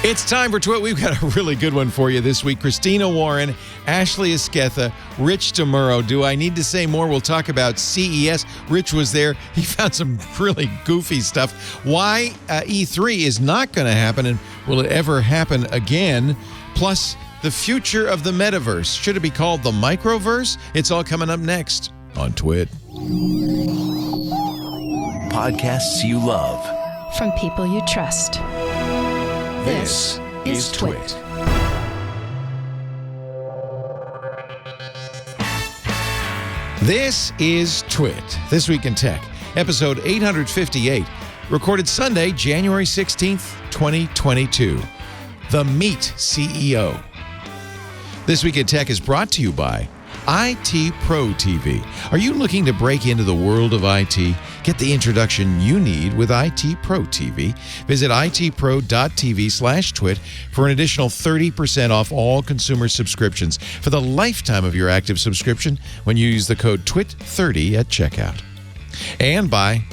It's time for Twit. We've got a really good one for you this week. Christina Warren, Ashley Esquetha, Rich DeMuro. Do I need to say more? We'll talk about CES. Rich was there. He found some really goofy stuff. Why E3 is not going to happen, and will it ever happen again? Plus, the future of the metaverse. Should it be called the microverse? It's all coming up next on Twit. Podcasts you love. From people you trust. This is Twit. This is Twit. This Week in Tech, episode 858, recorded Sunday, January 16th, 2022. The Meet CEO. This Week in Tech is brought to you by IT Pro TV. Are you looking to break into the world of IT? Get the introduction you need with IT Pro TV. Visit itpro.tv/twit for an additional 30% off all consumer subscriptions for the lifetime of your active subscription when you use the code TWIT30 at checkout. And by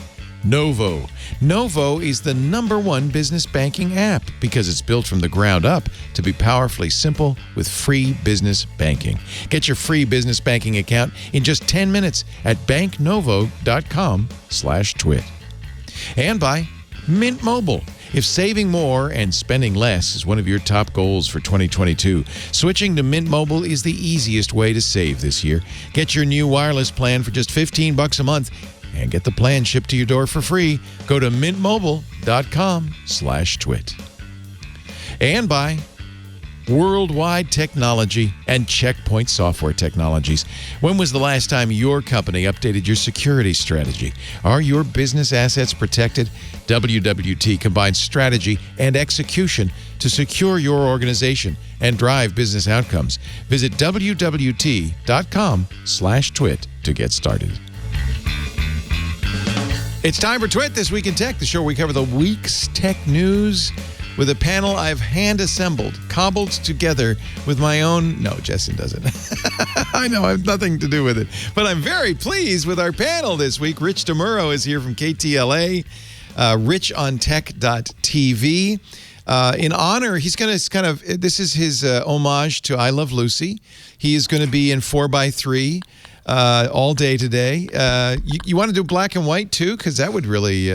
Novo. Novo is the #1 business banking app because it's built from the ground up to be powerfully simple with free business banking. Get your free business banking account in just 10 minutes at banknovo.com/twit. And by Mint Mobile. If saving more and spending less is one of your top goals for 2022, switching to Mint Mobile is the easiest way to save this year. Get your new wireless plan for just $15 a month and get the plan shipped to your door for free. Go to mintmobile.com/twit. And by Worldwide Technology and Checkpoint Software Technologies. When was the last time your company updated your security strategy? Are your business assets protected? WWT combines strategy and execution to secure your organization and drive business outcomes. Visit wwt.com/twit to get started. It's time for Twit, This Week in Tech, the show where we cover the week's tech news with a panel I've hand-assembled, cobbled together with my own... No, Justin doesn't. I know, I have nothing to do with it. But I'm very pleased with our panel this week. Rich DeMuro is here from KTLA, richontech.tv. In honor, he's going to this is his homage to I Love Lucy. He is going to be in 4x3. All day today. You want to do black and white too? Because that would really...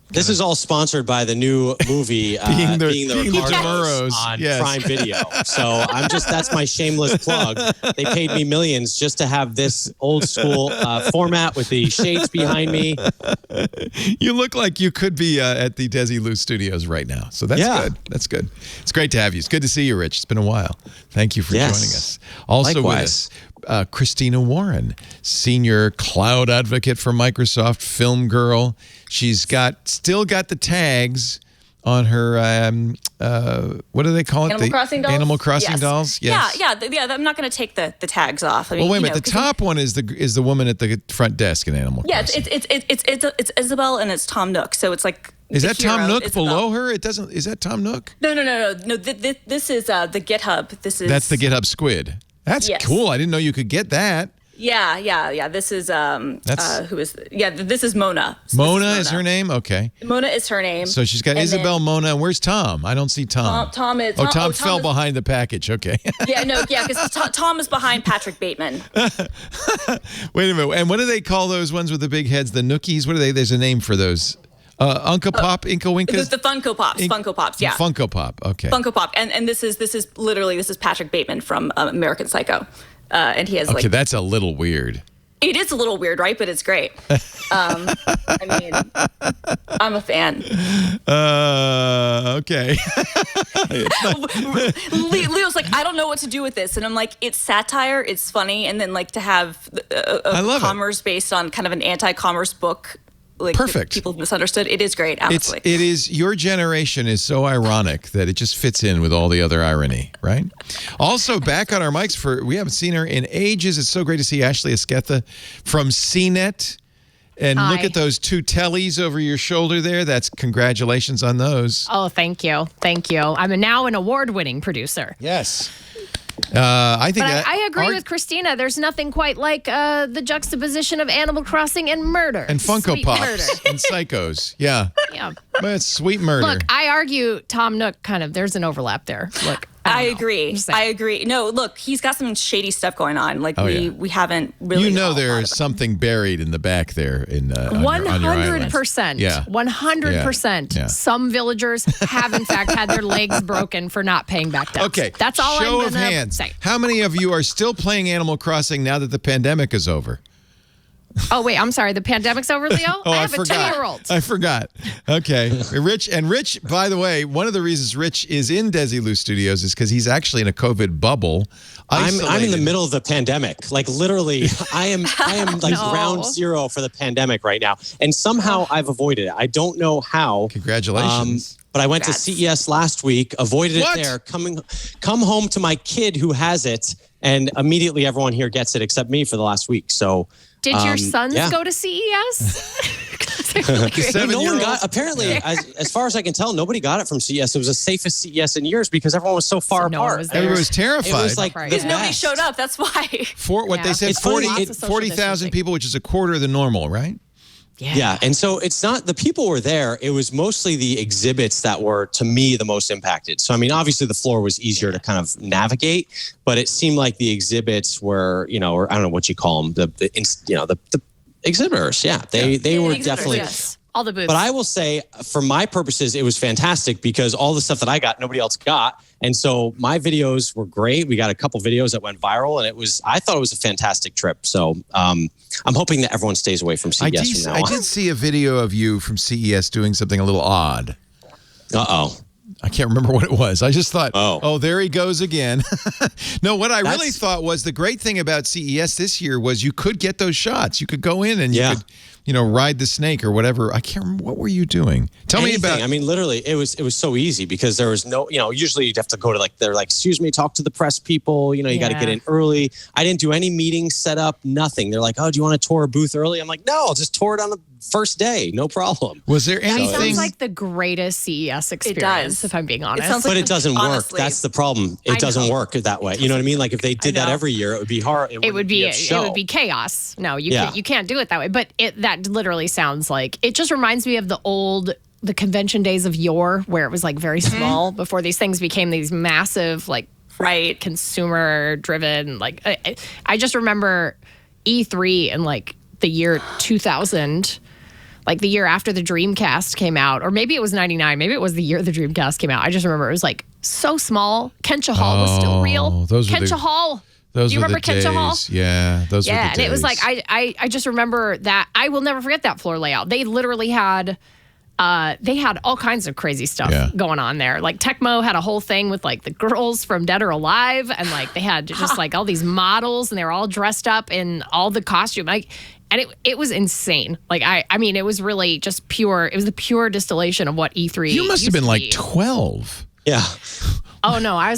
This is all sponsored by the new movie, being the Ricardos on Prime Video. So that's my shameless plug. They paid me millions just to have this old school format with the shades behind me. You look like you could be at the Desi Lou Studios right now. So that's good. That's good. It's great to have you. It's good to see you, Rich. It's been a while. Thank you for joining us. Also with us, Christina Warren, senior cloud advocate for Microsoft, film girl. She's still got the tags on her, what do they call it? Animal Crossing dolls? Animal Crossing dolls? Yes. Yeah. I'm not going to take the tags off. I mean, well, wait a minute. The top one is the woman at the front desk in Animal Crossing. It's Isabel and it's Tom Nook. So it's like... Is that Tom Nook below her? It doesn't. Is that Tom Nook? No. This is the GitHub. That's the GitHub squid. That's cool. I didn't know you could get that. Yeah. This is this is Mona. So Mona is her name? Okay. Mona is her name. So she's got Isabel, Mona, and where's Tom? I don't see Tom. Tom fell behind the package. Okay. Because Tom is behind Patrick Bateman. Wait a minute. And what do they call those ones with the big heads? The Nookies? What are they? There's a name for those. Unca Pop, Inca Winkas? The Funko Pops. Funko Pops, yeah. Funko Pop, okay. Funko Pop. And this is Patrick Bateman from American Psycho. And he has Okay, that's a little weird. It is a little weird, right? But it's great. I mean, I'm a fan. Okay. Leo's like, I don't know what to do with this. And I'm like, it's satire, it's funny. And then like to have a commerce based on kind of an anti-commerce book. Like perfect. People misunderstood. It is great, honestly. It is. Your generation is so ironic that it just fits in with all the other irony, right? Also, back on our mics we haven't seen her in ages. It's so great to see Ashley Esquetha from CNET. And Look at those two tellies over your shoulder there. That's congratulations on those. Oh, thank you. I'm now an award-winning producer. Yes. I think I agree with Christina. There's nothing quite like the juxtaposition of Animal Crossing and murder. And Funko Sweet Pops murder. and Psychos. Yeah. Yeah. But it's sweet murder. Look, I argue Tom Nook there's an overlap there. Look. I agree. No, look, he's got some shady stuff going on. Like we haven't really. There's something buried in the back there in 100%. Yeah. 100%. Yeah. Some villagers have in fact had their legs broken for not paying back debts. Okay. That's all Show I'm of gonna hands. say. How many of you are still playing Animal Crossing now that the pandemic is over? Oh, wait, I'm sorry. The pandemic's over, Leo? I have a 2-year-old. I forgot. Okay. Rich, by the way, one of the reasons Rich is in Desilu Studios is because he's actually in a COVID bubble. I'm in the middle of the pandemic. Like literally, I am like ground zero for the pandemic right now. And somehow I've avoided it. I don't know how. Congratulations. But I went to CES last week, avoided it there, come home to my kid who has it, and immediately everyone here gets it except me for the last week. So did your sons go to CES? No one got, apparently, as far as I can tell, nobody got it from CES. It was the safest CES in years because everyone was so far apart. Everyone was terrified. It was like because nobody showed up. That's why. They said 40,000 people, which is a quarter of the normal, right? Yeah. And so it's not the people were there. It was mostly the exhibits that were, to me, the most impacted. So, I mean, obviously the floor was easier to kind of navigate, but it seemed like the exhibits were, or I don't know what you call them, the exhibitors. Yeah. They were definitely. Yes. All the booths. But I will say, for my purposes, it was fantastic because all the stuff that I got, nobody else got. And so my videos were great. We got a couple videos that went viral, and I thought it was a fantastic trip. So I'm hoping that everyone stays away from CES from now on. I did see a video of you from CES doing something a little odd. Uh-oh. I can't remember what it was. I just thought, oh, there he goes again. No, what I really thought was the great thing about CES this year was you could get those shots. You could go in and you could, ride the snake or whatever. I can't remember. What were you doing? Tell me about. I mean, literally, it was so easy because there was no, usually you'd have to go to they're like, excuse me, talk to the press people. You got to get in early. I didn't do any meetings set up, nothing. They're like, oh, do you want to tour a booth early? I'm like, no, I'll just tour it on the first day. No problem. Was there anything? That sounds like the greatest CES experience, it does. if I'm being honest. But it doesn't work. That's the problem. It doesn't work that way. You know what I mean? Like if they did that every year, it would be hard. It would be chaos. No, you can't do it that way. But that literally sounds like, it just reminds me of the convention days of yore, where it was like very small before these things became these massive, like consumer driven. Like I just remember E3 in like the year 2000. Like the year after the Dreamcast came out, or maybe it was 99. Maybe it was the year the Dreamcast came out. I just remember it was like so small. Kensha Hall was still real. Kensha Hall. Do you remember Kensha Hall? Yeah, those were the days. And it was like, I just remember that. I will never forget that floor layout. They literally had all kinds of crazy stuff going on there. Like Tecmo had a whole thing with like the girls from Dead or Alive, and like they had just like all these models, and they were all dressed up in all the costume. And it was insane. Like I mean, it was really just pure. It was the pure distillation of what E3. You must have been like 12. Yeah. Oh no, I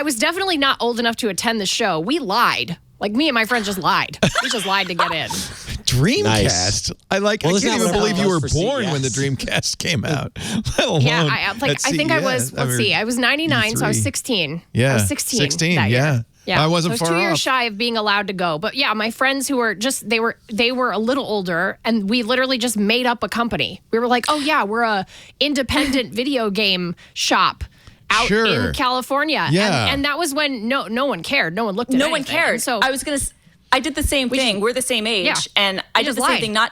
was definitely not old enough to attend the show. We lied. Like me and my friends just lied. We just lied to get in. Dreamcast. Nice. I can't even believe you were born when the Dreamcast came out. Let alone I think I was. I was 99, E3. So I was 16. Yeah, I was 16. 16. That year. Yeah, I wasn't far off. I was 2 years shy of being allowed to go. But yeah, my friends who were they were a little older, and we literally just made up a company. We were like, oh yeah, we're a independent video game shop out in California. Yeah. And that was when no one cared. No one looked at No anything. one cared. So I did the same thing. We're the same age. And I did the same thing, not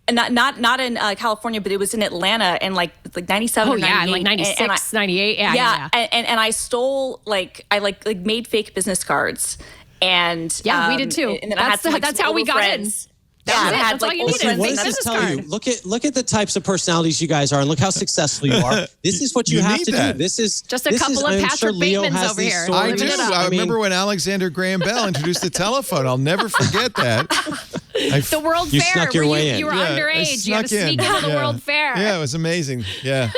in California, but it was in Atlanta in like 97 or 98. Yeah, like 96, 98. Yeah. And I stole I made fake business cards. And we did too. And then that's how we got in. That's all you needed. What does this tell you? Look at the types of personalities you guys are, and look how successful you are. This is what you have to do. This is just a couple of Patrick Batemans over here. I do. I remember when Alexander Graham Bell introduced the telephone. I'll never forget that. The World Fair. Snuck your way in. You were underage. You had to sneak into the World Fair. Yeah, it was amazing. Yeah.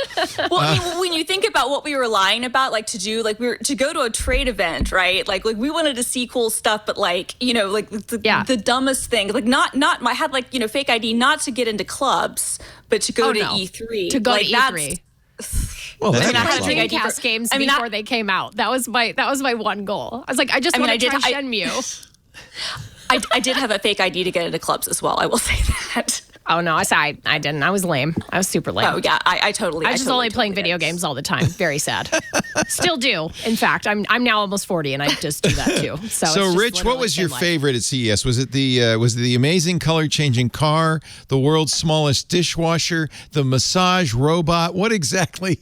Well, when you think about what we were lying about, like to do, like we were to go to a trade event, right? Like we wanted to see cool stuff, but the dumbest thing, like not I had fake ID, not to get into clubs, but to go to E3. To go to E3. Well, that's playing Dreamcast games before they came out. That was my one goal. I was like, I just want to try Shenmue. I did have a fake ID to get into clubs as well. I will say that. Oh no, I didn't. I was lame. I was super lame. Oh yeah, I totally. I was just only playing video games all the time. Very sad. Still do. In fact, I'm now almost 40, and I just do that too. So Rich, what was your favorite at CES? Was it the amazing color changing car, the world's smallest dishwasher, the massage robot? What exactly?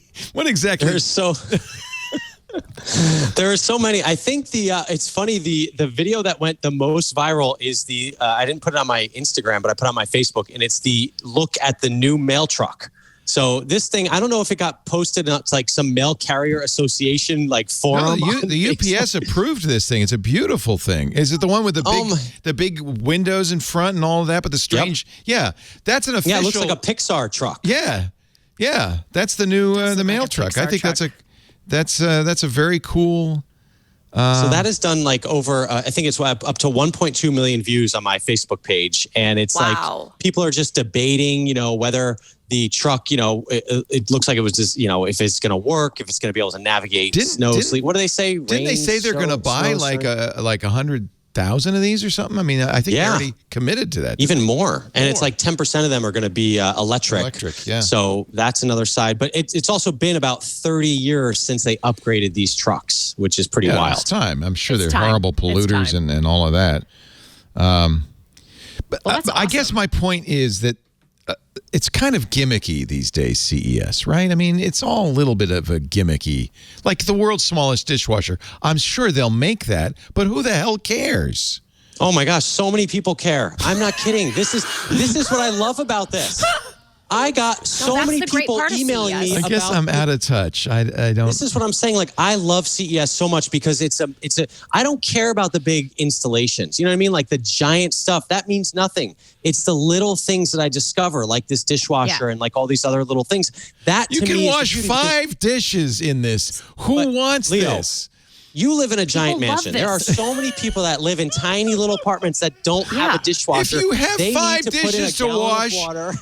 There are so many. I think it's funny. The video that went the most viral is I didn't put it on my Instagram, but I put it on my Facebook, and it's the look at the new mail truck. So this thing, I don't know if it got posted on like some mail carrier association like forum. No, the UPS approved this thing. It's a beautiful thing. Is it the one with the big windows in front and all of that? But the strange, that's an official. Yeah, it looks like a Pixar truck. Yeah, that's the new the mail truck. I think that's a very cool. So that is done like over, I think it's up to 1.2 million views on my Facebook page. And it's like people are just debating, whether the truck, it looks like it was just, if it's going to work, if it's going to be able to navigate snow, sleet. What do they say? Didn't they say they're going to buy like 100,000 of these or something? I mean, I think they already committed to that. Even more. And it's like 10% of them are going to be electric. Electric, yeah. So that's another side. But it's also been about 30 years since they upgraded these trucks, which is pretty wild. It's time. I'm sure they're horrible polluters and all of that. But awesome. I guess my point is that it's kind of gimmicky these days, CES, right? I mean, it's all a little bit of a gimmicky. Like the world's smallest dishwasher. I'm sure they'll make that, but who the hell cares? Oh my gosh, so many people care. I'm not kidding. This is what I love about this. I got so many people emailing me. I guess I'm out of touch. I don't. This is what I'm saying. Like, I love CES so much because it's a. I don't care about the big installations. You know what I mean? Like the giant stuff that means nothing. It's the little things that I discover, like this dishwasher and like all these other little things. That you to can me wash 5 dishes in this. Who wants Leo, this? You live in a giant mansion. There are so many people that live in tiny little apartments that don't have a dishwasher. If you have 5 dishes to wash,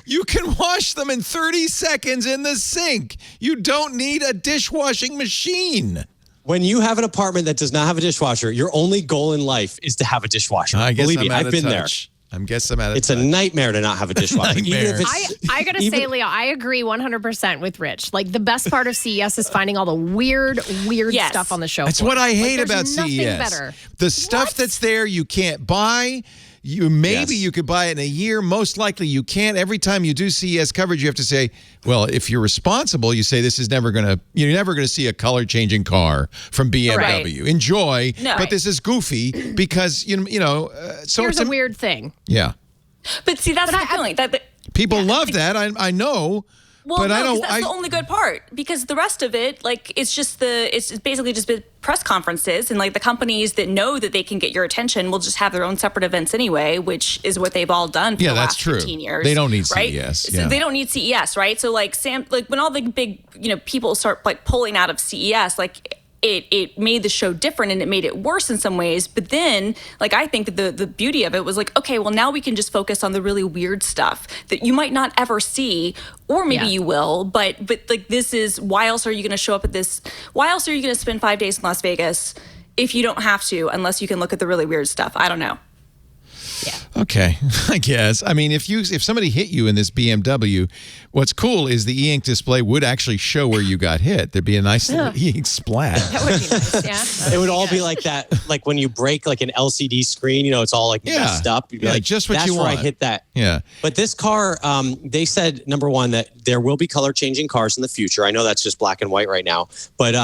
you can wash them in 30 seconds in the sink. You don't need a dishwashing machine. When you have an apartment that does not have a dishwasher, your only goal in life is to have a dishwasher. Believe me, I've been there. I guess I'm out of It's a nightmare to not have a dishwasher. I got to say, Leo, I agree 100% with Rich. Like, the best part of CES is finding all the weird stuff on the show. That's what I hate about CES. Better. The stuff that's there you can't buy. You could buy it in a year. Most likely you can't. Every time you do CES coverage, you have to say, well, if you're responsible, you say you're never going to see a color changing car from BMW. Right. Enjoy, but this is goofy because so here's a weird thing. Yeah. But see, that's the point. That people love that. I know. Well, but that's the only good part because the rest of it, like, it's basically just been press conferences and like the companies that know that they can get your attention will just have their own separate events anyway, which is what they've all done for the last 15 years. They don't need right? CES. So they don't need CES, right? So like when all the big, people start like pulling out of CES, like it made the show different and it made it worse in some ways. But then, like, I think that the beauty of it was like, okay, well, now we can just focus on the really weird stuff that you might not ever see, or maybe you will. But like, this is, why else are you going to show up at this? Why else are you going to spend 5 days in Las Vegas if you don't have to, unless you can look at the really weird stuff? I don't know. Yeah. Okay, I guess. I mean, if somebody hit you in this BMW, what's cool is the e-ink display would actually show where you got hit. There'd be a nice little e-ink splash. That would be nice, yeah. It would all be like that, like when you break like an LCD screen, it's all like messed up. You'd be like, just what that's you want. Where I hit that. Yeah. But this car, they said, number one, that there will be color changing cars in the future. I know that's just black and white right now, but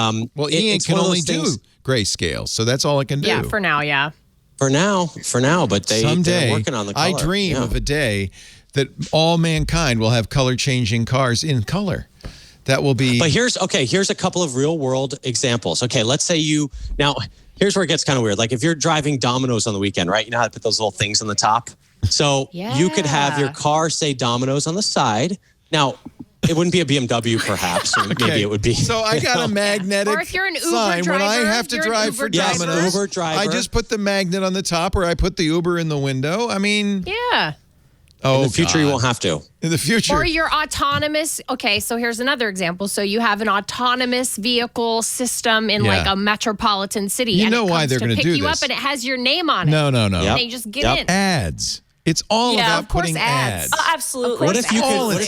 e-ink can only do grayscale, so that's all it can do. Yeah, for now, yeah. For now, but they're working on the color. I dream of a day that all mankind will have color-changing cars in color. That will be... But here's a couple of real-world examples. Okay, let's say now, here's where it gets kind of weird. Like if you're driving Domino's on the weekend, right? You know how to put those little things on the top? So you could have your car say Domino's on the side. Now... It wouldn't be a BMW, perhaps. Or maybe it would be. So I got a magnetic or if you're an Uber sign driver, when I have to drive for Domino's. Uber driver. I just put the magnet on the top, or I put the Uber in the window. I mean, In the future, you won't have to. In the future. Or your autonomous. Okay, so here's another example. So you have an autonomous vehicle system in like a metropolitan city. You know why they're going to do this. Pick you up and it has your name on it. No. And then you just get in. Ads. It's all about putting ads. Oh, absolutely. What if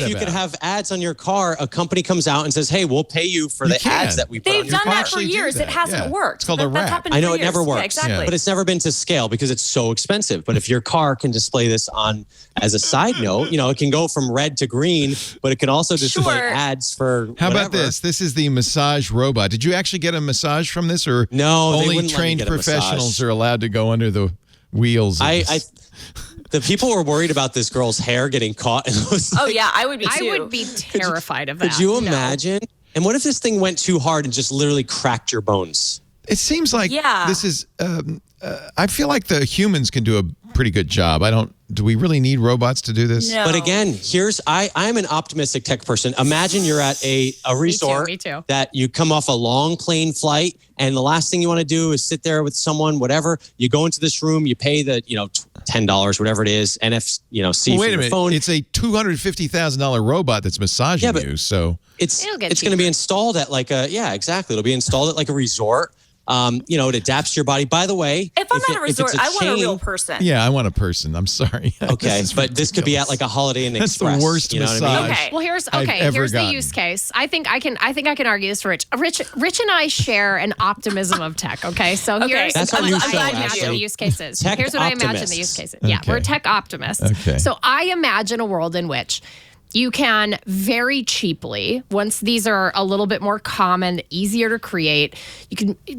you could have ads on your car? A company comes out and says, "Hey, we'll pay you for the ads that we put on your car." They've done that for years. It hasn't worked. It's called a wrap. I know it never works. Yeah, exactly. But it's never been to scale because it's so expensive. But if your car can display this on as a side note, it can go from red to green, but it can also display ads for How whatever. about this? This is the massage robot. Did you actually get a massage from this, or no? Only trained professionals are allowed to go under the wheels. The people were worried about this girl's hair getting caught. Oh yeah, I would be too. I would be terrified of that. Could you imagine? And what if this thing went too hard and just literally cracked your bones? It seems like this is. I feel like the humans can do a pretty good job. Do we really need robots to do this? No. But again, I'm an optimistic tech person. Imagine you're at a resort Me too. that you come off a long plane flight, and the last thing you want to do is sit there with someone, whatever. You go into this room, you pay the $10, whatever it is, NFC wait for a your minute. phone. It's a $250,000 robot that's massaging you. So it's It'll get going to be installed at exactly. It'll be installed at like a resort. It adapts to your body. By the way, if I'm at a resort, I want a real person. Yeah, I want a person. I'm sorry. Okay, but this could be at like a Holiday Inn Express. That's the worst massage. I mean? Okay. Well, here's gotten. the use case. I think I can argue this for Rich. Rich and I share an optimism of tech. Okay, so here's That's our what new I show, imagine Ashley. the use cases. Tech Here's what I imagine optimists. the use cases. Okay. Yeah, we're tech optimists. Okay. So I imagine a world in which you can very cheaply, once these are a little bit more common, easier to create,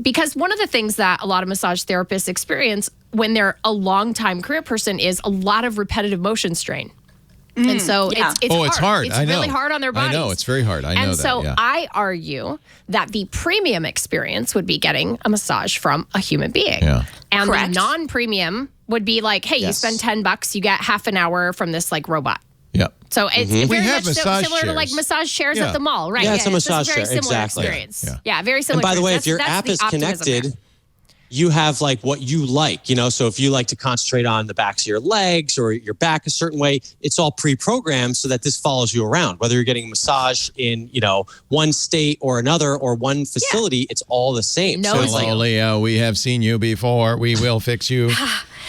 because one of the things that a lot of massage therapists experience when they're a long-time career person is a lot of repetitive motion strain. And so it's hard. It's I know. really hard on their bodies. I know. It's very hard. I know that. And so I argue that the premium experience would be getting a massage from a human being. Yeah. And Correct. the non-premium would be like, hey, you spend $10, you get half an hour from this like robot. Yeah. So it's We very have much massage similar to like chairs. massage chairs at the mall, right? Yeah, it's a just massage very chair, similar exactly. experience. Yeah. Yeah, very similar. And by the way, if your That's app the is optimism there. connected, you have like what you like, So if you like to concentrate on the backs of your legs or your back a certain way, it's all pre-programmed so that this follows you around. Whether you're getting a massage in, one state or another or one facility, it's all the same. No, so it's it's like, Leo, we have seen you before. We will fix you.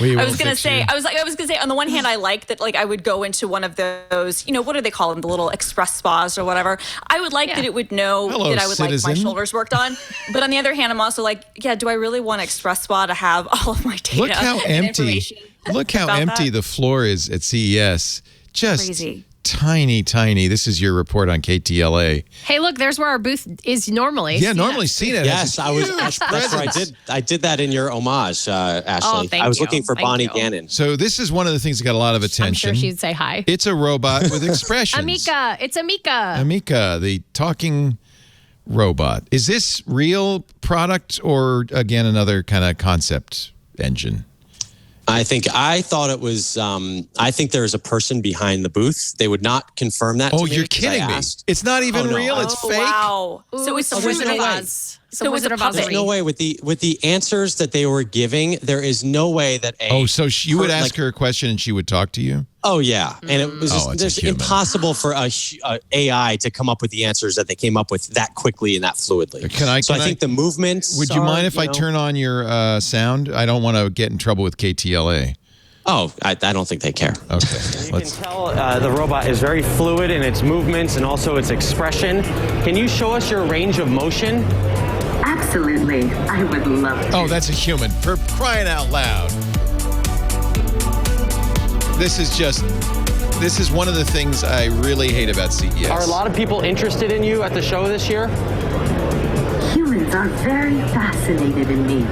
I was gonna say, on the one hand, I like that, like I would go into one of those, what do they call them? The little express spas or whatever. I would like that it would know that I would like my shoulders worked on. But on the other hand, I'm also like, do I really want express spa to have all of my data? Look how and empty. information Look how about empty that? the floor is at CES. Just Crazy. tiny. This is your report on KTLA. Hey, look, there's where our booth is normally. Yeah, See normally that? seen it. yes, that's where I did that in your homage, Ashley. thank I was you. looking for Thank Bonnie you. Gannon. So this is one of the things that got a lot of I'm attention. sure she'd say hi. It's a robot with expressions. Amika, it's Amika. Amika, the talking robot. Is this real product or again another kind of concept engine? I thought it was. I think there is a person behind the booth. They would not confirm that. Oh, to me you're 'cause I kidding me! asked. It's not even Oh, no. real. It's fake. Wow. Ooh, So it's so a Wizard of Wizard of Oz. So it was Wizard a of Oz. There's no way with the answers that they were giving. There is no way that So you would ask her a question and she would talk to you? Oh yeah, and it was Oh, it's a just human. impossible for a AI to come up with the answers that they came up with that quickly and that fluidly. I think the movements. Would you mind if I turn on your sound? I don't want to get in trouble with KTLA. Oh, I don't think they care. Okay. You can tell the robot is very fluid in its movements and also its expression. Can you show us your range of motion? Absolutely. I would love to. Oh, that's a human. For crying out loud. This is one of the things I really hate about CES. Are a lot of people interested in you at the show this year? Humans are very fascinated in me.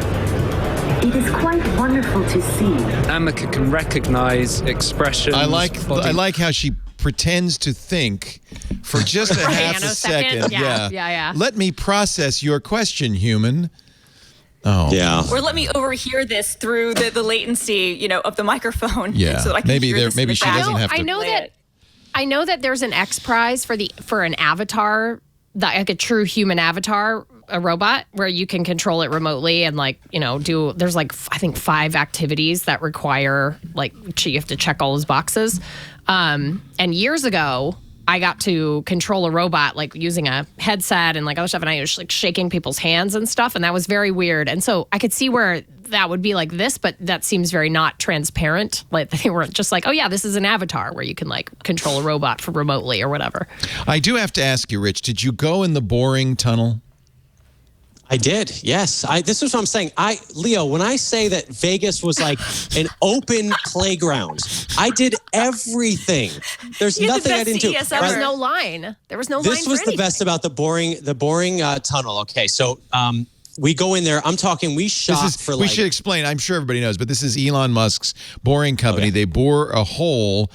It is quite wonderful to see. Amika can recognize expressions. I like how she pretends to think for just a half a second. Yeah. Let me process your question, human. Oh. Yeah. Or let me overhear this through the latency, of the microphone. Yeah. So that I can Maybe hear this in maybe the she back. doesn't have to. I know that there's an X Prize for an avatar, like a true human avatar, a robot, where you can control it remotely and there's I think 5 activities that require you have to check all those boxes. And years ago, I got to control a robot, like using a headset and like other stuff, and I was like shaking people's hands and stuff, and that was very weird. And so I could see where that would be like this, but that seems very not transparent. Like they were just like, oh yeah, this is an avatar where you can like control a robot from remotely or whatever. I do have to ask you, Rich, did you go in the boring tunnel? I did, yes. This is what I'm saying. Leo, when I say that Vegas was like an open playground, I did everything. There's nothing I didn't do. There was no line. There was no line. This was the best about the boring tunnel. Okay, so we go in there. I'm talking. We shot for. We should explain. I'm sure everybody knows, but this is Elon Musk's boring company. Okay. They bore a hole.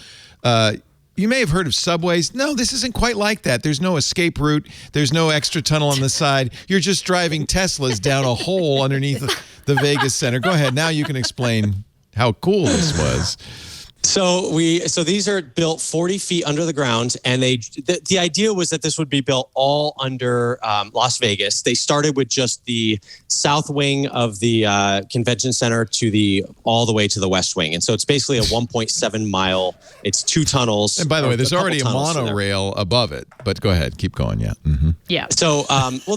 You may have heard of subways. No, this isn't quite like that. There's no escape route. There's no extra tunnel on the side. You're just driving Teslas down a hole underneath the Vegas Center. Go ahead. Now you can explain how cool this was. So these are built 40 feet under the ground, and the idea was that this would be built all under Las Vegas. They started with just the south wing of the convention center all the way to the west wing, and so it's basically a 1.7 mile. It's 2 tunnels. And by the way, there's already a monorail above it. But go ahead, keep going. Yeah. Mm-hmm. Yeah. So,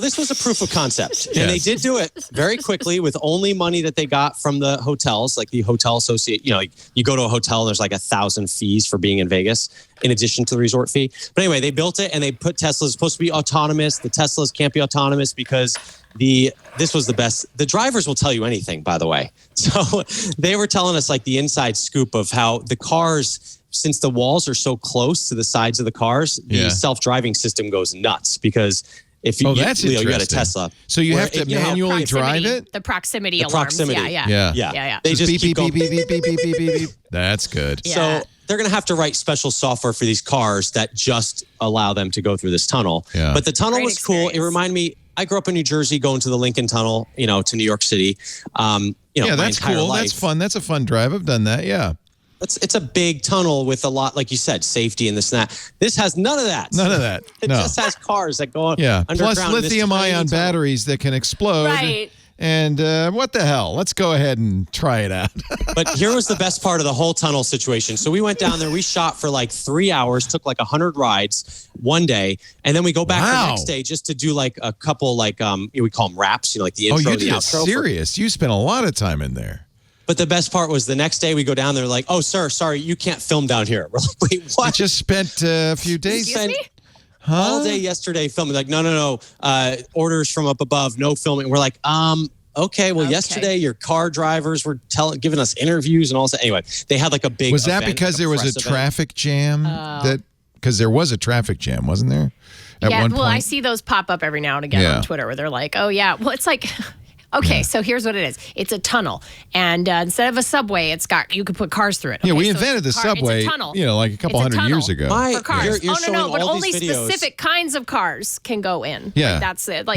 this was a proof of concept, and they did do it very quickly with only money that they got from the hotels, like the hotel associate. Like you go to a hotel and there's like 1,000 fees for being in Vegas in addition to the resort fee. But anyway, they built it and they put Teslas supposed to be autonomous. The Teslas can't be autonomous because this was the best. The drivers will tell you anything, by the way. So they were telling us like the inside scoop of how the cars, since the walls are so close to the sides of the cars, the self-driving system goes nuts because if you, that's Leo, interesting. You got a Tesla. So you have to manually drive it? The proximity alarms. Yeah. They just beep, keep beep, going. beep, beep, beep, beep, beep, beep, beep. That's good. Yeah. So they're going to have to write special software for these cars that just allow them to go through this tunnel. Yeah. But the tunnel was cool. It reminded me, I grew up in New Jersey going to the Lincoln Tunnel, to New York City. That's cool. Life. That's fun. That's a fun drive. I've done that. Yeah. It's a big tunnel with a lot, like you said, safety and this and that. This has none of that. None of that. It just has cars that go underground. Plus lithium-ion batteries that can explode. Right. And what the hell? Let's go ahead and try it out. But here was the best part of the whole tunnel situation. So we went down there. We shot for like 3 hours, took like 100 rides one day. And then we go back the next day just to do like a couple we call them wraps, like the intro. Oh, you did it serious. You spent a lot of time in there. But the best part was the next day we go down there like, oh, sir, sorry, you can't film down here. We're like, wait, what? I just spent a few days. Excuse me? All day yesterday filming. Like, no. Orders from up above, no filming. We're like, okay. Well, yesterday your car drivers were giving us interviews and all that. Anyway, they had like a big Was that event, because there was a traffic jam? Because there was a traffic jam, wasn't there? At one point? I see those pop up every now and again on Twitter where they're like, oh, yeah. Well, it's like... Okay, so here's what it is. It's a tunnel, and instead of a subway, you could put cars through it. Okay, we invented the subway, it's a tunnel. Like a couple hundred years ago. For cars. You're but only specific kinds of cars can go in. Yeah. Like, that's it.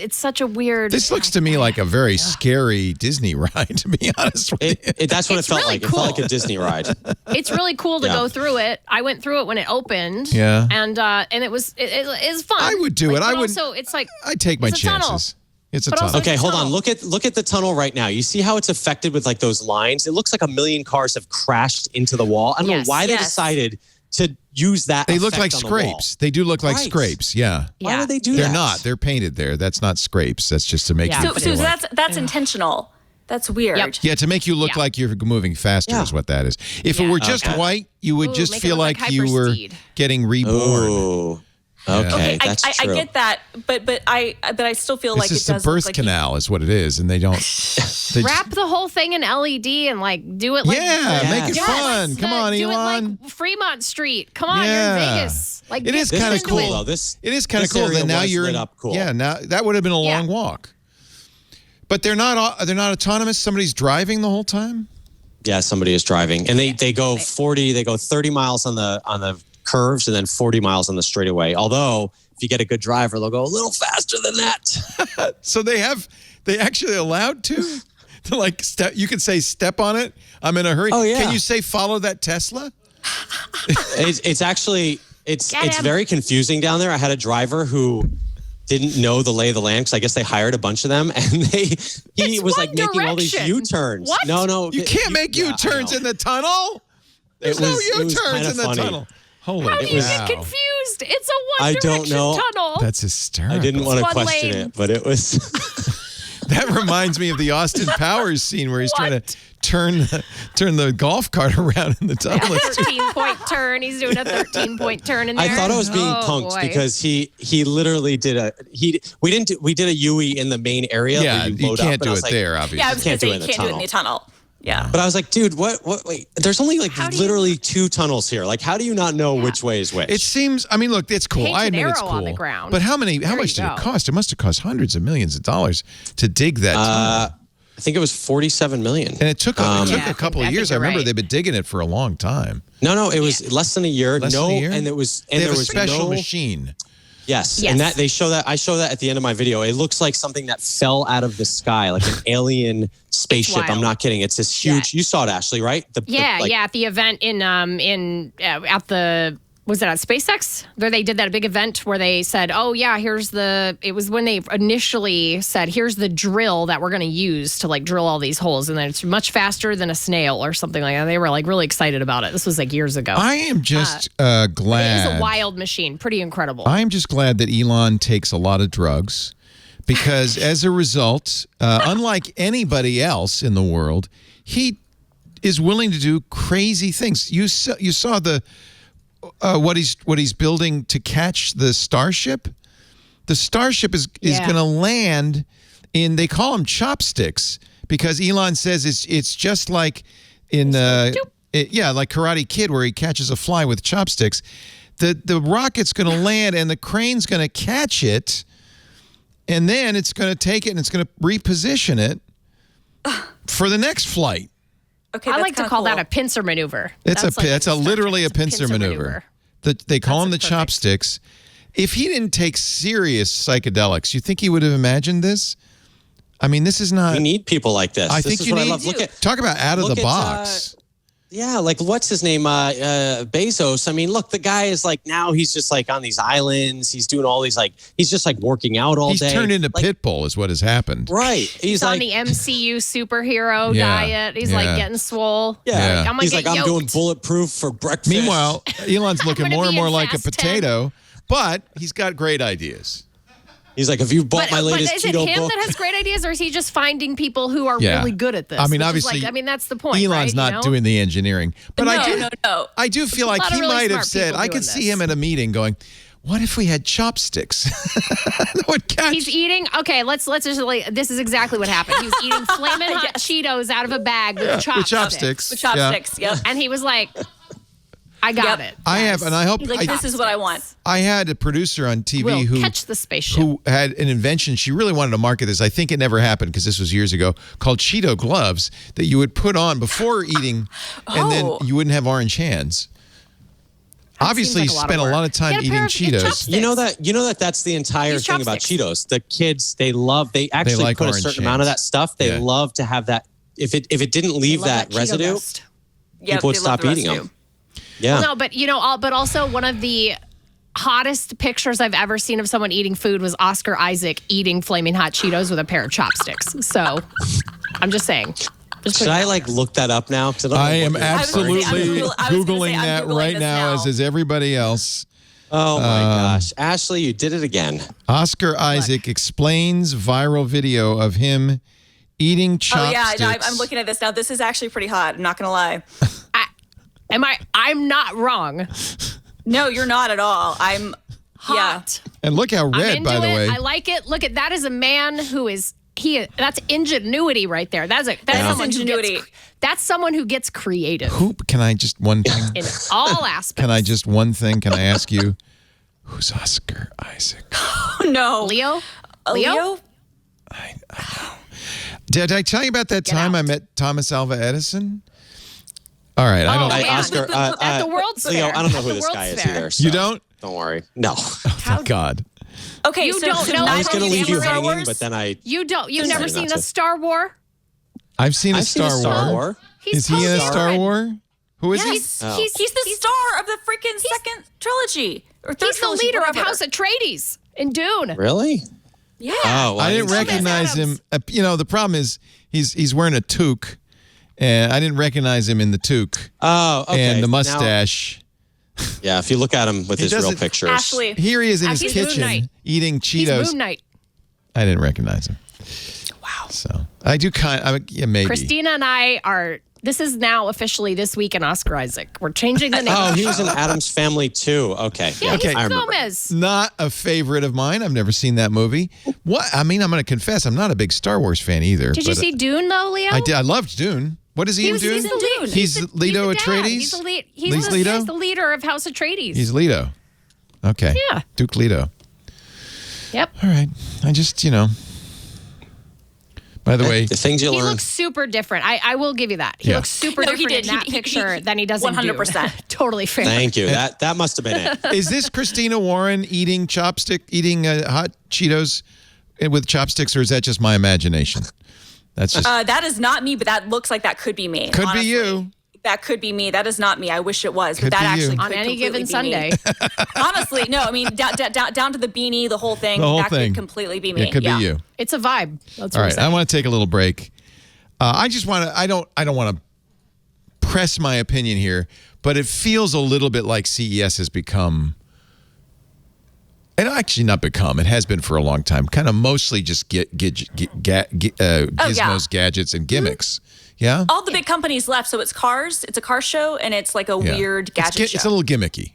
It's such a weird... This looks to me like a very scary Disney ride, to be honest with you. That's what it felt like. Cool. It felt like a Disney ride. It's really cool to go through it. I went through it when it opened. Yeah. And it was fun. I would do it. I would. Also, it's like... I'd take my chances. It's a tunnel. Okay, hold on. Look at the tunnel right now. You see how it's affected with like those lines? It looks like 1 million cars have crashed into the wall. I don't know why they decided to use that. They look like scrapes. They do look like scrapes. Yeah. Why would they do that? They're not. They're painted there. That's not scrapes. That's just to make you So that's intentional. That's weird. Yep. Yeah, to make you look like you're moving faster is what that is. If it were just white, you would just feel like you were getting reborn. Ooh. Okay, that's true. I get that, but I still feel like it does. It's a birth canal, is what it is, and they don't wrap the whole thing in LED and do it. Make it fun. Come on, Elon. Do it like Fremont Street. Come on, you're in Vegas. It is kind of cool. It is kind of cool that now you're up. Cool. Yeah, now that would have been a long walk. But they're not autonomous. Somebody's driving the whole time. Yeah, somebody is driving, and they go 40. They go 30 miles on the curves and then 40 miles on the straightaway. Although if you get a good driver, they'll go a little faster than that. So they actually allowed to step. You can say step on it. I'm in a hurry. Oh yeah. Can you say follow that Tesla? It's actually very confusing down there. I had a driver who didn't know the lay of the land because I guess they hired a bunch of them and he was like making all these U-turns. What? No, you can't make U-turns in the tunnel. There's no U-turns in the tunnel. Holy How do you get confused? It's a I don't know. tunnel. That's hysterical. I didn't want to question it, but it was. That reminds me of the Austin Powers scene where he's trying to turn the golf cart around in the tunnel. 13-point turn. He's doing a 13-point turn in there. I thought I was being punked because he literally did we did a UE in the main area. Yeah, where you can't do it there, obviously. Yeah, I was going to say you can't do it in the tunnel. Yeah. But I was like, dude, what, wait, there's only literally 2 tunnels here. Like, how do you not know which way is which? It seems, I mean, look, it's cool. Paint I admit an it's arrow cool. on the ground. But how much did it cost? It must have cost hundreds of millions of dollars to dig that tunnel. I think it was $47 million. And it took a couple of years. I remember they've been digging it for a long time. No, it was less than a year. Less than a year? And there was a special machine. Yes. And that they show that. I show that at the end of my video. It looks like something that fell out of the sky, like an alien spaceship. I'm not kidding. It's this huge. You saw it, Ashley, right? At the event at the. Was it at Spacex? Where they did that big event where they said, oh, yeah, it was when they initially said, here's the drill that we're going to use to drill all these holes. And then it's much faster than a snail or something like that. They were really excited about it. This was years ago. I am just glad. It is a wild machine. Pretty incredible. I am just glad that Elon takes a lot of drugs because as a result, unlike anybody else in the world, he is willing to do crazy things. You saw the... what he's building to catch the Starship. The Starship is going to land in, they call them chopsticks because Elon says it's just like in like Karate Kid where he catches a fly with chopsticks. The rocket's going to land and the crane's going to catch it, and then it's going to take it and it's going to reposition it for the next flight. Okay, I like to call that a pincer maneuver. That's literally a pincer maneuver. They call them the chopsticks. If he didn't take serious psychedelics, you think he would have imagined this? I mean, this is not. We need people like this. I think this you is what need. I love. Talk about out of the box. What's his name? Bezos. I mean, look, the guy is now he's just on these islands. He's doing all these he's just working out all day. He's turned into Pitbull is what has happened. Right. He's on the MCU superhero diet. He's getting swole. Yeah. I'm I'm doing bulletproof for breakfast. Meanwhile, Elon's looking more and more like a potato, but he's got great ideas. He's like, have you bought my latest keto book? But is it him that has great ideas, or is he just finding people who are really good at this? I mean, obviously, that's the point. Elon's not doing the enengineering. But No. I do feel like he might have said, I could see him at a meeting going, what if we had chopsticks? That would catch. He's eating. Okay, let's just. This is exactly what happened. He was eating flaming hot Cheetos out of a bag with chopsticks. With chopsticks, yep. And he was like, I got it. I have, and I hope. This is what I want. I had a producer on TV who catch the spaceship, who had an invention. She really wanted to market this. I think it never happened because this was years ago. Called Cheeto gloves that you would put on before eating, and then you wouldn't have orange hands. Obviously, you spent a lot of time eating Cheetos. You know that that's the entire thing about Cheetos. The kids, they actually put a certain amount of that stuff. They love to have that. If it didn't leave that residue, people would stop eating them. Yeah. Well, no, but also one of the hottest pictures I've ever seen of someone eating food was Oscar Isaac eating flaming hot Cheetos with a pair of chopsticks. So I'm just saying. Should I look that up now? I am absolutely Googling that right now, as is everybody else. Oh my gosh. Ashley, you did it again. Oscar Isaac explains viral video of him eating chopsticks. Oh yeah, I'm looking at this now. This is actually pretty hot. I'm not going to lie. I'm not wrong. No, you're not at all. I'm hot. Yeah. And look how red, by the way. I like it. Look at that is a man who is that's ingenuity right there. That's someone ingenuity. That's someone who gets creative. Can I just one thing? In all aspects. Can I just one thing? Can I ask you, who's Oscar Isaac? Oh, no. Leo? I know. Did I tell you about that time I met Thomas Alva Edison? All right, I don't know. Oscar, at the World's Fair. Leo, I don't know who this guy is either. So you don't? Don't worry. No. Oh, thank God. Okay, you don't know. I was going to leave you hanging, but then You don't. You've never seen a Star War? I've seen a Star War. Is he in a Star War? Who is he? He's the star of the freaking second trilogy. Or third he's the leader of House Atreides in Dune. Really? Yeah. Oh, well, I didn't recognize him. The problem is he's wearing a toque. And I didn't recognize him in the toque. Oh, okay. And the mustache. Yeah, if you look at him with his real pictures. Ashley. Here he is in his kitchen eating Cheetos. He's Moon Knight. I didn't recognize him. Wow. So I do maybe. Christina and I are. This is now officially This Week in Oscar Isaac. We're changing the name. Oh, he was in Addams Family too. Okay. Yeah, okay. he's Gomez. Not a favorite of mine. I've never seen that movie. What? I mean, I'm going to confess, I'm not a big Star Wars fan either. Did you see Dune though, Leo? I did. I loved Dune. What is he in Dune? He's the lead. He's Leto Atreides? He's Leto? the leader of House Atreides. He's Leto. Okay. Yeah. Duke Leto. Yep. All right. I just, by the way, the things you learn. He looks super different. I will give you that. He looks super different in that picture than he does in Dune. 100%. Totally fair. Thank you. That must have been it. Is this Christina Warren eating hot Cheetos with chopsticks, or is that just my imagination? That's just that is not me, but that looks like that could be me. Could honestly. be you. That could be me. That is not me. I wish it was, Could but that be you. actually could On any completely given be Sunday. me. Honestly, no. I mean, down to the beanie, the whole thing. The whole that thing could completely be me. It could be you. It's a vibe. That's All what right. I want to take a little break. I just want to. I don't want to press my opinion here, but it feels a little bit like CES has become. And actually not become. It has been for a long time. Kind of mostly just gizmos, gadgets, and gimmicks. Yeah? All the big companies left, so it's cars. It's a car show, and it's like a weird gadget show. It's a little gimmicky.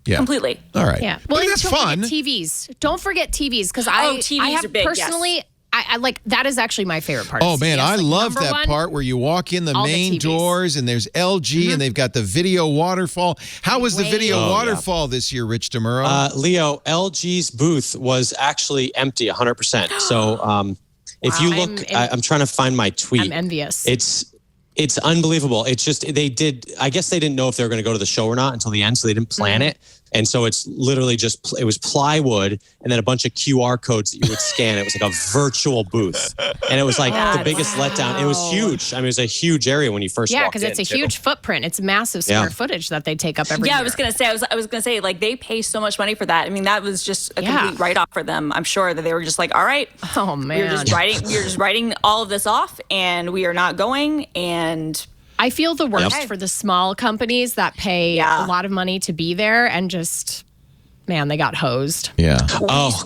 Yeah. Completely. All right. Yeah. Well, but that's fun. TVs. Don't forget TVs, because TVs I have are big, personally. yes. I like that is actually my favorite part. Oh of man, CES. I love number that one, part where you walk in the all main the TVs. doors and there's LG and they've got the video waterfall. How was the video waterfall this year, Rich DeMuro? Leo, LG's booth was actually empty 100%. So if you look, I'm trying to find my tweet. I'm envious. It's unbelievable. It's just I guess they didn't know if they were going to go to the show or not until the end, so they didn't plan it. And so it's literally it was plywood and then a bunch of QR codes that you would scan. It was like a virtual booth. And it was like the biggest letdown. It was huge. I mean, it was a huge area when you first walked in. Yeah, because it's a huge footprint. It's massive square footage that they take up every year. I was going to say, like, they pay so much money for that. I mean, that was just a complete write-off for them. I'm sure that they were just like, all right. Oh, man. We're just writing all of this off, and we are not going, and... I feel the worst for the small companies that pay a lot of money to be there and just, man, they got hosed. Yeah.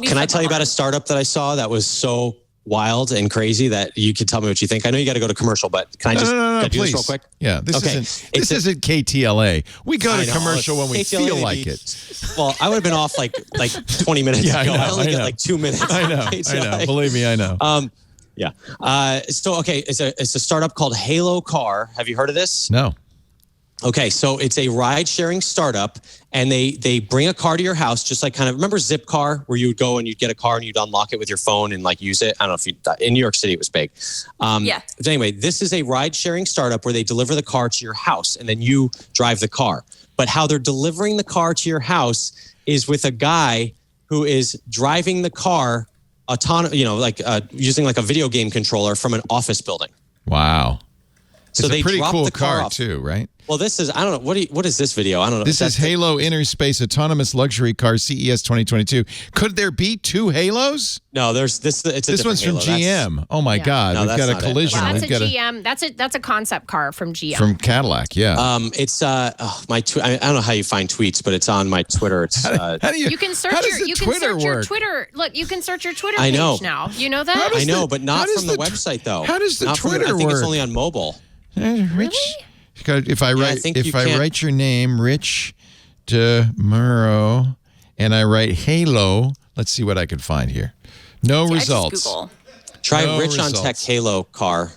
Can I tell you about a startup that I saw that was so wild and crazy that you could tell me what you think? I know you got to go to commercial, but can I just do this real quick? Yeah, this isn't KTLA. We go to commercial when we KTLA feel like it. Well, I would have been off like 20 minutes ago. I only get like 2 minutes. I know. Believe me, I know. Yeah. It's a startup called Halo.car. Have you heard of this? No. Okay, so it's a ride-sharing startup, and they bring a car to your house, just like remember Zipcar, where you would go and you'd get a car and you'd unlock it with your phone and like use it. I don't know if in New York City it was big. But anyway, this is a ride-sharing startup where they deliver the car to your house and then you drive the car. But how they're delivering the car to your house is with a guy who is driving the car using like a video game controller from an office building. Wow. So it's a pretty cool the car too, right? Well, this is, I don't know, what is this video? I don't know. This is Halo Inner Space Autonomous Luxury Car CES 2022. Could there be two Halos? No, there's this. This one's from GM. Oh my God, we've got a collision. Well, that's a GM. That's a concept car from GM. From Cadillac, yeah. It's my tweet. I don't know how you find tweets, but it's on my Twitter. It's how do you can search your Twitter. Look, you can search your Twitter page now. You know that? I know, but not from the website though. How does the Twitter work? I think it's only on mobile. Rich, if I write your name, Rich DeMuro, and I write Halo, let's see what I can find here. No results. Try Rich on Tech Halo.car.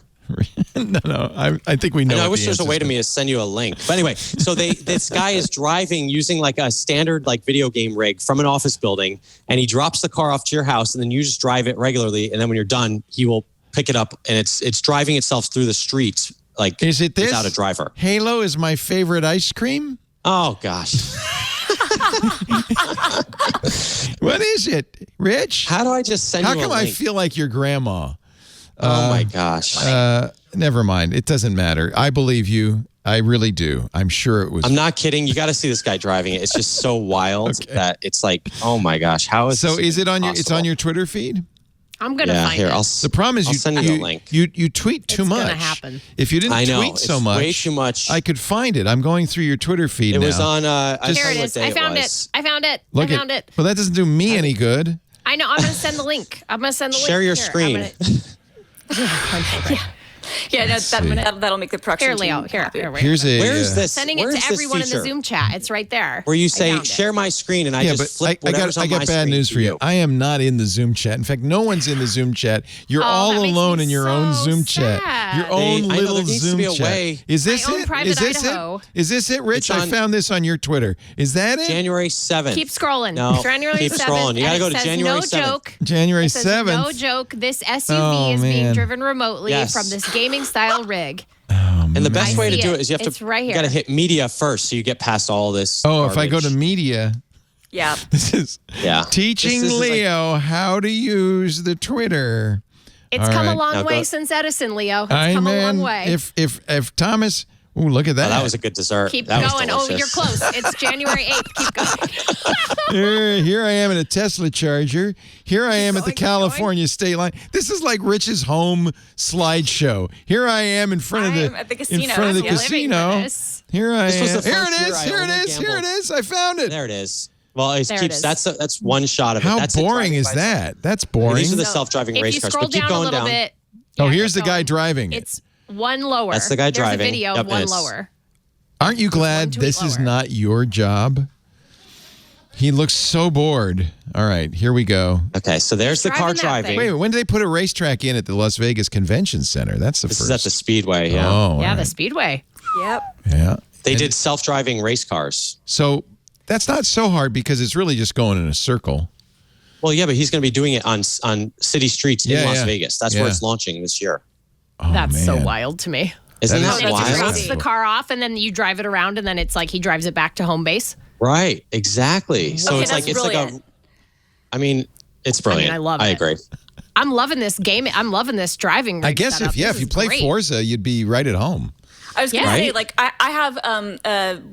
No. I think we know. I wish there was a way to me to send you a link. But anyway, so this guy is driving using like a standard like video game rig from an office building, and he drops the car off to your house, and then you just drive it regularly, and then when you're done, he will pick it up, and it's driving itself through the streets. Like, is it this? Without a driver. Halo is my favorite ice cream? Oh, gosh. What is it, Rich? How do I just send you a link? How come I feel like your grandma? Oh, my gosh. Never mind. It doesn't matter. I believe you. I really do. I'm sure it was. I'm not kidding. You got to see this guy driving it. It's just so wild that it's like, oh, my gosh. How is so? This is it on possible? your? It's on your Twitter feed? I'm gonna find it. The problem is I'll send you the link. You tweet too much. It's gonna happen. If you didn't tweet so much, way too much. I could find it. I'm going through your Twitter feed now. It was on. Here it is. I found it. I found it. Well, that doesn't do me any good. I know. I'm gonna send the link. Share your screen. Yeah, that'll make the production. Here, Leo. Here. Here's a. Where is this? Sending it to everyone in the Zoom chat. It's right there. Where you say share my screen, and I just flip whatever's on my screen. I got bad news for you. I am not in the Zoom chat. In fact, no one's in the Zoom chat. You're all alone in your own Zoom chat. Your own little Zoom chat. Is this it? Is this it, Rich? I found this on your Twitter. Is that it? January 7th. Keep scrolling. No. January 7th. Keep scrolling. You got to go to January 7th. No joke. January 7th. No joke. This SUV is being driven remotely from this gaming style rig. And the best way to do it is you have you got to hit media first, so you get past all this. If I go to media. Yeah. This is teaching Leo how to use the Twitter. It's come a long way since Edison, Leo. It's come a long way. If Thomas. Ooh, look at that. Oh, that was a good dessert. Keep going. Oh, you're close. It's January 8th. Keep going. Here I am in a Tesla charger. Here I am at the California state line. This is like Rich's home slideshow. Here I am in front of the casino. Here I am. Here it is. I found it. There it is. Well, that's one shot of it. How boring is that? That's boring. These are the self-driving race cars. But keep going down. Bit, here's the guy driving it. It's one lower. That's the guy driving. There's a video of one lower. Aren't you glad this is not your job? He looks so bored. All right, here we go. Okay, so there's the car driving. Wait, when did they put a racetrack in at the Las Vegas Convention Center? That's the first. This is at the Speedway, yeah. Oh, yeah, the Speedway. Yep. Yeah. They did self-driving race cars. So that's not so hard because it's really just going in a circle. Well, yeah, but he's going to be doing it on city streets in Las Vegas. That's where it's launching this year. Oh, that's so wild to me. Isn't that wild? He drops the car off and then you drive it around and then it's like he drives it back to home base. Right, exactly. So it's like I mean, it's brilliant. I love it. I agree. I'm loving this game. I'm loving this driving. I guess if you play Forza, you'd be right at home. I was going to say, like, I have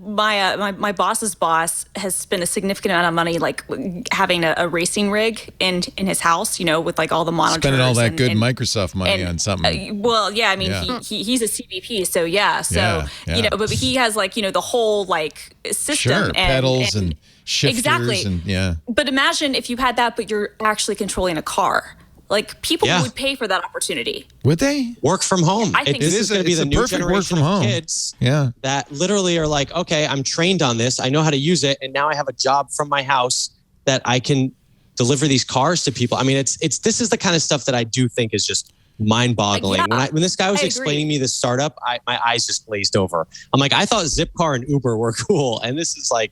my boss's boss has spent a significant amount of money, like, having a racing rig in his house, with like all the monitors. Spending all that good Microsoft money on something. Well, yeah, I mean, he's a CVP, so but he has like the whole like system, sure, pedals and shifters, exactly, But imagine if you had that, but you're actually controlling a car. Like, people would pay for that opportunity. Would they? Work from home. I think this is going to be the new generation of kids that literally are like, okay, I'm trained on this. I know how to use it. And now I have a job from my house that I can deliver these cars to people. I mean, this is the kind of stuff that I do think is just mind-boggling. When this guy was explaining me this startup, my eyes just glazed over. I'm like, I thought Zipcar and Uber were cool. And this is like,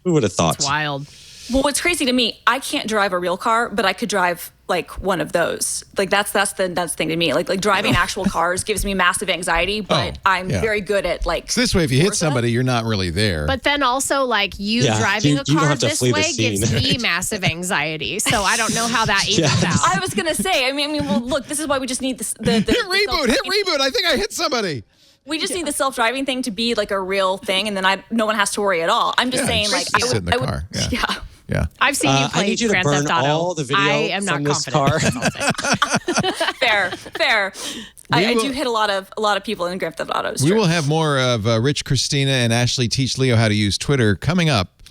who would have thought? It's wild. Well, what's crazy to me, I can't drive a real car, but I could drive like one of those. Like that's the thing to me. Like driving actual cars gives me massive anxiety, but I'm very good at like. So this way, if you hit somebody, you're not really there. But then also, like driving a car this way gives me massive anxiety. So I don't know how that evens out. I was gonna say. I mean, well, look, this is why we just need the hit reboot. I think I hit somebody. We just need the self-driving thing to be like a real thing, and then no one has to worry at all I'm just saying, like, sit in the car. Yeah. I've seen you play Grand Theft Auto. All the video I am not confident. Fair. I do hit a lot of people in Grand Theft Auto. We will have more of Rich, Christina, and Ashley teach Leo how to use Twitter coming up.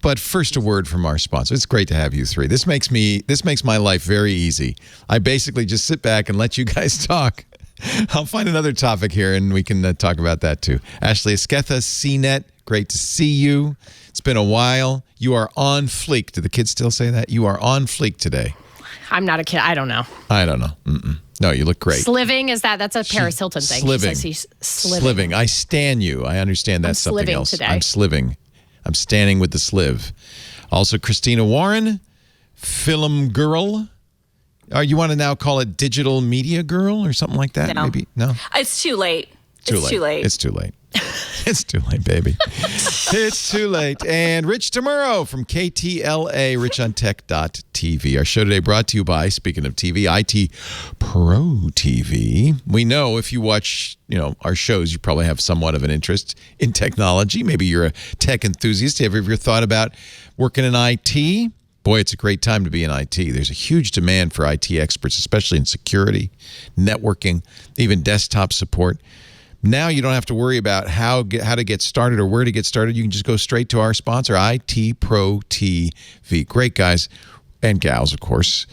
But first, a word from our sponsor. It's great to have you three. This makes my life very easy. I basically just sit back and let you guys talk. I'll find another topic here, and we can talk about that too. Ashley Esquetha, CNET, great to see you. It's been a while. You are on fleek. Do the kids still say that? You are on fleek today. I'm not a kid. I don't know. No, you look great. Sliving, that's a Paris Hilton thing. Sliving. He says he's sliving. I stan you. I understand that's something else. Today. I'm sliving. I'm standing with the sliv. Also, Christina Warren, film girl. You want to now call it digital media girl or something like that? No. Maybe? No? It's too late. It's too late. It's too late, baby. It's too late. And Rich DeMuro from KTLA, richontech.tv. Our show today brought to you by, speaking of TV, IT Pro TV. We know if you watch, our shows, you probably have somewhat of an interest in technology. Maybe you're a tech enthusiast. Have you ever thought about working in IT? Boy, it's a great time to be in IT. There's a huge demand for IT experts, especially in security, networking, even desktop support. Now you don't have to worry about how to get started or where to get started. You can just go straight to our sponsor, IT Pro TV. Great guys and gals, of course,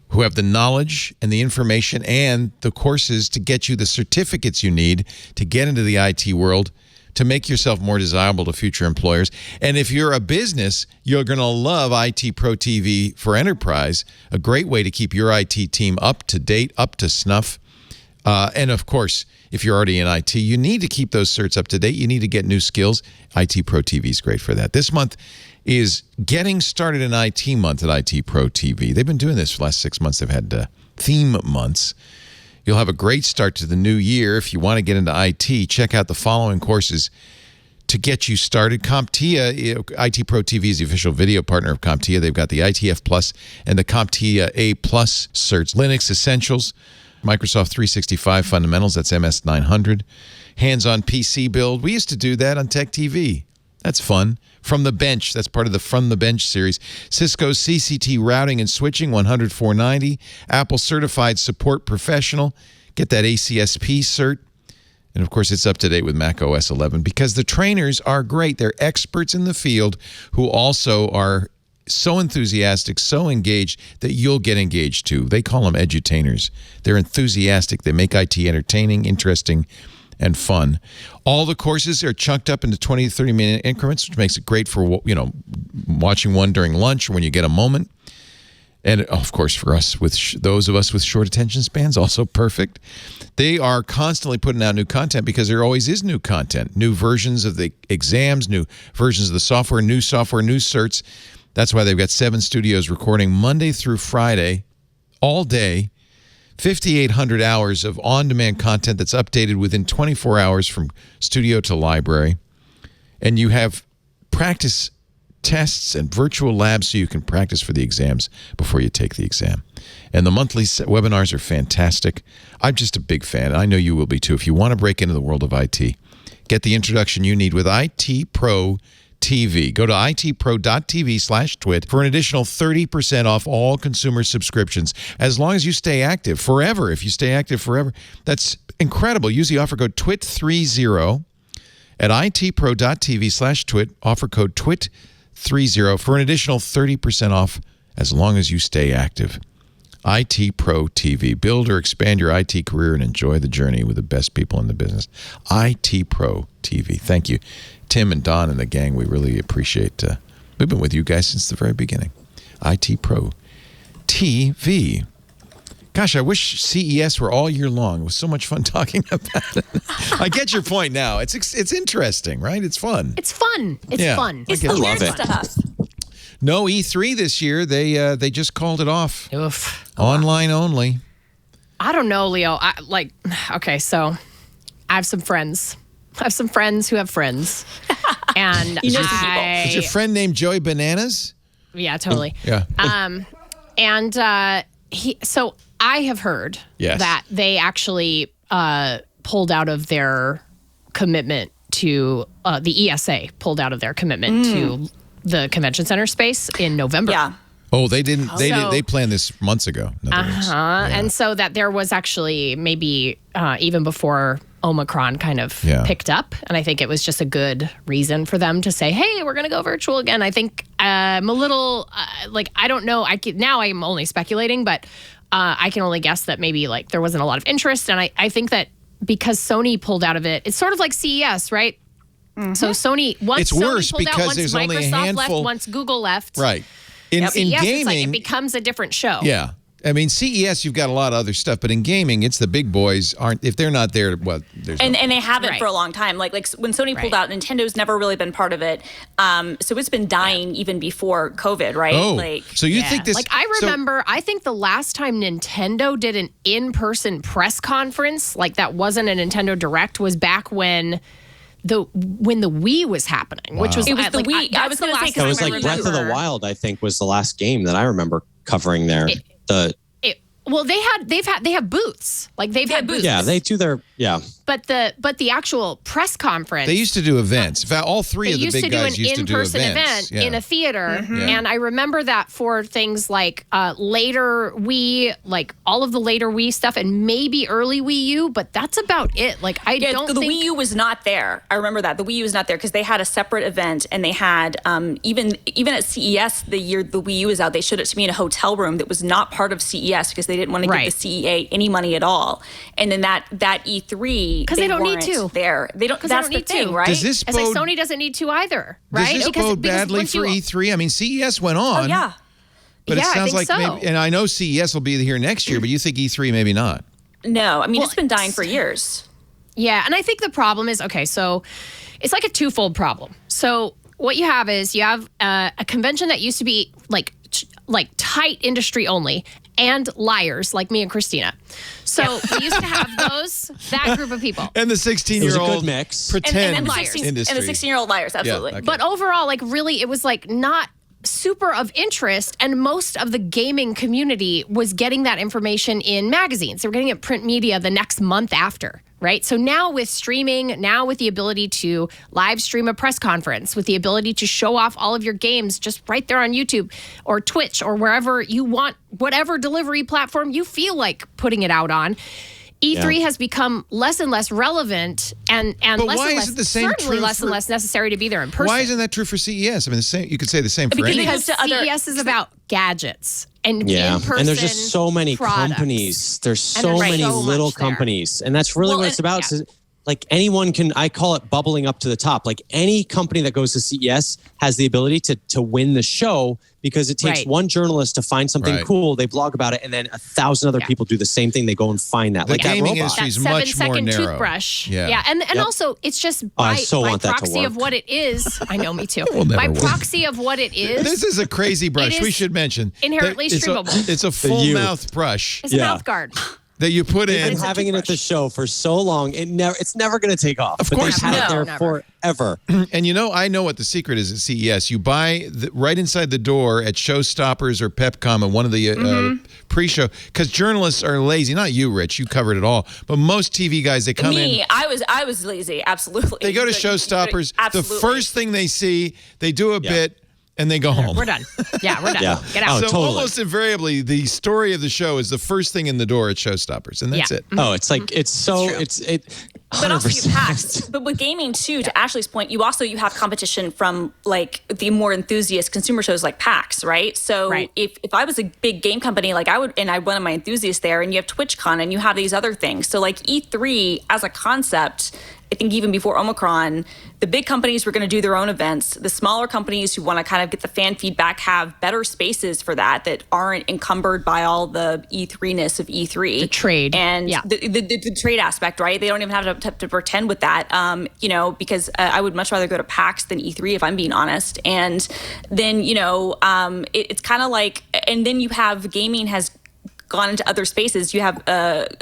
who have the knowledge and the information and the courses to get you the certificates you need to get into the IT world, to make yourself more desirable to future employers. And if you're a business, you're going to love IT Pro TV for Enterprise, a great way to keep your IT team up to date, up to snuff. And of course, if you're already in IT, you need to keep those certs up to date. You need to get new skills. IT Pro TV is great for that. This month is Getting Started in IT month at IT Pro TV. They've been doing this for the last 6 months. They've had theme months. You'll have a great start to the new year. If you want to get into IT, check out the following courses to get you started. CompTIA, IT Pro TV is the official video partner of CompTIA. They've got the ITF Plus and the CompTIA A Plus certs. Linux Essentials, Microsoft 365 Fundamentals, that's MS900. Hands-on PC build. We used to do that on Tech TV. That's fun. From the Bench, that's part of the From the Bench series. Cisco's CCT Routing and Switching, 100-490. Apple Certified Support Professional. Get that ACSP cert. And, of course, it's up to date with Mac OS 11 because the trainers are great. They're experts in the field who also are so enthusiastic, so engaged that you'll get engaged too. They call them edutainers. They're enthusiastic. They make IT entertaining, interesting, and fun. All the courses are chunked up into 20 to 30-minute increments, which makes it great for, watching one during lunch or when you get a moment. And, of course, for us, those of us with short attention spans, also perfect. They are constantly putting out new content because there always is new content, new versions of the exams, new versions of the software, new certs. That's why they've got 7 studios recording Monday through Friday, all day, 5,800 hours of on-demand content that's updated within 24 hours from studio to library. And you have practice tests and virtual labs so you can practice for the exams before you take the exam. And the monthly webinars are fantastic. I'm just a big fan. I know you will be too. If you want to break into the world of IT, get the introduction you need with IT Pro TV. Go to itpro.tv/twit for an additional 30% off all consumer subscriptions as long as you stay active forever. If you stay active forever, that's incredible. Use the offer code TWIT30 at itpro.tv/twit. Offer code TWIT30 for an additional 30% off as long as you stay active. IT Pro TV. Build or expand your IT career and enjoy the journey with the best people in the business. IT Pro TV. Thank you, Tim and Don and the gang. We really appreciate we've been with you guys since the very beginning. IT Pro TV. Gosh, I wish CES were all year long. It was so much fun talking about it. I get your point now. It's interesting, right? It's fun. It's fun. It's fun. It's the weird stuff. No E3 this year. They just called it off. Oof. Online only. I don't know, Leo. Okay, so I have some friends. I have some friends who have friends. And you know some people. Is your friend named Joey Bananas? Yeah, totally. Yeah. So I have heard that they actually pulled out of their commitment to the ESA pulled out of their commitment to the convention center space in November. Yeah. Oh, they didn't. They planned this months ago. And so that there was actually maybe even before Omicron kind of picked up, and I think it was just a good reason for them to say, "Hey, we're going to go virtual again." I think I'm a little I don't know. Now I'm only speculating, but I can only guess that maybe there wasn't a lot of interest, and I think that because Sony pulled out of it, it's sort of like CES, right? Mm-hmm. So Sony once Sony pulled out, once Microsoft left, once Google left, right? In gaming, it becomes a different show. Yeah. I mean, CES, you've got a lot of other stuff, but in gaming, it's the big boys if they're not there, well, there's and they haven't for a long time. Like when Sony pulled out, Nintendo's never really been part of it. So it's been dying even before COVID, right? Oh, so you think this? I remember, I think the last time Nintendo did an in-person press conference, that wasn't a Nintendo Direct, was back when the Wii was happening, which was the Wii. I was going to say because it was Breath of the Wild. I think was the last game that I remember covering there. Well, they have booths. Like they've had booths. Yeah, they do their But the actual press conference. They used to do events. In fact, all three of the big guys used to do events. They used to do an in-person event in a theater. And I remember that for things like later Wii, like all of the later Wii stuff and maybe early Wii U, but that's about it. Like I don't think... The Wii U was not there. I remember that. The Wii U was not there because they had a separate event and they had, even at CES the year the Wii U was out, they showed it to me in a hotel room that was not part of CES because they didn't want to give the CEA any money at all. And then that E3, because they don't need to. There, they don't. That's the thing, right? Does this bode, it's like Sony doesn't need to either, right? Does this bode badly for E3? I mean, CES went on. Oh yeah. But it sounds like maybe, and I know CES will be here next year, but you think E3 maybe not? No, I mean it's been dying for years. Yeah, and I think the problem is so it's like a twofold problem. So what you have is you have a convention that used to be like tight industry only. And liars like me and Christina. So we used to have that group of people. And the 16-year-old mix. Pretend and liars. Industry. And the 16-year-old liars, absolutely. Yeah, okay. But overall, like really, it was like not super of interest. And most of the gaming community was getting that information in magazines. They were getting it in print media the next month after. Right. So now with streaming, now with the ability to live stream a press conference, with the ability to show off all of your games just right there on YouTube or Twitch or wherever you want, whatever delivery platform you feel like putting it out on, E3 has become less and less relevant and less and less, certainly less and less necessary to be there in person. Why isn't that true for CES? I mean, you could say the same for anything. Because CES is about gadgets. And in-person and there's just so many products. Companies. There's so many little companies. And that's really what it's about. Yeah. Like anyone can, I call it bubbling up to the top. Like any company that goes to CES has the ability to win the show because it takes one journalist to find something cool. They blog about it, and then 1,000 other people do the same thing. They go and find that. The like gaming that industry is that much more 7-second narrow. Toothbrush. Yeah. And also, it's just by proxy of what it is. I know, me too. By proxy of what it is. This is a crazy brush. We should mention. Inherently streamable. It's a full mouth brush. It's a mouth guard. That you put in. They've been having it at the show for so long, it's never going to take off. Of course, they've had it there forever. And I know what the secret is at CES. You buy right inside the door at Showstoppers or Pepcom and one of the pre-show, because journalists are lazy. Not you, Rich. You covered it all. But most TV guys, they come in. I was lazy. Absolutely. They go to Showstoppers. The first thing they see, they do a bit. And they go home. We're done. Yeah, we're done. Get out. So almost invariably, the story of the show is the first thing in the door at Showstoppers, and that's it. Oh, it's like it's But also you PAX. But with gaming too, to Ashley's point, you have competition from like the more enthusiast consumer shows like PAX, right? So if I was a big game company, like I one of my enthusiasts there, and you have TwitchCon and you have these other things. So like E3 as a concept, I think even before Omicron, the big companies were going to do their own events. The smaller companies who want to kind of get the fan feedback have better spaces for that aren't encumbered by all the E3-ness of E3. The trade. And the trade aspect, right? They don't even have to pretend with that, because I would much rather go to PAX than E3, if I'm being honest. And then, it's kind of like, and then you have gaming has gone into other spaces. You have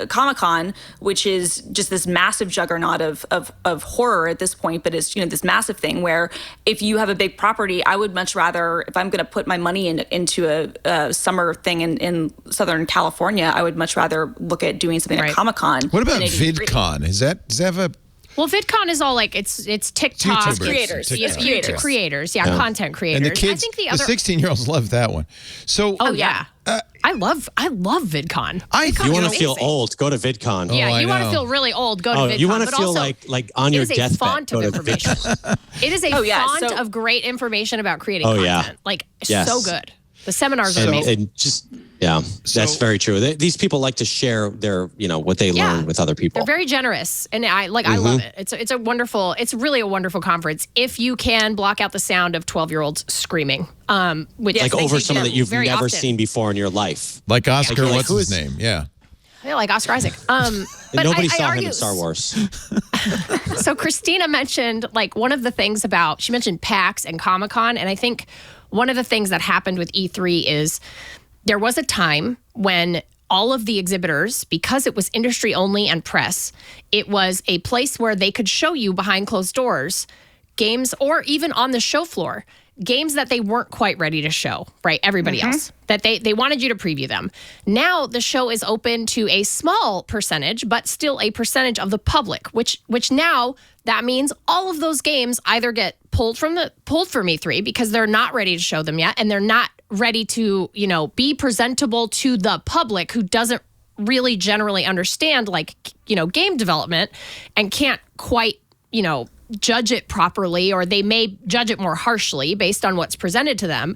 Comic-Con, which is just this massive juggernaut of horror at this point, but it's this massive thing where if you have a big property, I would much rather, if I'm going to put my money into a summer thing in Southern California, I would much rather look at doing something at Comic-Con. What about VidCon? Does that have a... Well, VidCon is all like it's TikTok. It's creators. It's YouTube creators. Yeah, content creators. And the kids, I think the 16-year-olds love that one. So, I love VidCon. You want to feel old? Go to VidCon. Yeah, you want to feel really old? Go to VidCon. You want to feel like on your deathbed? It is a font of information. It is a font of great information about creating content. Like so good. The seminars are amazing. That's very true. These people like to share their, what they learn with other people. They're very generous, and I love it. It's really a wonderful conference if you can block out the sound of 12-year-olds screaming, which like over someone that you've never seen before in your life. Like Oscar, what's his name? Yeah. Yeah, like Oscar Isaac. But nobody saw him in Star Wars. So Christina mentioned one of the things she mentioned PAX and Comic-Con, and I think one of the things that happened with E3 is there was a time when all of the exhibitors, because it was industry only and press, it was a place where they could show you behind closed doors games or even on the show floor games that they weren't quite ready to show, right? Everybody else, that they wanted you to preview them. Now the show is open to a small percentage, but still a percentage of the public, which now that means all of those games either get pulled from E3 because they're not ready to show them yet, and they're not ready to, be presentable to the public who doesn't really generally understand game development and can't quite, judge it properly, or they may judge it more harshly based on what's presented to them.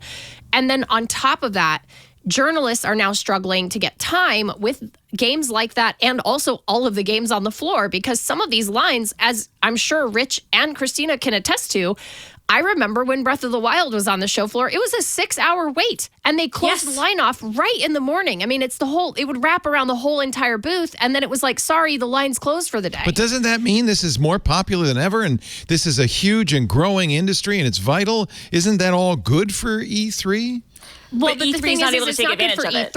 And then on top of that, journalists are now struggling to get time with games like that, and also all of the games on the floor, because some of these lines, as I'm sure Rich and Christina can attest to, I remember when Breath of the Wild was on the show floor, it was a 6-hour wait, and they closed the line off right in the morning. I mean, it would wrap around the whole entire booth, and then it was like, sorry, the line's closed for the day. But doesn't that mean this is more popular than ever, and this is a huge and growing industry, and it's vital? Isn't that all good for E3? Well, but the E3 thing is not able to it's take not good advantage for of it.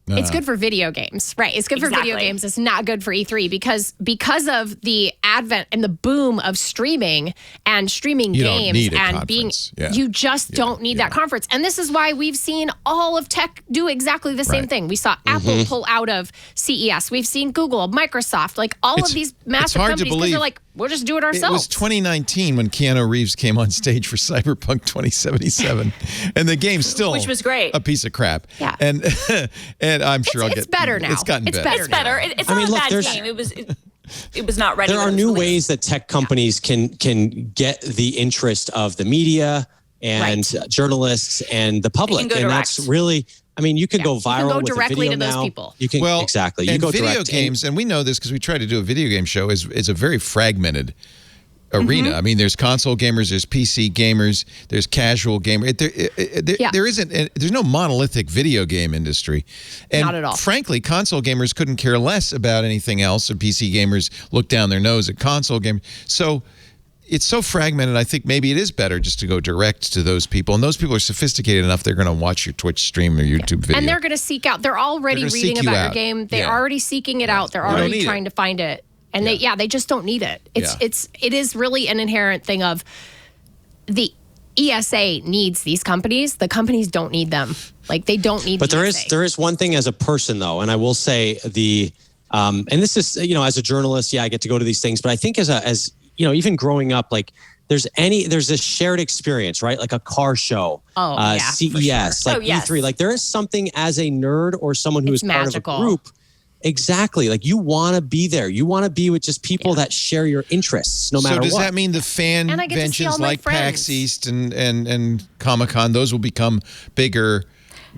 E3. It's good for video games, right? It's good for video games. It's not good for E3 because of the advent and the boom of streaming and streaming You games don't need a and conference. you just don't need that conference. And this is why we've seen all of tech do exactly the same thing. We saw Apple pull out of CES. We've seen Google, Microsoft, all of these massive companies, because they're like, we'll just do it ourselves. It was 2019 when Keanu Reeves came on stage for Cyberpunk 2077, and the game's still which was great. A piece of crap. Yeah, and I'm sure it's better now. It's gotten better. It's better. It's not a bad game. It was not ready. There are new ways that tech companies can get the interest of the media and journalists and the public, and that's really. I mean, you could go viral. You can go with directly a video to those now. people. You can exactly. You go video games, and we know this because we tried to do a video game show. Is a very fragmented arena. I mean, there's console gamers, there's PC gamers, there's casual gamers. There's no monolithic video game industry. And not at all. Frankly, console gamers couldn't care less about anything else, and PC gamers look down their nose at console gamers. So it's so fragmented, I think maybe it is better just to go direct to those people. And those people are sophisticated enough, they're going to watch your Twitch stream or YouTube video. And they're going to seek out. They're already reading about your game. They're already seeking it out. They're already trying to find it. And they just don't need it. It is really an inherent thing of the ESA needs these companies. The companies don't need them. They don't need. But there is one thing as a person though, and I will say and this is as a journalist, I get to go to these things, but I think as even growing up, there's this shared experience, right? Like a car show, CES, E3. There is something as a nerd or someone who is magical. Part of a group. Exactly. You want to be there. You want to be with just people that share your interests, no matter what. So does that mean the fan conventions like PAX East and Comic-Con, those will become bigger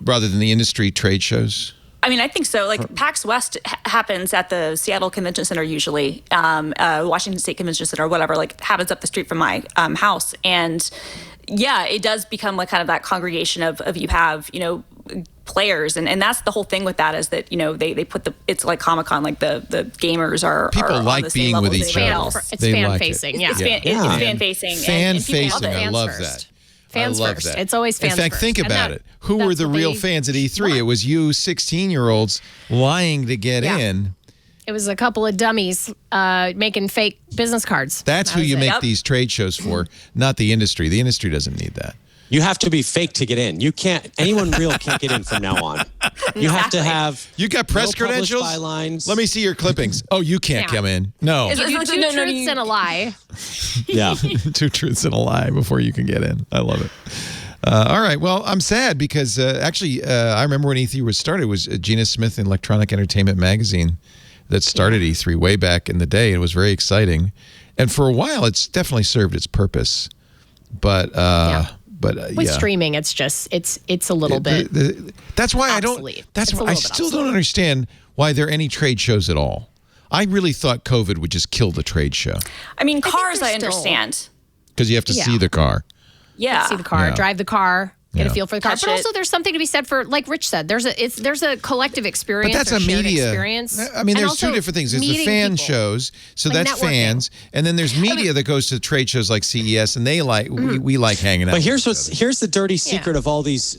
rather than the industry trade shows? I mean, I think so. PAX West happens at the Seattle Convention Center usually, Washington State Convention Center, or whatever, happens up the street from my house. And it does become kind of that congregation of you have, players. And that's the whole thing with that is that, they put it's like Comic-Con, the gamers are people are like on the same being level with as each everybody other. else. It's fan facing. It's fan facing. Fan and people facing. love it. I love that. Fans I love first. That. It's always fans first. In fact, first. think about it. Who were the real fans at E3? It was you 16-year-olds lying to get in. It was a couple of dummies making fake business cards. That's who you make these trade shows for, not the industry. The industry doesn't need that. You have to be fake to get in. You can't. Anyone real can't get in from now on. You have to have. You got press credentials. Bylines. Let me see your clippings. Oh, you can't come in. No. You do two truths and a lie. Yeah. 2 truths and a lie before you can get in. I love it. All right. Well, I'm sad because actually, I remember when E3 was started. It was Gina Smith in Electronic Entertainment Magazine that started E3 way back in the day. It was very exciting, and for a while, it's definitely served its purpose. But with streaming, it's just it's a little bit. That's why obsolete. I still don't understand why there are any trade shows at all. I really thought COVID would just kill the trade show. I mean, cars, I understand. Because you have to see the car. Yeah. See the car, drive the car, get a feel for the car. Touch but also, there's something to be said for, like Rich said, there's a collective experience. But that's a media experience. I mean, there's two different things. There's the fan shows, so that's networking. fans, and then there's media that goes to trade shows like CES, and they we like hanging out. But here's the dirty secret of all these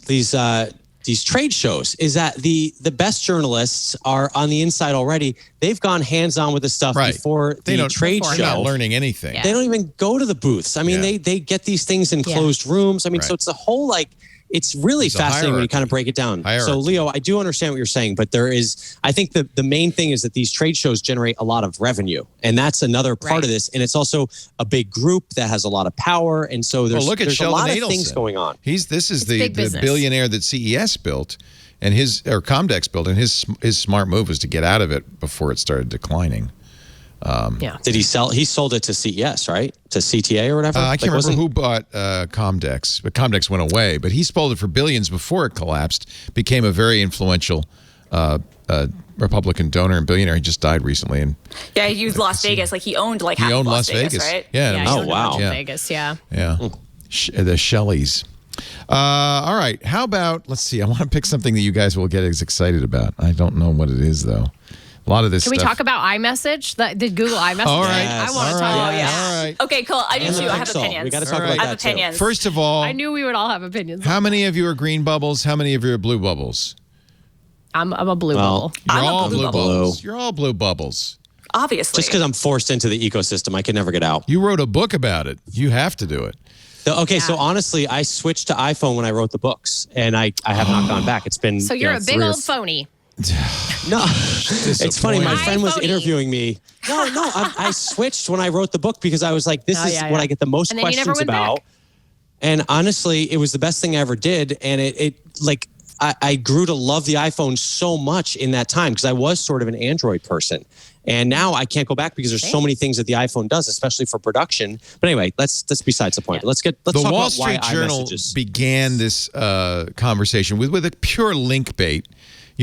these trade shows is that the best journalists are on the inside already. They've gone hands-on with the stuff before the trade show. They're not learning anything. They don't even go to the booths. I mean, they get these things in closed rooms. I mean, so it's the whole it's really fascinating when you kind of break it down. So, Leo, I do understand what you're saying, but I think the main thing is that these trade shows generate a lot of revenue. And that's another part of this. And it's also a big group that has a lot of power. And so there's a lot of things going on. This is the billionaire that CES built and Comdex built, and his smart move was to get out of it before it started declining. Did he sell? He sold it to CES, right? To CTA or whatever? I can't remember who bought Comdex, but Comdex went away. But he sold it for billions before it collapsed, became a very influential Republican donor and billionaire. He just died recently. And he used Las Vegas. He owned half of Las Vegas, right? Yeah. Oh, wow. Vegas, yeah. Yeah. The Shelleys. All right. How about, let's see. I want to pick something that you guys will get as excited about. I don't know what it is, though. A lot of this stuff. Can we talk about iMessage? Did Google iMessage? All right. I want to talk about All right. Okay, cool. I do too. I have opinions. We got to talk about that. I have opinions. First of all, I knew we would all have opinions. How many of you are green bubbles? How many of you are blue bubbles? I'm a blue bubble. You're I'm all a blue bubbles. You're all blue bubbles. Obviously. Just because I'm forced into the ecosystem, I can never get out. You wrote a book about it. You have to do it. So honestly, I switched to iPhone when I wrote the books, and I have not gone back. It's been so you're a big old phony. No, it's funny. My friend was interviewing me. No, I switched when I wrote the book because I was like, this is what I get the most questions about. Back. And honestly, it was the best thing I ever did. And I grew to love the iPhone so much in that time because I was sort of an Android person. And now I can't go back because there's so many things that the iPhone does, especially for production. But anyway, that's besides the point. Let's talk about why iMessages. The Wall Street Journal began this conversation with a pure link bait.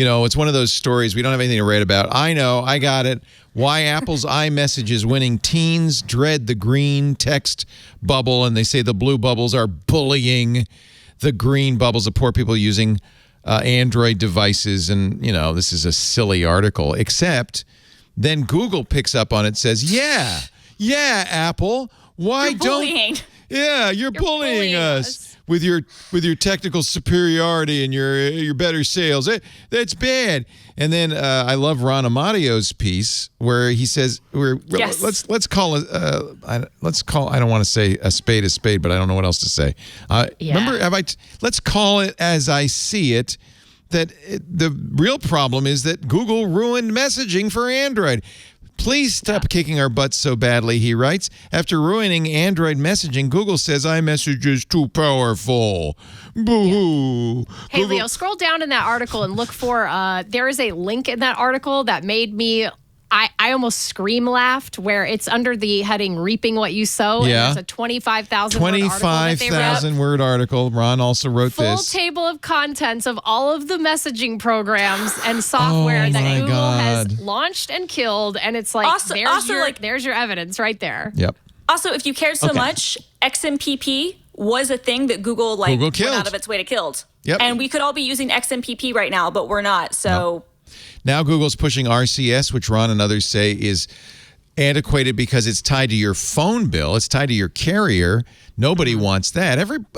It's one of those stories we don't have anything to write about. I know, I got it. Why Apple's iMessage is winning. Teens dread the green text bubble, and they say the blue bubbles are bullying the green bubbles of poor people using Android devices. And, this is a silly article, except then Google picks up on it and says, yeah, Apple, why don't... Yeah, you're bullying us. With your technical superiority and your better sales, that's bad. And then I love Ron Amadio's piece where he says, let's call it I don't want to say a spade, but I don't know what else to say. Remember, let's call it as I see it. That the real problem is that Google ruined messaging for Android. Please stop kicking our butts so badly, he writes. After ruining Android messaging, Google says iMessage is too powerful. Boo-hoo. Hey, Leo, scroll down in that article and look for, there is a link in that article that made me, I almost scream laughed, where it's under the heading Reaping What You Sow. Yeah. And it's a 25,000 word article. Ron also wrote this. Full table of contents of all of the messaging programs and software that Google has launched and killed. And it's like, there's your evidence right there. Yep. Also, if you cared so much, XMPP was a thing that Google went out of its way to kill. Yep. And we could all be using XMPP right now, but we're not. So... No. Now Google's pushing RCS, which Ron and others say is antiquated because it's tied to your phone bill. It's tied to your carrier. Nobody wants that.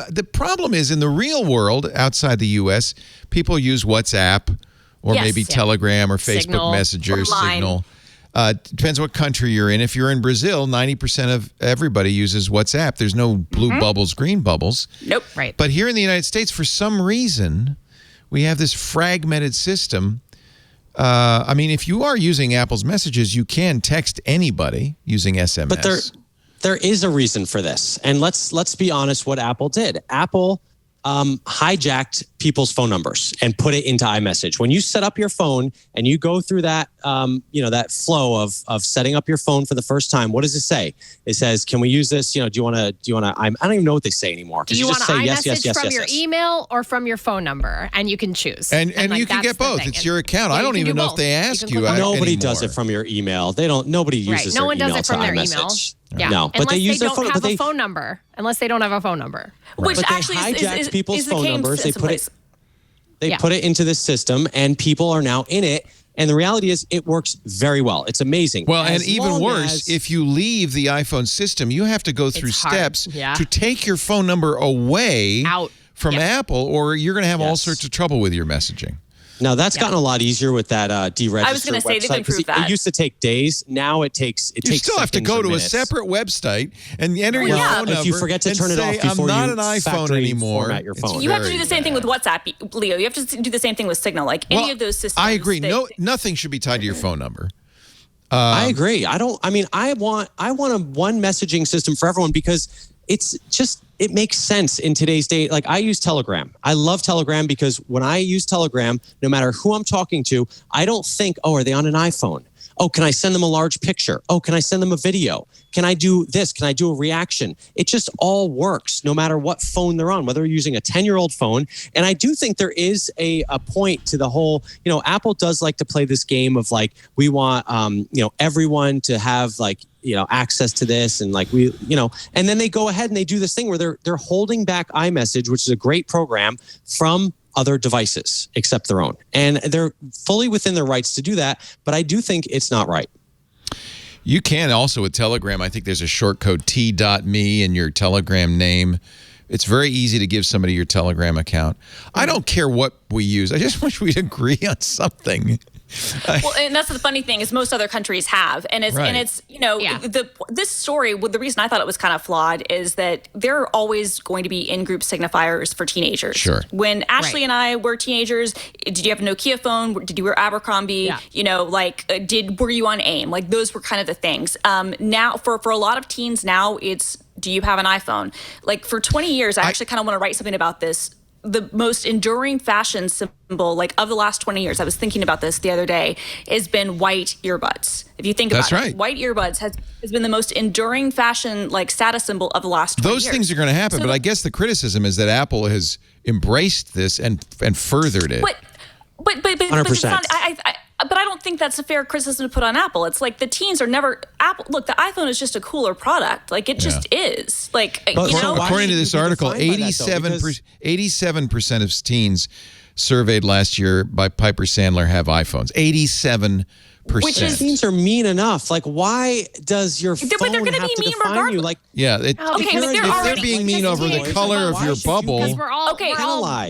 The problem is in the real world, outside the U.S., people use WhatsApp or maybe Telegram or Facebook Messenger, Signal. Depends what country you're in. If you're in Brazil, 90% of everybody uses WhatsApp. There's no blue bubbles, green bubbles. Nope. Right. But here in the United States, for some reason, we have this fragmented system. If you are using Apple's messages, you can text anybody using SMS. But there is a reason for this. And let's be honest what Apple did. Apple hijacked people's phone numbers and put it into iMessage. When you set up your phone and you go through that, that flow of setting up your phone for the first time, what does it say? It says, "Can we use this? Do you want to? I don't even know what they say anymore." Do you want to iMessage from your email or from your phone number? And you can choose. And you can get both. It's your account. I don't even know if they ask you. Nobody does it from your email. They don't. Nobody uses their email. No one does it from their iMessage. email. Yeah. No, but they use their phone. Unless they don't have a phone number. Unless they don't have a phone number. Which but actually they hijacked people's phone numbers. They put it into this system, and people are now in it. And the reality is, it works very well. It's amazing. Well, and even worse, if you leave the iPhone system, you have to go through steps to take your phone number away from Apple, or you're going to have all sorts of trouble with your messaging. Now, that's gotten a lot easier with that deregister I was going to say, they've improved that. It used to take days. Now it takes You still have to go to a separate website and enter your phone number. If you forget to turn it off before I'm not you an iPhone anymore. format your phone. You have to do the same thing with WhatsApp, Leo. You have to do the same thing with Signal. Like any of those systems. I agree. Nothing should be tied to your phone number. I agree. I want a one messaging system for everyone because it makes sense in today's day. Like I use Telegram. I love Telegram because when I use Telegram, no matter who I'm talking to, I don't think, oh, are they on an iPhone? Oh, can I send them a large picture? Oh, can I send them a video? Can I do this? Can I do a reaction? It just all works no matter what phone they're on, whether you're using a 10-year-old phone. And I do think there is a point to the whole, Apple does like to play this game of like, we want, everyone to have like, access to this and like and then they go ahead and they do this thing where they're holding back iMessage, which is a great program, from other devices except their own. And they're fully within their rights to do that. But I do think it's not right. You can also with Telegram. I think there's a short code t.me in your Telegram name. It's very easy to give somebody your Telegram account. I don't care what we use. I just wish we'd agree on something. Well, and that's the funny thing is most other countries have, and it's this story. Well, the reason I thought it was kind of flawed is that there are always going to be in-group signifiers for teenagers. Sure. When Ashley and I were teenagers, did you have a Nokia phone? Did you wear Abercrombie? Yeah. Were you on AIM? Like those were kind of the things. Now, for a lot of teens, now it's, do you have an iPhone? Like for 20 years, I actually kind of want to write something about this. The most enduring fashion symbol, like of the last 20 years, I was thinking about this the other day, has been white earbuds. If you think about it, white earbuds has been the most enduring fashion, like status symbol of the last 20 years. Those things are going to happen, but I guess the criticism is that Apple has embraced this and furthered it. But 100%. it's not, but I don't think that's a fair criticism to put on Apple. It's like the teens are never Apple. Look, the iPhone is just a cooler product. Like it just is. Like according to this article, 87% of teens surveyed last year by Piper Sandler have iPhones. 87%. Which teens are mean enough. Like, why does your phone but they're going to be mean regardless. You? Like, if they're being mean over the color of your bubble, because we're all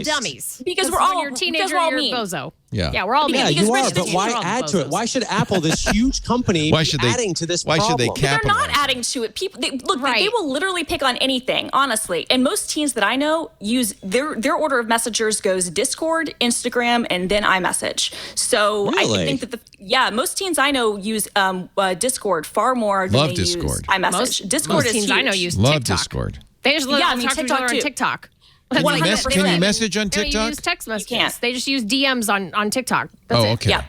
dummies. Because we're all you're a teenager, you're a bozo. Yeah, we're all mean. Yeah, you are. But why add to it? Why should Apple, this huge company, be adding to this problem? Why should they capitalize? They're not adding to it. People, they will literally pick on anything, honestly. And most teens that I know use their order of messengers goes Discord, Instagram, and then iMessage. So really? I think that most teens I know use Discord far more than they use iMessage. Discord is huge. I know use TikTok. Love Discord. They just talk to each other on TikTok. Can you message on TikTok? They use text messages. They just use DMs on TikTok. That's it. Yeah.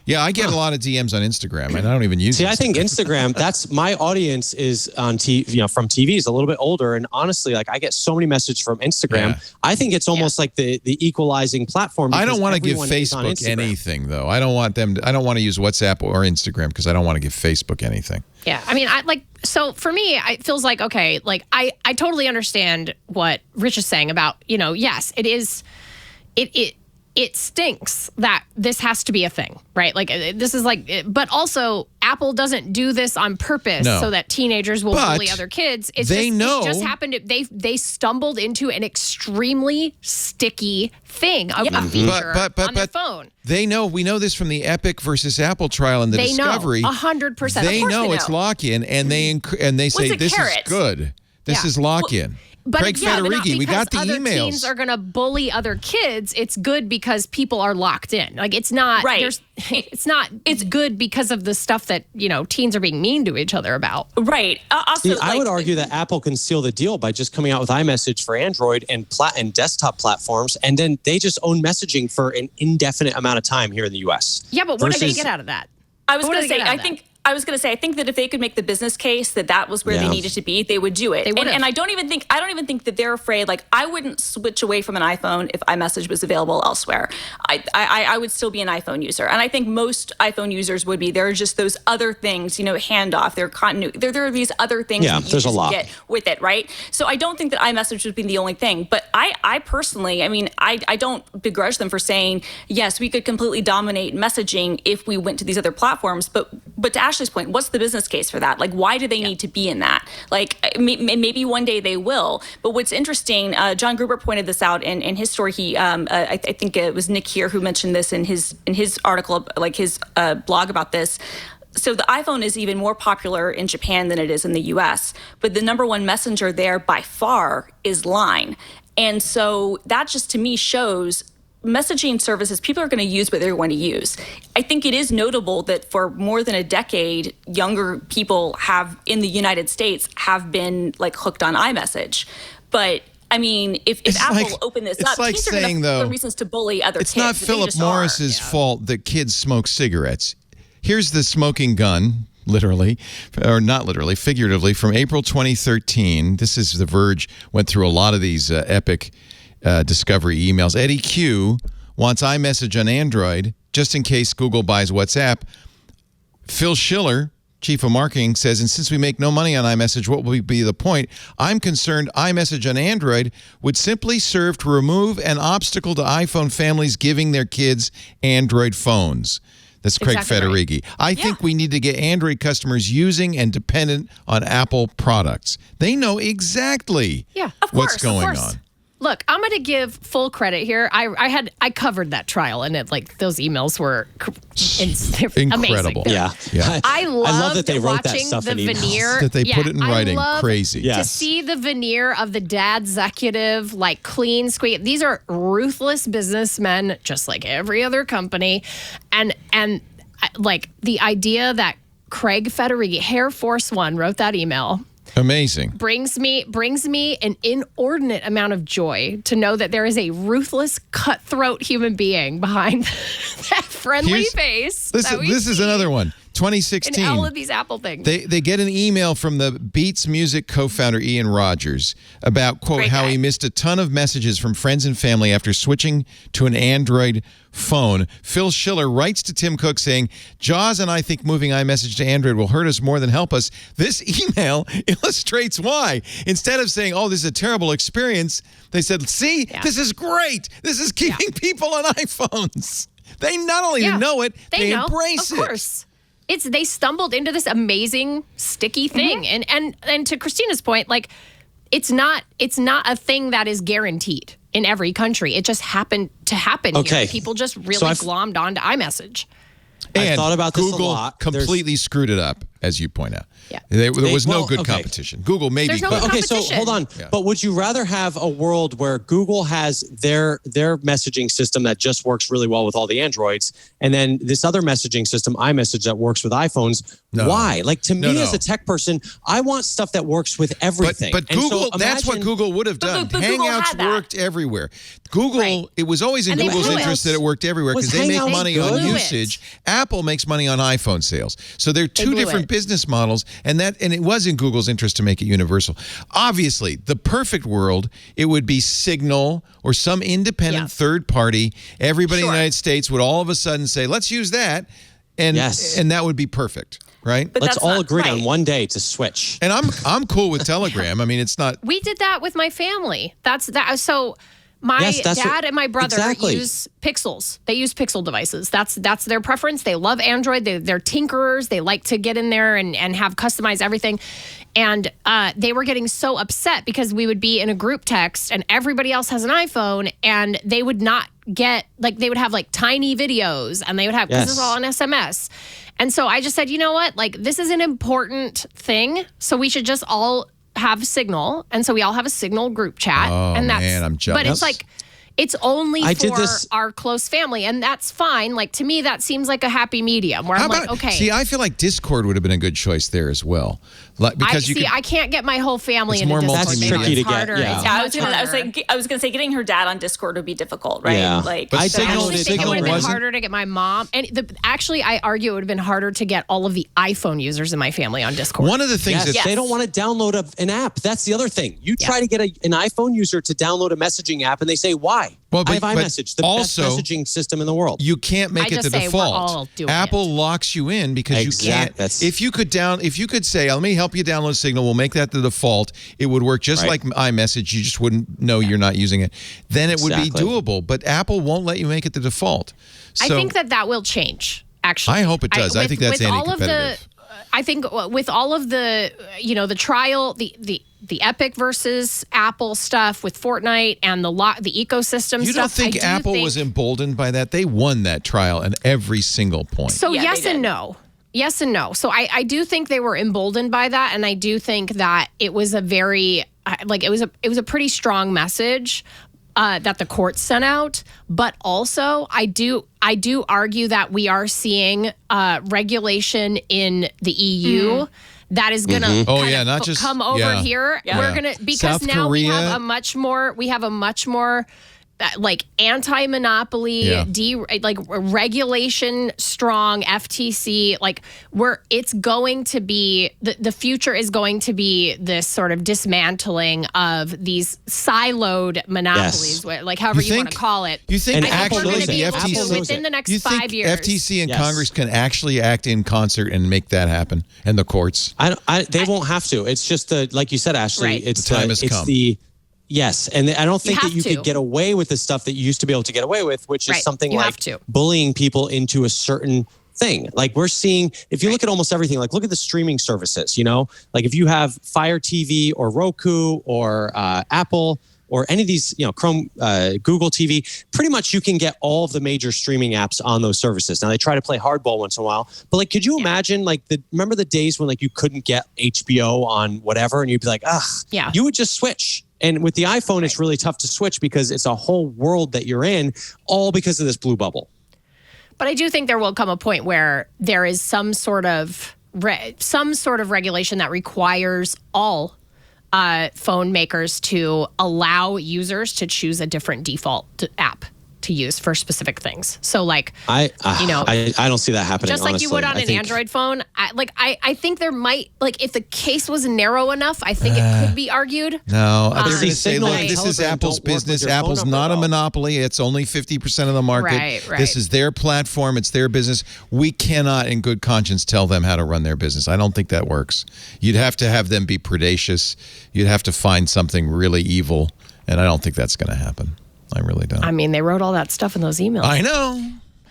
Yeah, I get a lot of DMs on Instagram, and I don't even use it. See, I think Instagram, that's my audience is on TV, from TVs, a little bit older. And honestly, like I get so many messages from Instagram. Yeah. I think it's almost like the equalizing platform. I don't want to give Facebook anything, though. I don't want to use WhatsApp or Instagram because I don't want to give Facebook anything. Yeah, I mean, so for me, it feels like, okay, like I totally understand what Rich is saying about, yes, it is, it stinks that this has to be a thing, right? Like this is like, but also Apple doesn't do this on purpose so that teenagers will bully other kids. It just happened. They stumbled into an extremely sticky thing, a feature on their phone. We know this from the Epic versus Apple trial and the Discovery. 100%. They know it's lock-in, and they say this is good. This is lock-in. But Craig Federighi, we got the other emails. Teens are going to bully other kids. It's good because people are locked in. Like it's not right. It's good because of the stuff that teens are being mean to each other about. Right. Also, I would argue that Apple can seal the deal by just coming out with iMessage for Android and desktop platforms, and then they just own messaging for an indefinite amount of time here in the U.S. Yeah, but what do they get out of that? I was going to say, I think that if they could make the business case that was where they needed to be, they would do it. And I don't even think that they're afraid. Like I wouldn't switch away from an iPhone if iMessage was available elsewhere. I would still be an iPhone user, and I think most iPhone users would be. There are just those other things, handoff. There are these other things that you just get with it, right? So I don't think that iMessage would be the only thing. But I personally, I don't begrudge them for saying yes, we could completely dominate messaging if we went to these other platforms, but But to Ashley's point, what's the business case for that? Like, why do they need to be in that? Like, maybe one day they will. But what's interesting, John Gruber pointed this out in his story. He, I think it was Nick here who mentioned this in his article, like his blog about this. So the iPhone is even more popular in Japan than it is in the US, but the number one messenger there by far is Line. And so that just to me shows messaging services people are going to use what they're going to use. I think it is notable that for more than a decade, younger people in the United States have been like hooked on iMessage. But I mean, if Apple opened this up, these are going to reasons to bully other kids. It's not Philip Morris's fault that kids smoke cigarettes. Here's the smoking gun, literally, or not literally, figuratively, from April 2013. This is The Verge, went through a lot of these epic discovery emails. Eddie Q wants iMessage on Android just in case Google buys WhatsApp. Phil Schiller, chief of marketing, says, and since we make no money on iMessage, what will be the point? I'm concerned iMessage on Android would simply serve to remove an obstacle to iPhone families giving their kids Android phones. That's Craig Federighi. Right. I think we need to get Android customers using and dependent on Apple products. They know exactly what's going on. Look, I'm going to give full credit here. I covered that trial, and those emails were incredible. Amazing. Yeah. I love that they wrote that watching stuff the in emails. veneer. That they put it in writing. Crazy. To see the veneer of the dad executive, like clean squeak. These are ruthless businessmen, just like every other company, and like the idea that Craig Federighi, Air Force One, wrote that email. Amazing. Brings me an inordinate amount of joy to know that there is a ruthless, cutthroat human being behind that friendly face. This is another one. 2016. And all of these Apple things. They get an email from the Beats Music co-founder Ian Rogers about, quote, how he missed a ton of messages from friends and family after switching to an Android phone. Phil Schiller writes to Tim Cook saying, Jaws and I think moving iMessage to Android will hurt us more than help us. This email illustrates why. Instead of saying, oh, this is a terrible experience, they said, see, this is great. This is keeping people on iPhones. They not only know it, they embrace it. Of course. They stumbled into this amazing sticky thing. And to Christina's point, like it's not a thing that is guaranteed in every country. It just happened to happen here. People just really glommed onto iMessage. And I thought about this Google a lot. Completely screwed it up, as you point out. Yeah. There was no good competition. Google maybe could. Okay, so hold on. Yeah. But would you rather have a world where Google has their messaging system that just works really well with all the Androids, and then this other messaging system, iMessage, that works with iPhones? No. Why? Like, to me as a tech person, I want stuff that works with everything. But Google, that's what Google would have done. Hangouts worked everywhere. Google, it was always in Google's interest that it worked everywhere because they make money on usage. Apple makes money on iPhone sales. So they're two different business models, and it was in Google's interest to make it universal. Obviously, the perfect world, it would be Signal or some independent third party. Everybody in the United States would all of a sudden say, let's use that, and that would be perfect. Right? But let's all agree on one day to switch. And I'm cool with Telegram. I mean, it's not. We did that with my family. So my dad and my brother use Pixels. They use Pixel devices. That's their preference. They love Android. They're tinkerers. They like to get in there and have customized everything. And they were getting so upset because we would be in a group text and everybody else has an iPhone and they would not get, like, they would have like tiny videos and they would have, this is all on SMS. And so I just said, you know what? Like, this is an important thing. So we should just all have Signal. And so we all have a Signal group chat. Oh, and that's, man, I'm jealous. But it's like, it's only for our close family. And that's fine. Like, to me, that seems like a happy medium where I'm like, okay. See, I feel like Discord would have been a good choice there as well. Because I can't get my whole family into more Discord. That's tricky to get. I was gonna say getting her dad on Discord would be difficult, right? Yeah. Like, but I think it would have been wasn't. harder to get my mom. And actually, I argue it would have been harder to get all of the iPhone users in my family on Discord. One of the things they don't want to download an app. That's the other thing. You try to get an iPhone user to download a messaging app, and they say, "Why?" Well, I have iMessage, the best messaging system in the world. You can't make it the default. Apple locks you in because you can't. If you could say, "Let me help you download Signal. We'll make that the default." It would work just like iMessage. You just wouldn't know you're not using it. Then it would be doable. But Apple won't let you make it the default. I think that will change actually. I hope it does. I think that's anti-competitive. I think with all of the, the trial, the Epic versus Apple stuff with Fortnite and the ecosystem stuff. You don't think Apple was emboldened by that? They won that trial at every single point. So yes and no. Yes and no. So I do think they were emboldened by that, and I do think that it was a very it was a pretty strong message that the courts sent out. But also, I do argue that we are seeing regulation in the EU that is going to come over here. Yeah. We're going to because South now Korea. We have a much more anti-monopoly, regulation strong FTC. It's going to be the future is going to be this sort of dismantling of these siloed monopolies, however you want to call it. You think actually the FTC within the next 5 years, FTC and Congress can actually act in concert and make that happen, and the courts? They won't have to. It's just like you said, Ashley. Right. It's the time has come. Yes, and I don't think that you could get away with the stuff that you used to be able to get away with, which is something like bullying people into a certain thing. Like we're seeing, if you look at almost everything, look at the streaming services, if you have Fire TV or Roku or Apple or any of these, Chrome, Google TV, pretty much you can get all of the major streaming apps on those services. Now they try to play hardball once in a while, but could you imagine remember the days when you couldn't get HBO on whatever and you'd be like, you would just switch. And with the iPhone, it's really tough to switch because it's a whole world that you're in, all because of this blue bubble. But I do think there will come a point where there is some sort of regulation that requires all phone makers to allow users to choose a different default app to use for specific things. So I don't see that happening. Just like honestly. You would on an Android phone. I think there might, if the case was narrow enough, I think it could be argued. No, they're going to say, this is Apple's business. Apple's not a monopoly. It's only 50% of the market. Right. This is their platform. It's their business. We cannot, in good conscience, tell them how to run their business. I don't think that works. You'd have to have them be predacious. You'd have to find something really evil, and I don't think that's going to happen. I really don't. I mean, they wrote all that stuff in those emails. I know.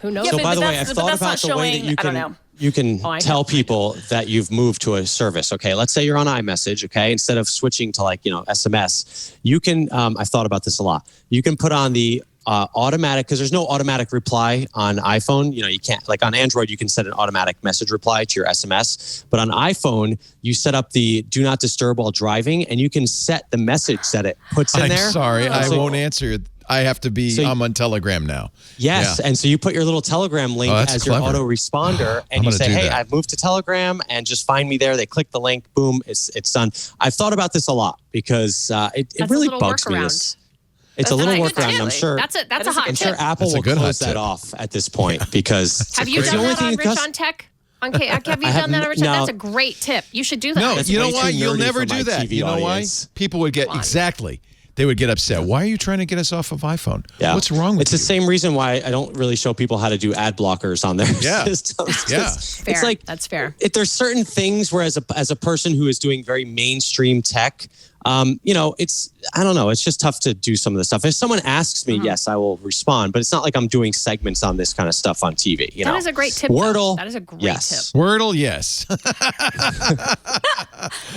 Who knows? So, by the way, I've thought about the way that you can tell people that you've moved to a service. Okay, let's say you're on iMessage. Okay, instead of switching to SMS, you can. I've thought about this a lot. You can put on the automatic, because there's no automatic reply on iPhone. You can't, on Android, you can set an automatic message reply to your SMS. But on iPhone, you set up the do not disturb while driving, and you can set the message that it puts in there. I'm sorry, I won't answer. I have to be, I'm on Telegram now. Yes, and so you put your little Telegram link as your autoresponder, and you say, hey, I've moved to Telegram, and just find me there. They click the link, boom, it's done. I've thought about this a lot because it really bugs me. It's a little workaround, I'm sure. That's a hot tip. I'm sure Apple will close that off at this point because have you done that on Rich on Tech? Have you done that on Rich? That's a great tip. You should do that. No, you know why? You'll never do that. You know why? People would get they would get upset. Why are you trying to get us off of iPhone? Yeah. What's wrong with It's the same reason why I don't really show people how to do ad blockers on their systems. Yeah. Fair. That's fair. There's certain things where as a person who is doing very mainstream tech, it's, I don't know, it's just tough to do some of the stuff. If someone asks me, yes, I will respond, but it's not like I'm doing segments on this kind of stuff on TV. That is a great tip. Wordle. That is a great tip. Wordle, yes.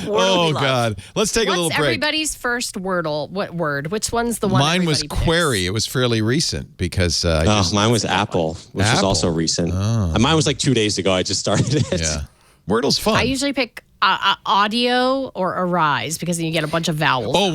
Oh, God. Let's take a little break. What's everybody's first Wordle? What word? Which one's the one? Mine was Query. It was fairly recent because mine was Apple, which is also recent. Oh. Mine was 2 days ago. I just started it. Yeah. Wordle's fun. I usually pick audio or arise because then you get a bunch of vowels. Oh,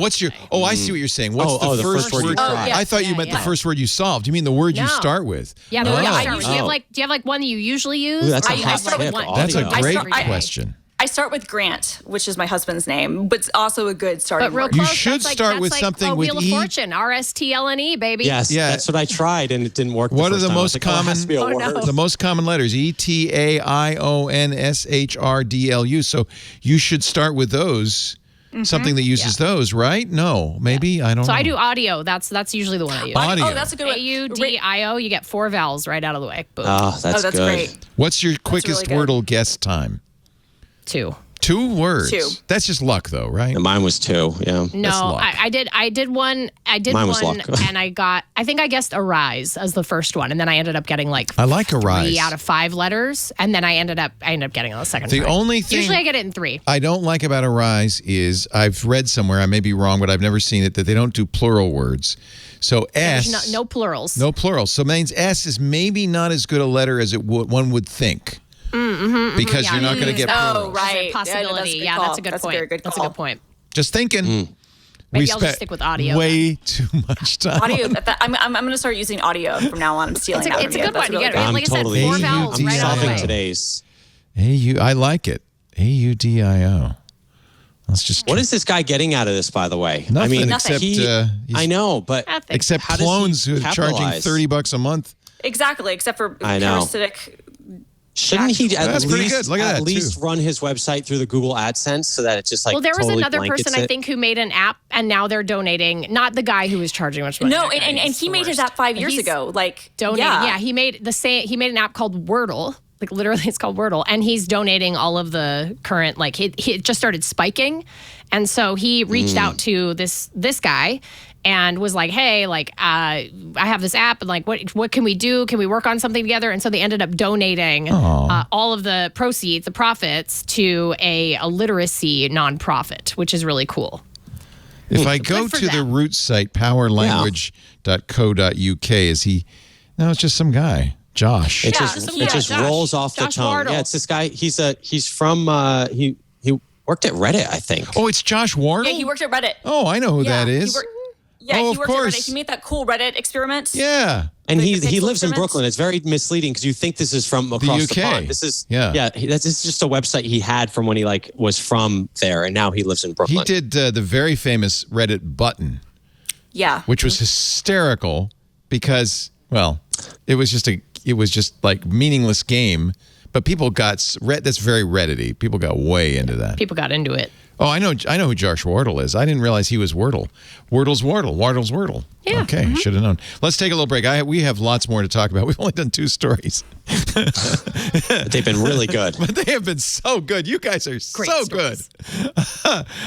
I see what you're saying. What's the first word you try? I thought you meant the first word you solved. You mean the word you start with? Yeah, do you have one that you usually use? Ooh, that's a hot tip. That's a great question. I start with Grant, which is my husband's name, but it's also a good starting word. You should start with something with Wheel of Fortune, RSTLNE, baby. Yes, that's what I tried, and it didn't work. What are the most common? The most common letters: ETAIONSHRDLU. So you should start with those. Something that uses those, right? No, maybe I don't know. So I do audio. That's usually the one I use. Audio. Oh, that's a good one. AUDIO. You get 4 vowels right out of the way. Boom. Oh, that's good. Great. What's your quickest really Wordle guess time? 2. 2 words. 2. That's just luck, though, right? And mine was 2. Yeah. No, I did one. Mine was luck. And I think I guessed arise as the first one, and then I ended up getting like I like arise. 3 out of 5 letters, and then I ended up getting it the second The time. only thing Usually I get it in 3. I don't like about arise is I've read somewhere, I may be wrong, but I've never seen it, that they don't do plural words. So S. There's no plurals. No plurals. So it means S is maybe not as good a letter as one would think. Because you're not going to get plurals. Oh, right. Possibility. Yeah, that's a good point. Very good that's a call. good point. Just thinking. Maybe I'll just stick with audio. Way too much time. Audio. I'm going to start using audio from now on. I'm stealing that. It's a good one. Really Yeah, like I said, 4 vowels right out of the way. Today's. I like it. AUDIO. Let's just. What is this guy getting out of this, by the way? Nothing. I mean, except I know, but except clones who are charging $30 a month. Exactly, except for I know. parasitic. Shouldn't he at That's least run his website through the Google AdSense so that it's just like Well, there was totally another blankets person I it? think who made an app, and now they're donating. Not the guy who was charging much money. No, and he made his app 5 years ago. Like donating. Yeah, he made an app called Wordle. Like literally, it's called Wordle, and he's donating all of the current. Like he just started spiking, and so he reached out to this guy. And was like, hey, like I have this app, and like, what can we do? Can we work on something together? And so they ended up donating all of the proceeds, the profits, to a literacy nonprofit, which is really cool. If I go to the root site, powerlanguage.co.uk, is he? No, it's just some guy, Josh. It just rolls off the tongue. Wardle. Yeah, it's this guy. He's from he worked at Reddit, I think. Oh, it's Josh Wardle? Yeah, he worked at Reddit. Oh, I know who that is. He worked at Reddit. He made that cool Reddit experiment. Yeah. And he lives in Brooklyn. It's very misleading because you think this is from across the pond. This is this is just a website he had from when he was from there, and now he lives in Brooklyn. He did the very famous Reddit button. Yeah. Which was hysterical because, well, it was just like meaningless game, but people got that's very Reddit-y. People got way into that. People got into it. Oh, I know who Josh Wardle is. I didn't realize he was Wordle. Wordle's Wardle. Wardle's Wordle. Yeah. Okay, should have known. Let's take a little break. We have lots more to talk about. We've only done 2 stories. They've been really good. But they have been so good. You guys are Great so stories. good.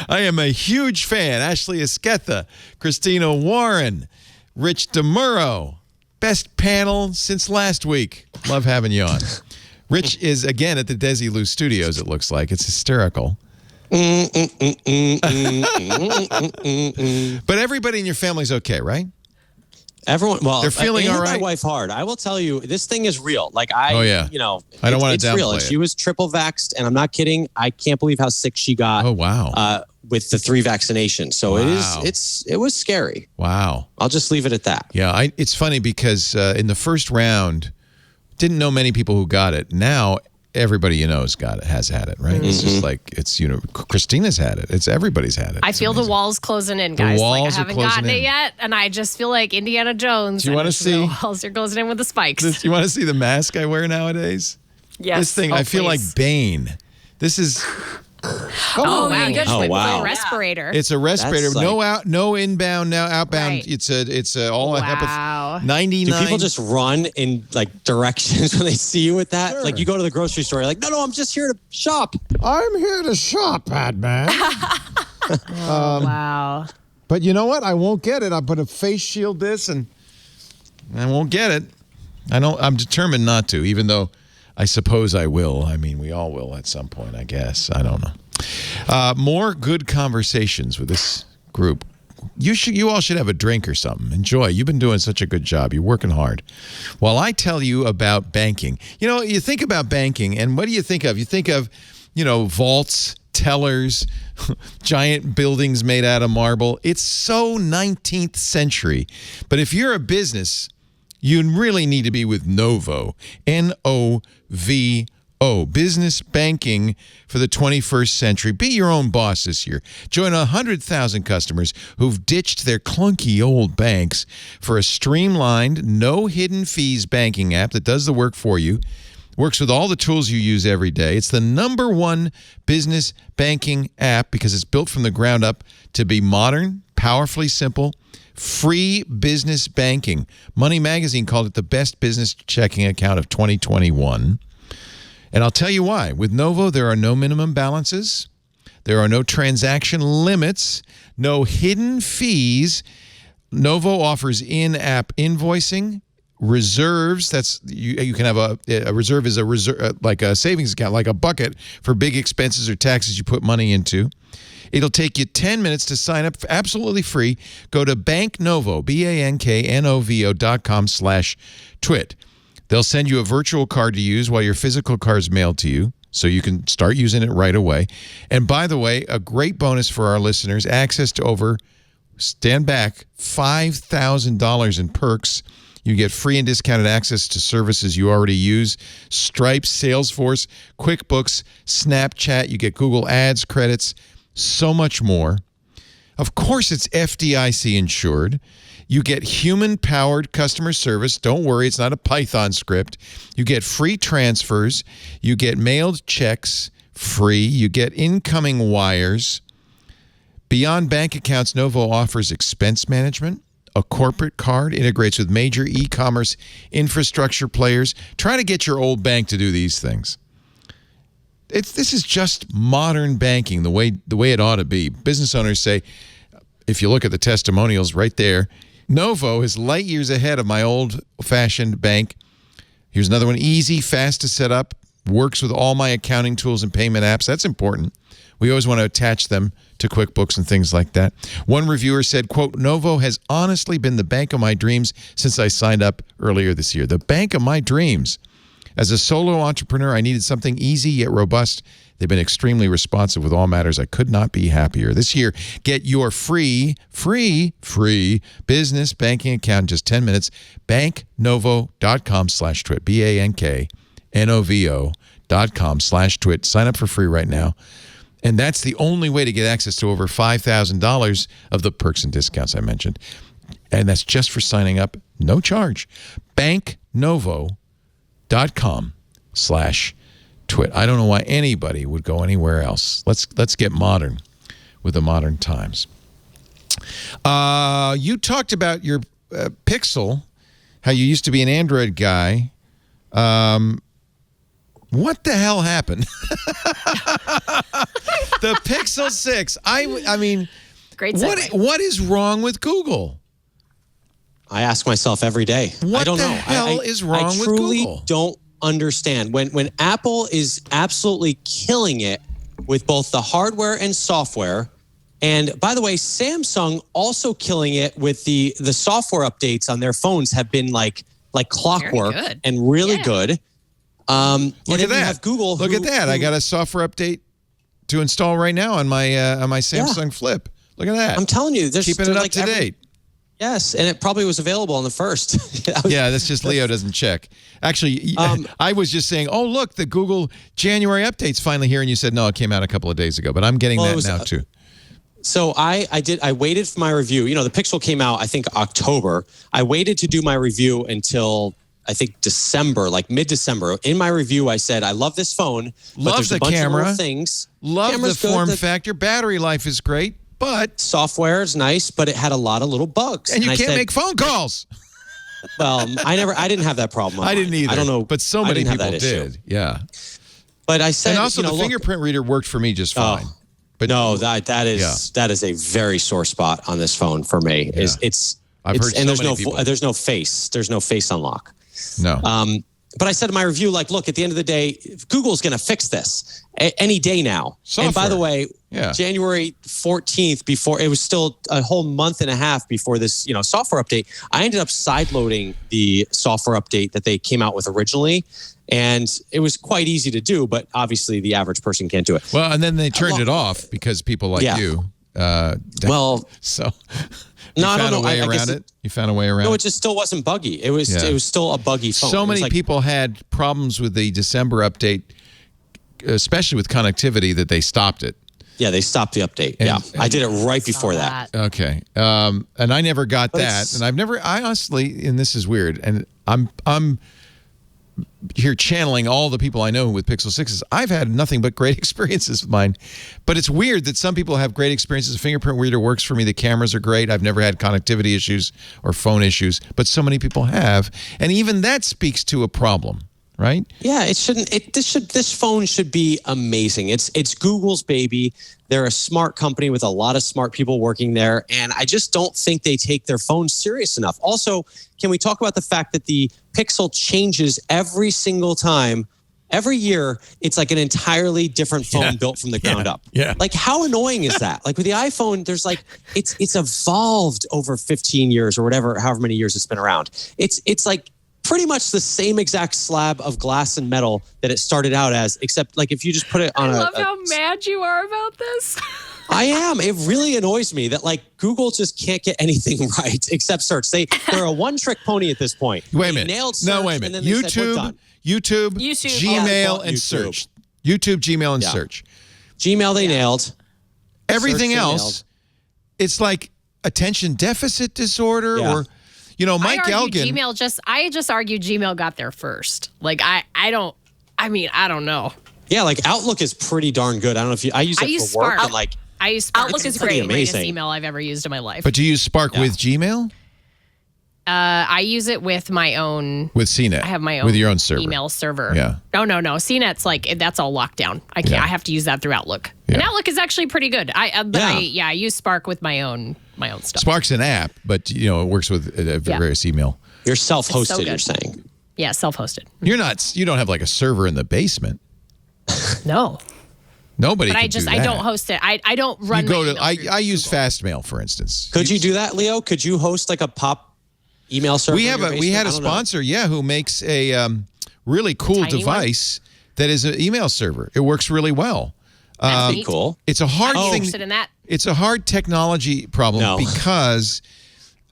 I am a huge fan. Ashley Esquetha, Christina Warren, Rich DeMuro. Best panel since last week. Love having you on. Rich is, again, at the Desilu Studios, it looks like. It's hysterical. But everybody in your family's okay, right? Everyone, well, they're feeling all right. My wife hard. I will tell you, this thing is real. Like I don't want to downplay real. it. She was triple vaxxed, and I'm not kidding. I can't believe how sick she got. Oh wow! With the 3 vaccinations, so it was scary. Wow! I'll just leave it at that. Yeah, it's funny because in the first round, didn't know many people who got it. Now everybody has had it, right? Mm-hmm. It's just like Christina's had it. It's everybody's had it. I feel the walls closing in, guys. The walls I haven't gotten it yet, and I just feel like Indiana Jones. Do you want to see the walls are closing in with the spikes? You want to see the mask I wear nowadays? Yes. This thing, I feel like Bane. This is. Oh wow! It's wow! A respirator. It's a respirator. No inbound. Now outbound. Right. It's all wow. 99. Do people just run in like directions when they see you with that? Sure. Like you go to the grocery store, you're like, no, I'm just here to shop. I'm here to shop, Batman. Wow. But you know what? I won't get it. I'll put a face shield this, and I won't get it. I'm determined not to, even though. I suppose I will. I mean, we all will at some point, I guess. I don't know. More good conversations with this group. You all should have a drink or something. Enjoy. You've been doing such a good job. You're working hard. While I tell you about banking, you think about banking, and what do you think of? You think of, vaults, tellers, giant buildings made out of marble. It's so 19th century. But if you're a business, you really need to be with Novo, Novo, business banking for the 21st century. Be your own boss this year. Join 100,000 customers who've ditched their clunky old banks for a streamlined, no hidden fees banking app that does the work for you. Works with all the tools you use every day. It's the #1 business banking app because it's built from the ground up to be modern, powerfully simple, free business banking. Money Magazine called it the best business checking account of 2021. And I'll tell you why. With Novo, there are no minimum balances. There are no transaction limits, no hidden fees. Novo offers in-app invoicing, reserves. That's you can have a reserve is a reserve like a savings account, like a bucket for big expenses or taxes you put money into. It'll take you 10 minutes to sign up, absolutely free. Go to banknovo, banknovo.com/twit. They'll send you a virtual card to use while your physical card is mailed to you, so you can start using it right away. And by the way, a great bonus for our listeners, access to over, stand back, $5,000 in perks. You get free and discounted access to services you already use. Stripe, Salesforce, QuickBooks, Snapchat. You get Google Ads credits, so much more. Of course, it's FDIC insured. You get human-powered customer service. Don't worry, it's not a Python script. You get free transfers. You get mailed checks free. You get incoming wires. Beyond bank accounts, Novo offers expense management. A corporate card, integrates with major e-commerce infrastructure players. Try to get your old bank to do these things. This is just modern banking, the way it ought to be. Business owners say, if you look at the testimonials right there, Novo is light years ahead of my old-fashioned bank. Here's another one. Easy, fast to set up, works with all my accounting tools and payment apps. That's important. We always want to attach them to QuickBooks and things like that. One reviewer said, quote, Novo has honestly been the bank of my dreams since I signed up earlier this year. The bank of my dreams. As a solo entrepreneur, I needed something easy yet robust. They've been extremely responsive with all matters. I could not be happier. This year, get your free business banking account in just 10 minutes. Banknovo.com/twit. banknovo.com/twit. Sign up for free right now. And that's the only way to get access to over $5,000 of the perks and discounts I mentioned. And that's just for signing up. No charge. Banknovo.com/twit. I don't know why anybody would go anywhere else. Let's get modern with the modern times. You talked about your Pixel, how you used to be an Android guy. What the hell happened? The Pixel 6. I mean, great segue. What is wrong with Google? I ask myself every day. I don't know. What the hell is wrong with Google? I truly don't understand. When Apple is absolutely killing it with both the hardware and software, and by the way, Samsung also killing it with the software updates on their phones have been like clockwork and really good. Look at that. Have Google. Look at that. I got a software update to install right now on my Samsung Flip. Look at that. I'm telling you, there's keeping it up to date. Yes, and it probably was available on the first. Yeah, that's just Leo doesn't check. Actually, I was just saying, oh, look, the Google January update's finally here, and you said, no, it came out a couple of days ago, but I'm getting that now, too. So I waited for my review. You know, the Pixel came out, I think, October. I waited to do my review until, I think, December, like mid-December. In my review, I said, I love this phone, but there's a bunch of little things. Love the form factor. Battery life is great. But software is nice, but it had a lot of little bugs. And you can't make phone calls. Well, I didn't have that problem. I didn't either. I don't know. But so many people did. Yeah. But I said, and also the fingerprint reader worked for me just fine. But no, that is a very sore spot on this phone for me. Yeah. I've heard and so many people. There's no face. There's no face unlock. No. But I said in my review, like, look, at the end of the day, Google's going to fix this any day now. Software. And by the way, January 14th, before it was still a whole month and a half before this, software update, I ended up sideloading the software update that they came out with originally. And it was quite easy to do, but obviously the average person can't do it. Well, and then they turned it off because people like you. So... You found a way around it? You found a way around it? No, it just still wasn't buggy. It was still a buggy phone. So many people had problems with the December update, especially with connectivity, that they stopped it. Yeah, they stopped the update. And I did it right before that. Okay. And I never got that. And I honestly, and this is weird, and I'm here channeling all the people I know with Pixel 6s. I've had nothing but great experiences with mine. But it's weird that some people have great experiences. The fingerprint reader works for me. The cameras are great. I've never had connectivity issues or phone issues, but so many people have. And even that speaks to a problem right? Yeah, it shouldn't. This phone should be amazing. It's Google's baby. They're a smart company with a lot of smart people working there, and I just don't think they take their phones serious enough. Also, can we talk about the fact that the Pixel changes every single time? Every year, it's like an entirely different phone built from the ground up. Yeah. Like, how annoying is that? Like with the iPhone, there's like it's evolved over 15 years or whatever, however many years it's been around. It's like pretty much the same exact slab of glass and metal that it started out as, except like if you just put it on I love how mad you are about this. I am. It really annoys me that like Google just can't get anything right except search. They're a one-trick pony at this point. Wait a minute. Nailed search, Wait a minute. and then they said, we're done. YouTube, Gmail, and YouTube. search. YouTube, Gmail, and search. Gmail they nailed. Everything else, it's like attention deficit disorder or, Mike Elgin. I just argue Gmail got there first. Like, I don't know. Yeah, like Outlook is pretty darn good. I don't know if I use it for work. Spark. And like, I use Spark. Outlook is It's great. the greatest email I've ever used in my life. But do you use Spark with Gmail? I use it with my own. With CNET. I have my own with your own server. email server. Yeah. No. CNET's like that's all locked down. I can't. Yeah. I have to use that through Outlook. Yeah. And Outlook is actually pretty good. I use Spark with my own stuff. Spark's an app, but it works with various email. You're self-hosted. So you're saying. Yeah, self-hosted. You don't have like a server in the basement. No. Nobody. But can do that. I don't host it. I don't run. I use Fastmail, for instance. Could you do that, Leo? Could you host like a pop email server? We had a sponsor, who makes a really cool device that is an email server. It works really well. That's neat. Cool. It's a hard thing. Interested in that? It's a hard technology problem because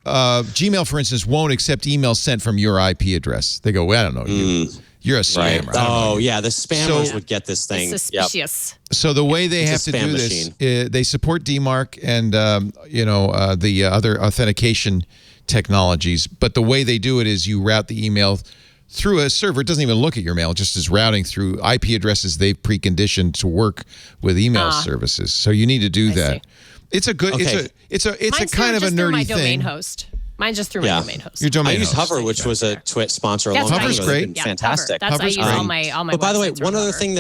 Gmail, for instance, won't accept emails sent from your IP address. They go, well, I don't know. You're a spammer. Right. Oh, yeah. The spammers would get this thing. It's suspicious. Yep. So the way they have to do this, they support DMARC and the other authentication technologies. But the way they do it is you route the email through a server. It doesn't even look at your mail. It just is routing through IP addresses they've preconditioned to work with email services. So you need to do that. See. It's a good. Okay. It's a kind of a nerdy thing. Domain host. Mine just through my domain host. Your domain I use host. Hover, which was a Twit sponsor a long time ago. Hover's great. It's fantastic. Hover. I use all my. But by the way, one other thing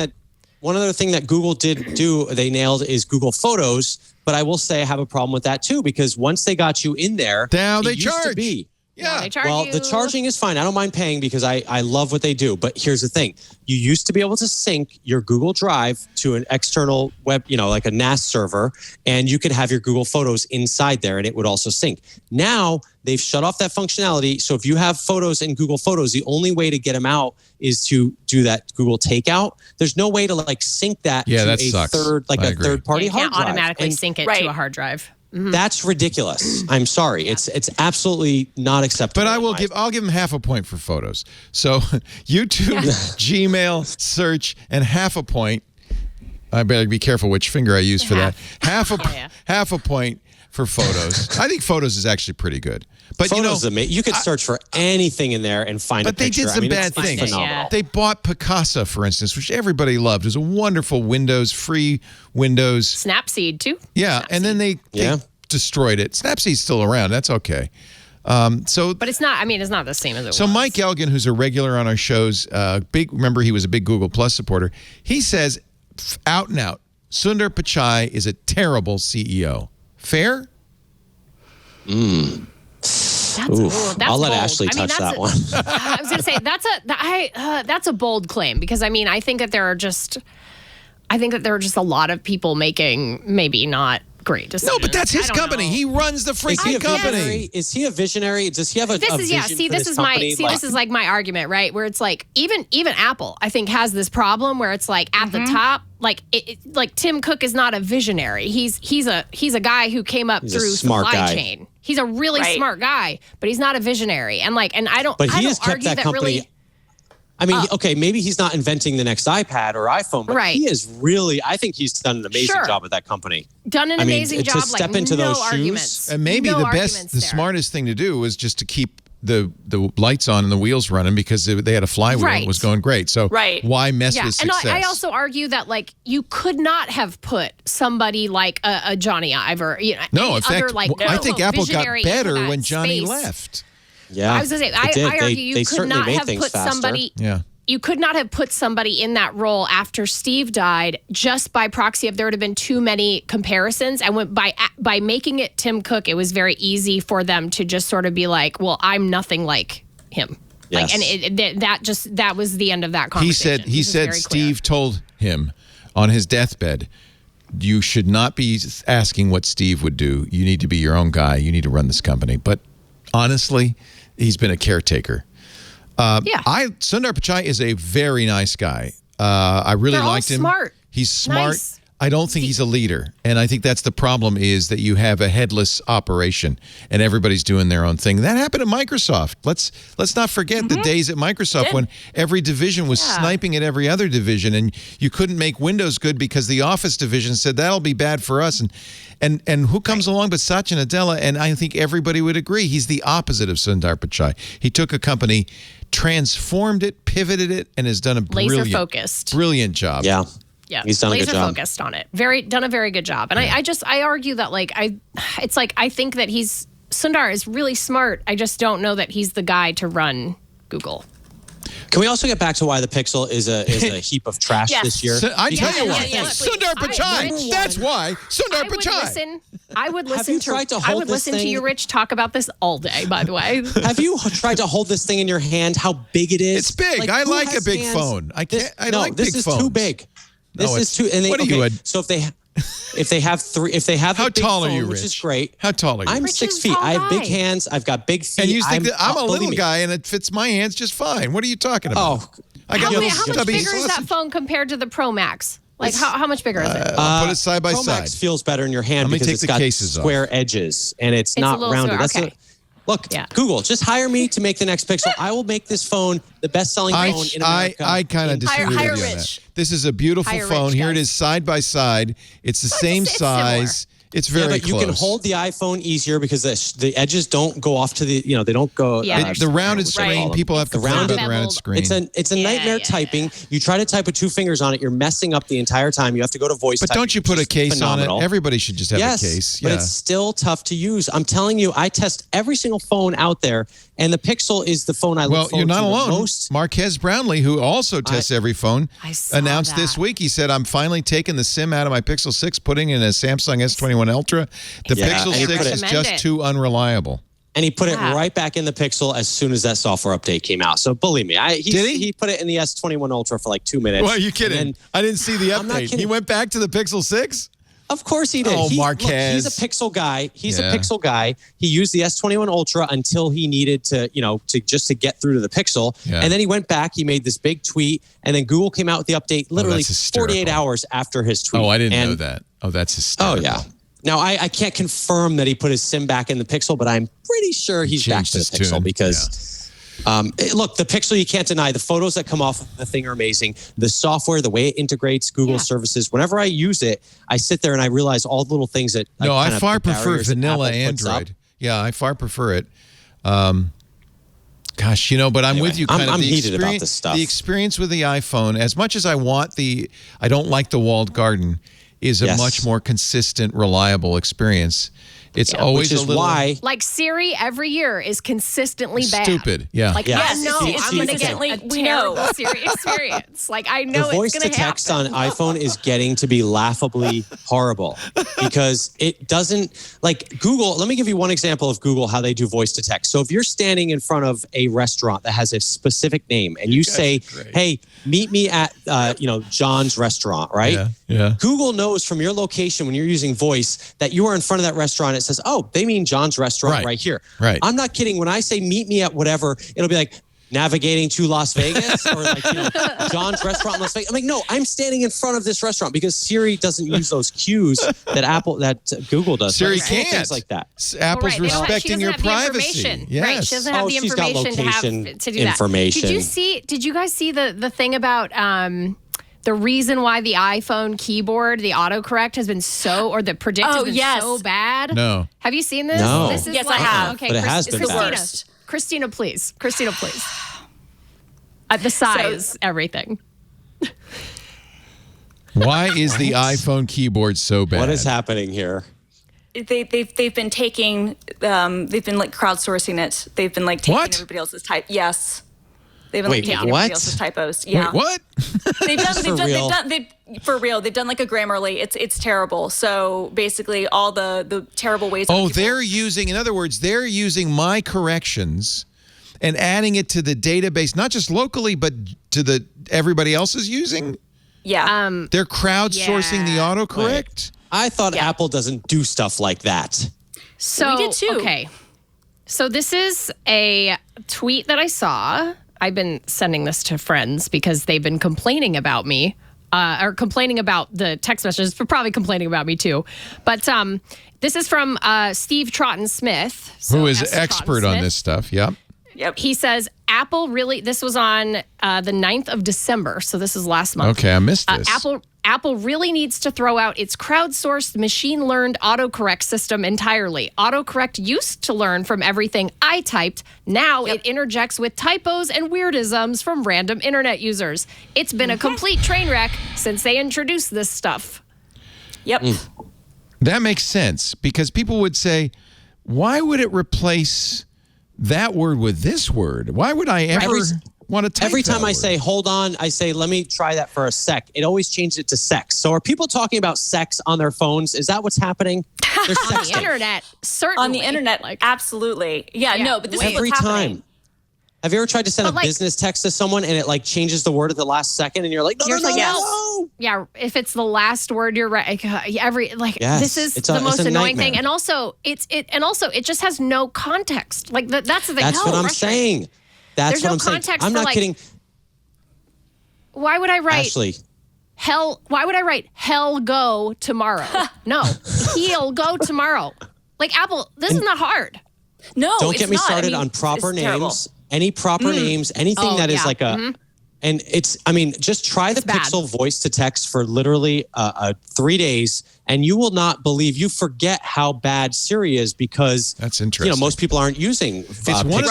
that Google did do, they nailed, is Google Photos. But I will say I have a problem with that too, because once they got you in there, now they used charge. To be, Yeah, they charge you. The charging is fine. I don't mind paying because I love what they do. But here's the thing. You used to be able to sync your Google Drive to an external web, like a NAS server, and you could have your Google Photos inside there, and it would also sync. Now, they've shut off that functionality. So if you have photos in Google Photos, the only way to get them out is to do that Google Takeout. There's no way to sync that to that a sucks. third-party hard drive. You can't automatically sync it to a hard drive. Mm-hmm. That's ridiculous. I'm sorry. It's absolutely not acceptable. But I'll give them half a point for photos. So YouTube, Gmail, search, and half a point. I better be careful which finger I use for that. Half a point for photos. I think photos is actually pretty good. But photos you could search for anything in there and find a picture. But they did some bad things. Phenomenal. They bought Picasa, for instance, which everybody loved. It was a wonderful free Windows. Snapseed, too. Yeah, and then they destroyed it. Snapseed's still around. That's okay. But it's not. It's not the same as it was. So Mike Elgin, who's a regular on our shows, remember he was a big Google Plus supporter. He says, out and out, Sundar Pichai is a terrible CEO. Fair? I'll let Ashley touch that one. I was going to say that's a bold claim because I think that there are just a lot of people making maybe not great decisions. No, but that's his company. He runs the freaking company. Is he a visionary? Does he have a vision for this company? This is like my argument, right? Where it's like even Apple, I think, has this problem where it's like at the top, like Tim Cook is not a visionary. He's a guy who came up through supply chain. He's a really smart guy, but he's not a visionary. And I don't. But he has kept that company. Okay, maybe he's not inventing the next iPad or iPhone, but he is really, I think he's done an amazing job at that company. Done an amazing job. To step into those shoes. And maybe the smartest thing to do was just to keep the lights on and the wheels running because they had a flywheel and it was going great. So why mess with success? And I also argue that you could not have put somebody like a Johnny Ive or no, in fact, I think Apple got better when Johnny left. Yeah, I was going to say, I argue you could not have put somebody. Yeah. you could not have put somebody in that role after Steve died just by proxy if there would have been too many comparisons. And by making it Tim Cook, it was very easy for them to just sort of be like, well, I'm nothing like him. Yes. That was the end of that conversation. He said Steve told him on his deathbed, you should not be asking what Steve would do. You need to be your own guy. You need to run this company. But honestly, he's been a caretaker. Sundar Pichai is a very nice guy. I really liked him. Smart. He's smart. Nice. I don't think he's a leader. And I think that's the problem, is that you have a headless operation and everybody's doing their own thing. That happened at Microsoft. Let's not forget the days at Microsoft when every division was sniping at every other division, and you couldn't make Windows good because the Office division said that'll be bad for us. And who comes along but Satya Nadella? And I think everybody would agree he's the opposite of Sundar Pichai. He took a company, transformed it, pivoted it, and has done a brilliant job. Yeah, he's done a good job. Laser focused on it. Done a very good job. And I argue that I think that Sundar is really smart. I just don't know that he's the guy to run Google. Can we also get back to why the Pixel is a heap of trash this year? I tell you why. Sundar Pichai. That's why. Sundar Pichai. I would listen to you, Rich, talk about this all day, by the way. Have you tried to hold this thing in your hand, how big it is? It's big. I like a big phone. I like big phones. This is too big. This is too. And what are you? So if they have how tall are you, Rich? Which is great. How tall are you? I'm 6 feet. I have big hands. I've got big feet. And you think that I'm a little guy and it fits my hands just fine. What are you talking about? Oh, I got how much bigger is that phone compared to the Pro Max? Like how much bigger is it? Put it side by side. Pro Max feels better in your hand because it's got square edges and it's not rounded. Look, Google, just hire me to make the next Pixel. I will make this phone the best-selling phone in America. I kind of disagree with you on that. This is a beautiful phone. Here it is side by side. It's the same size. It's very close. You can hold the iPhone easier because the edges don't go off to the, they don't go. The rounded screen, people have complained about the rounded screen. It's a nightmare typing. You try to type with 2 fingers on it, you're messing up the entire time. You have to go to voice typing. But don't you put a case on it? Everybody should just have a case. But it's still tough to use. I'm telling you, I test every single phone out there, and the Pixel is the phone I look forward to the most. Well, you're not alone. Marquez Brownlee, who also tests every phone, announced this week, he said, I'm finally taking the SIM out of my Pixel 6, putting in a Samsung S21 Ultra. The Pixel 6 is just too unreliable. And he put it right back in the Pixel as soon as that software update came out. So believe me, did he? He put it in the S21 Ultra for like 2 minutes. Well, are you kidding? I didn't see the update. He went back to the Pixel 6? Of course he did. Oh, Marquez. Look, he's a Pixel guy. He's a Pixel guy. He used the S21 Ultra until he needed to, to get through to the Pixel. Yeah. And then he went back. He made this big tweet. And then Google came out with the update literally 48 hours after his tweet. Oh, I didn't know that. Oh, that's hysterical. Oh, yeah. Now, I can't confirm that he put his SIM back in the Pixel, but I'm pretty sure he's back to the Pixel because, look, the Pixel, you can't deny. The photos that come off of the thing are amazing. The software, the way it integrates Google services. Whenever I use it, I sit there and I realize all the little things that I far prefer vanilla Android. Yeah, I far prefer it. Gosh, but I'm with you. I'm heated about this stuff. The experience with the iPhone, as much as I don't like the walled garden, is a much more consistent, reliable experience. It's always which is a little why, like Siri every year is consistently bad. Stupid. Yeah. Like I'm going to get a terrible Siri experience. Like I know the voice it's going to text on iPhone is getting to be laughably horrible because it doesn't like Google. Let me give you one example of Google how they do voice to text. So if you're standing in front of a restaurant that has a specific name and you say, "Hey, meet me at John's restaurant," right? Yeah. Google knows from your location when you're using voice that you are in front of that restaurant. It says, "Oh, they mean John's restaurant right here." Right. I'm not kidding. When I say meet me at whatever, it'll be like navigating to Las Vegas or like John's restaurant in Las Vegas. I'm like, no, I'm standing in front of this restaurant because Siri doesn't use those cues that Google does. Siri can't. Things like that. Apple's respecting your privacy. Yes. Right. She doesn't have the information to do that. Did you guys see the thing about the reason why the iPhone keyboard, the autocorrect has been the predict has been so bad? No. Have you seen this? No. This is I have. Okay, but it has been bad. Christina, please. The size, everything. Why is the iPhone keyboard so bad? What is happening here? They've been taking they've been like crowdsourcing it. They've been like taking everybody else's type. Yes. They've been taking everybody else's typos. Yeah. Wait, what? They've done like a Grammarly. It's terrible. So basically, all the terrible ways. They're using. In other words, they're using my corrections and adding it to the database, not just locally, but to everybody else is using. Yeah. They're crowdsourcing the autocorrect. Right. I thought Apple doesn't do stuff like that. So we did too. Okay. So this is a tweet that I saw. I've been sending this to friends because they've been complaining about me, or complaining about the text messages, but probably complaining about me too. But this is from Steve Troughton-Smith, who is expert on this stuff. Yep. He says, Apple really, this was on the 9th of December, so this is last month. Okay, I missed this. Apple really needs to throw out its crowdsourced machine-learned autocorrect system entirely. Autocorrect used to learn from everything I typed. Now it interjects with typos and weirdisms from random internet users. It's been a complete train wreck since they introduced this stuff. Yep. That makes sense because people would say, why would it replace that word with this word? Why would I ever want to type Every time that I word? say, hold on, I say, let me try that for a sec. It always changes it to sex. So are people talking about sex on their phones? Is that what's happening? On the internet, certainly. On the internet, absolutely. Yeah, no, but this is every what's time. happening. Have you ever tried to send a business text to someone and it changes the word at the last second and you're like, no. Yeah, if it's the last word, you're right. This is the most annoying thing, and also it just has no context. Like that's the thing. That's what I'm saying. That's what I'm saying. I'm not kidding. Why would I write Ashley? Why would I write hell go tomorrow? No, he'll go tomorrow. Like Apple, this is not hard. No, don't get me started on proper names. Any proper names, anything that is like a, and it's, just try the Pixel voice to text for literally 3 days and you will not believe, you forget how bad Siri is because that's interesting. Most people aren't using it's one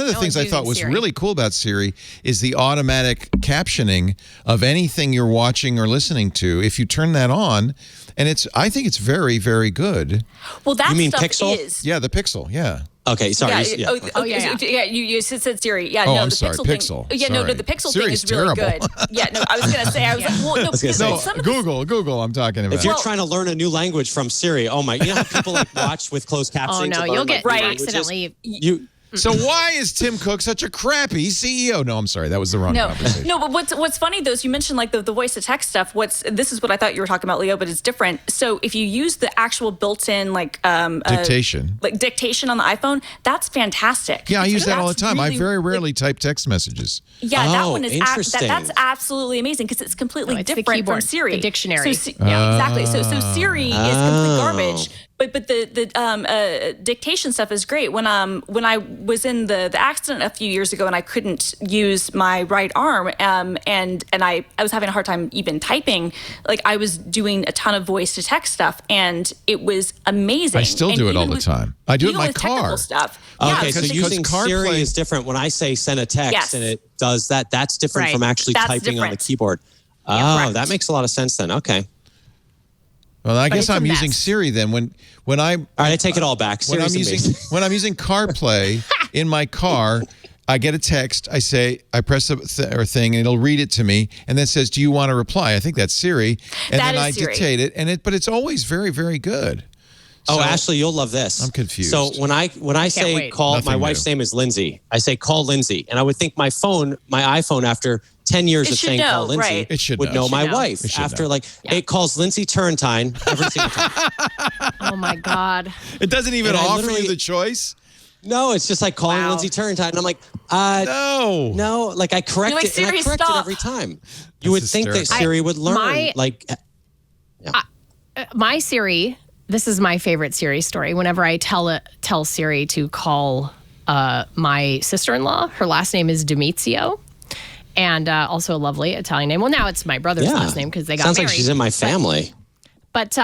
of the things I thought was really cool about Siri is the automatic captioning of anything you're watching or listening to. If you turn that on, and I think it's very, very good. Well, that you mean stuff Pixel? is. Yeah, the Pixel, yeah. Okay, sorry. You said Siri. Yeah, oh, no, I'm the sorry, Pixel thing. Pixel. No, the Pixel Siri's thing is really terrible. good. Yeah, no, I was going to say, Google, I'm talking about. If you're trying to learn a new language from Siri, oh my, you know how people watch with closed captioning? Oh no, you'll get accidentally. So why is Tim Cook such a crappy CEO? No, I'm sorry. That was the wrong conversation. No, but what's funny though is you mentioned the voice to text stuff. This is what I thought you were talking about, Leo, but it's different. So if you use the actual built-in dictation, dictation on the iPhone, that's fantastic. Yeah, I use that all the time. I very rarely type text messages. Yeah, that one is that's absolutely amazing because it's completely different from Siri. The dictionary. Exactly. So Siri is complete garbage. But the dictation stuff is great. When I was in the accident a few years ago and I couldn't use my right arm and I was having a hard time even typing, I was doing a ton of voice to text stuff and it was amazing. I still do it all the time. I do it in my car. Stuff. Okay, so using Siri is different. When I say send a text and it does that, that's different from actually typing on the keyboard. Oh, that makes a lot of sense then. Okay. Well, I guess I'm using Siri then. When I all right, I take it all back. When I'm using CarPlay in my car, I get a text. I press a thing, and it'll read it to me, and then says, "Do you want to reply?" I think that's Siri, and then I dictate it, but it's always very, very good. So, Ashley, you'll love this. I'm confused. So when I say call, my wife's name is Lindsay. I say call Lindsay, and I would think my iPhone after 10 years of saying call Lindsay would know my wife. After it calls Lindsay Turrentine every single time. Oh my God! It doesn't even offer you the choice. No, it's just like calling Lindsay Turrentine, and I'm like, no. I correct it, and I correct it every time. You would think that Siri would learn. My Siri. This is my favorite Siri story. Whenever I tell Siri to call my sister-in-law, her last name is Demizio, and also a lovely Italian name. Well, now it's my brother's last name because they got married. Sounds like she's in my family. But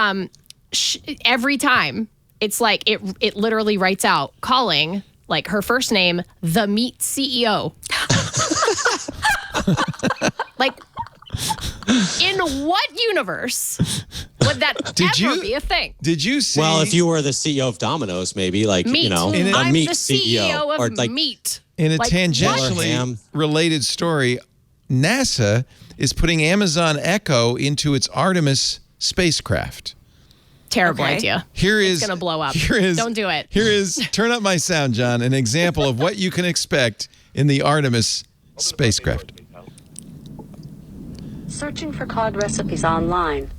every time, it's like it literally writes out calling her first name, the Meat CEO. In what universe would that ever be a thing? Did you see? Well, if you were the CEO of Domino's, maybe meat. a I'm meat the CEO of meat. In a tangentially related story, NASA is putting Amazon Echo into its Artemis spacecraft. Terrible idea. It's going to blow up. Don't do it. Here is, turn up my sound, John, an example of what you can expect in the Artemis spacecraft. Searching for cod recipes online.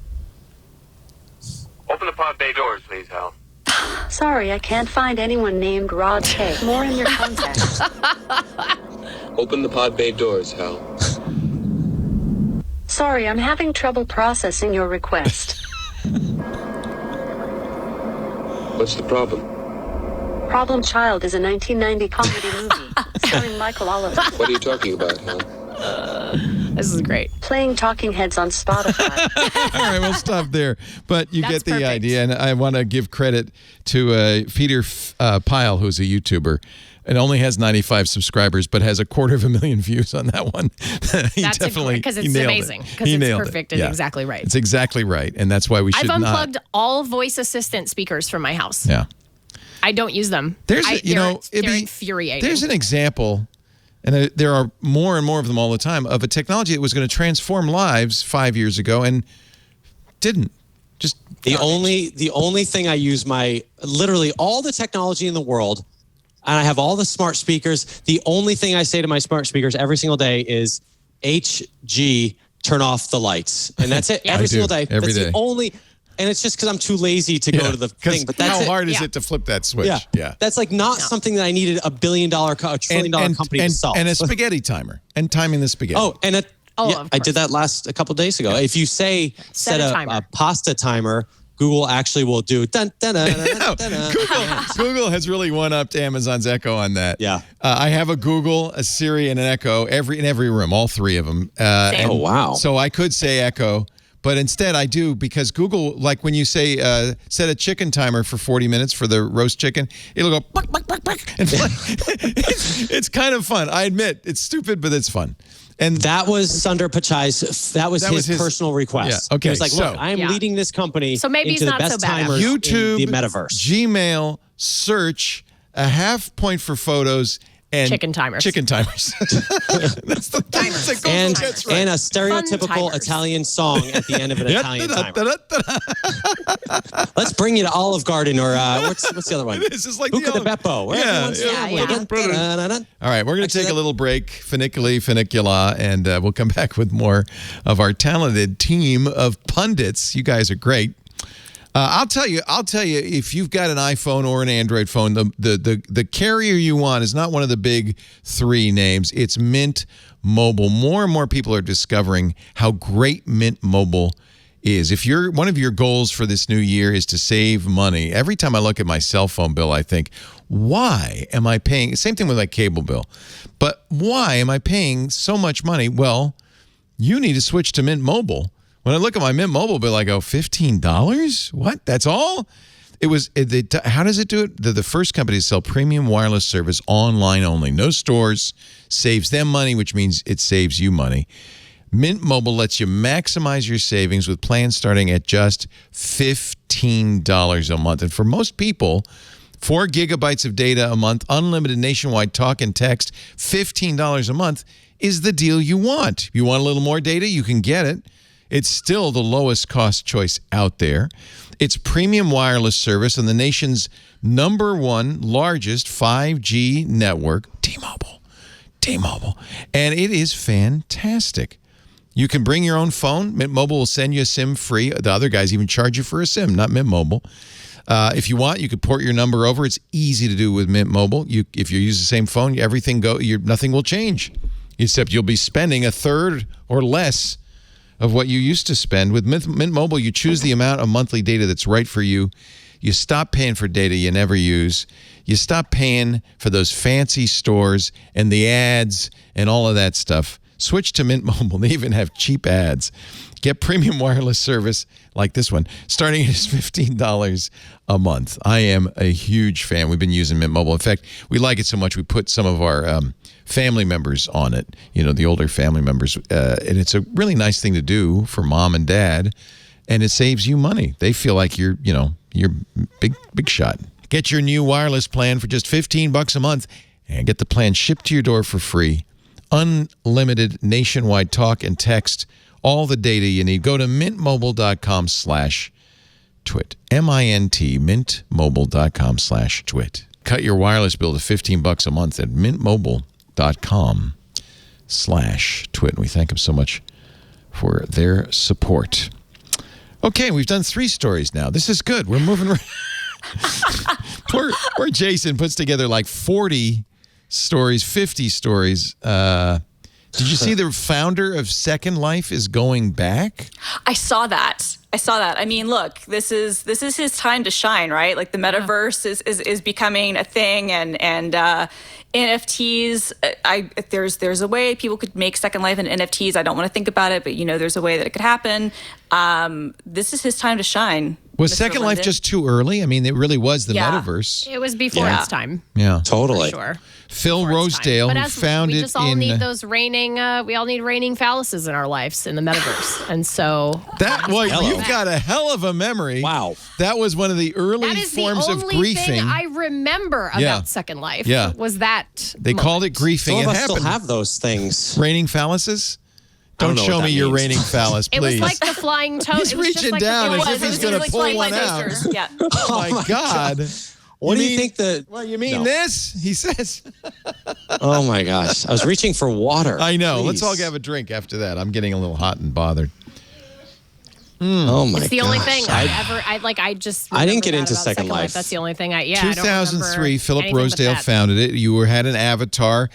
Open the pod bay doors, please, Hal. Sorry, I can't find anyone named Rod K. More in your contacts. Open the pod bay doors, Hal. Sorry, I'm having trouble processing your request. What's the problem? Problem Child is a 1990 comedy movie starring Michael Oliver. What are you talking about, Hal? This is great. Playing Talking Heads on Spotify. All right, we'll stop there. But you get the idea. And I want to give credit to Peter Pyle, who's a YouTuber. It only has 95 subscribers, but has 250,000 views on that one. That's definitely because it's amazing. Because it's perfect and exactly right. It's exactly right, and that's why we should not. I've unplugged all voice assistant speakers from my house. Yeah, I don't use them. They're infuriating. There's an example, and there are more and more of them all the time, of a technology that was going to transform lives 5 years ago and didn't. Just the only thing I use literally all the technology in the world. And I have all the smart speakers. The only thing I say to my smart speakers every single day is, HG, turn off the lights. And that's it. Every single day. Every day. The only, and it's just because I'm too lazy to go to the thing. But that's how hard is it to flip that switch? Yeah. That's like not something that I needed $1 billion, $1 trillion company to solve. And a spaghetti timer. And timing the spaghetti. Oh, and I did that a couple of days ago. If you set a pasta timer, Google actually will do Google has really one-upped Amazon's Echo on that. Yeah. I have a Google, a Siri, and an Echo in every room, all three of them. Oh, wow. So I could say Echo, but instead I do because Google, like when you say set a chicken timer for 40 minutes for the roast chicken, it'll go buck, buck, buck, buck. And it's kind of fun. I admit, it's stupid, but it's fun. And that was Sundar Pichai's. That was his personal request. Yeah, okay, he was like, "Look, I am leading this company so maybe into the best timers YouTube, in the metaverse." Gmail, search, a half point for photos, and chicken timers. Chicken timers. That's the things that Google gets right. And a stereotypical Italian song at the end of an Italian timer. Let's bring you to Olive Garden or what's the other one? This is like Buca de Beppo. All right, we're going to take a little break, funicula, and we'll come back with more of our talented team of pundits. You guys are great. I'll tell you, if you've got an iPhone or an Android phone, the carrier you want is not one of the big three names. It's Mint Mobile. More and more people are discovering how great Mint Mobile is. If one of your goals for this new year is to save money, every time I look at my cell phone bill, I think, why am I paying? Same thing with my cable bill. But why am I paying so much money? Well, you need to switch to Mint Mobile. When I look at my Mint Mobile bill, I go, $15? What? That's all? How does it do it? They're the first company to sell premium wireless service online only. No stores. Saves them money, which means it saves you money. Mint Mobile lets you maximize your savings with plans starting at just $15 a month. And for most people, 4 gigabytes of data a month, unlimited nationwide talk and text, $15 a month is the deal you want. If you want a little more data, you can get it. It's still the lowest cost choice out there. It's premium wireless service on the nation's #1 largest 5G network, T-Mobile. And it is fantastic. You can bring your own phone. Mint Mobile will send you a SIM free. The other guys even charge you for a SIM, not Mint Mobile. If you want, you could port your number over. It's easy to do with Mint Mobile. If you use the same phone, nothing will change, except you'll be spending a third or less of what you used to spend. With Mint Mobile, you choose the amount of monthly data that's right for you. You stop paying for data you never use. You stop paying for those fancy stores and the ads and all of that stuff. Switch to Mint Mobile. They even have cheap ads. Get premium wireless service like this one, starting at just $15 a month. I am a huge fan. We've been using Mint Mobile. In fact, we like it so much we put some of our family members on it, the older family members. And it's a really nice thing to do for mom and dad, and it saves you money. They feel like you're big shot. Get your new wireless plan for just $15 a month. and get the plan shipped to your door for free. Unlimited nationwide talk and text. All the data you need. Go to mintmobile.com/twit. MINT, mintmobile.com/twit. Cut your wireless bill to $15 a month at mintmobile.com/twit. We thank them so much for their support. Okay, we've done 3 stories now. This is good. We're moving. Poor Jason puts together like 40 stories, 50 stories. Did you see the founder of Second Life is going back? I saw that. I mean, look, this is his time to shine, right? Like the metaverse is becoming a thing, and NFTs. There's a way people could make Second Life in NFTs. I don't want to think about it, but there's a way that it could happen. This is his time to shine. Was Second Life just too early? I mean, it really was the metaverse. It was before its time. Yeah, totally. For sure. Phil Rosedale, who found it in... We just all need those raining... we all need raining phalluses in our lives in the metaverse. And so... You've got a hell of a memory. Wow. That was one of the early forms of griefing. That is the only thing I remember about Second Life. Was that They called it griefing. Some of us still have those things. Raining phalluses? Don't show me your raining phallus, please. It was like the flying toad. He's reaching down as if he's going to pull one out. Yeah. Oh, my God. What do you think you mean this? He says. Oh, my gosh. I was reaching for water. I know. Please. Let's all have a drink after that. I'm getting a little hot and bothered. Oh, my God. It's the only thing I didn't get into Second Life. That's the only thing 2003, Philip Rosedale founded it. You had an avatar.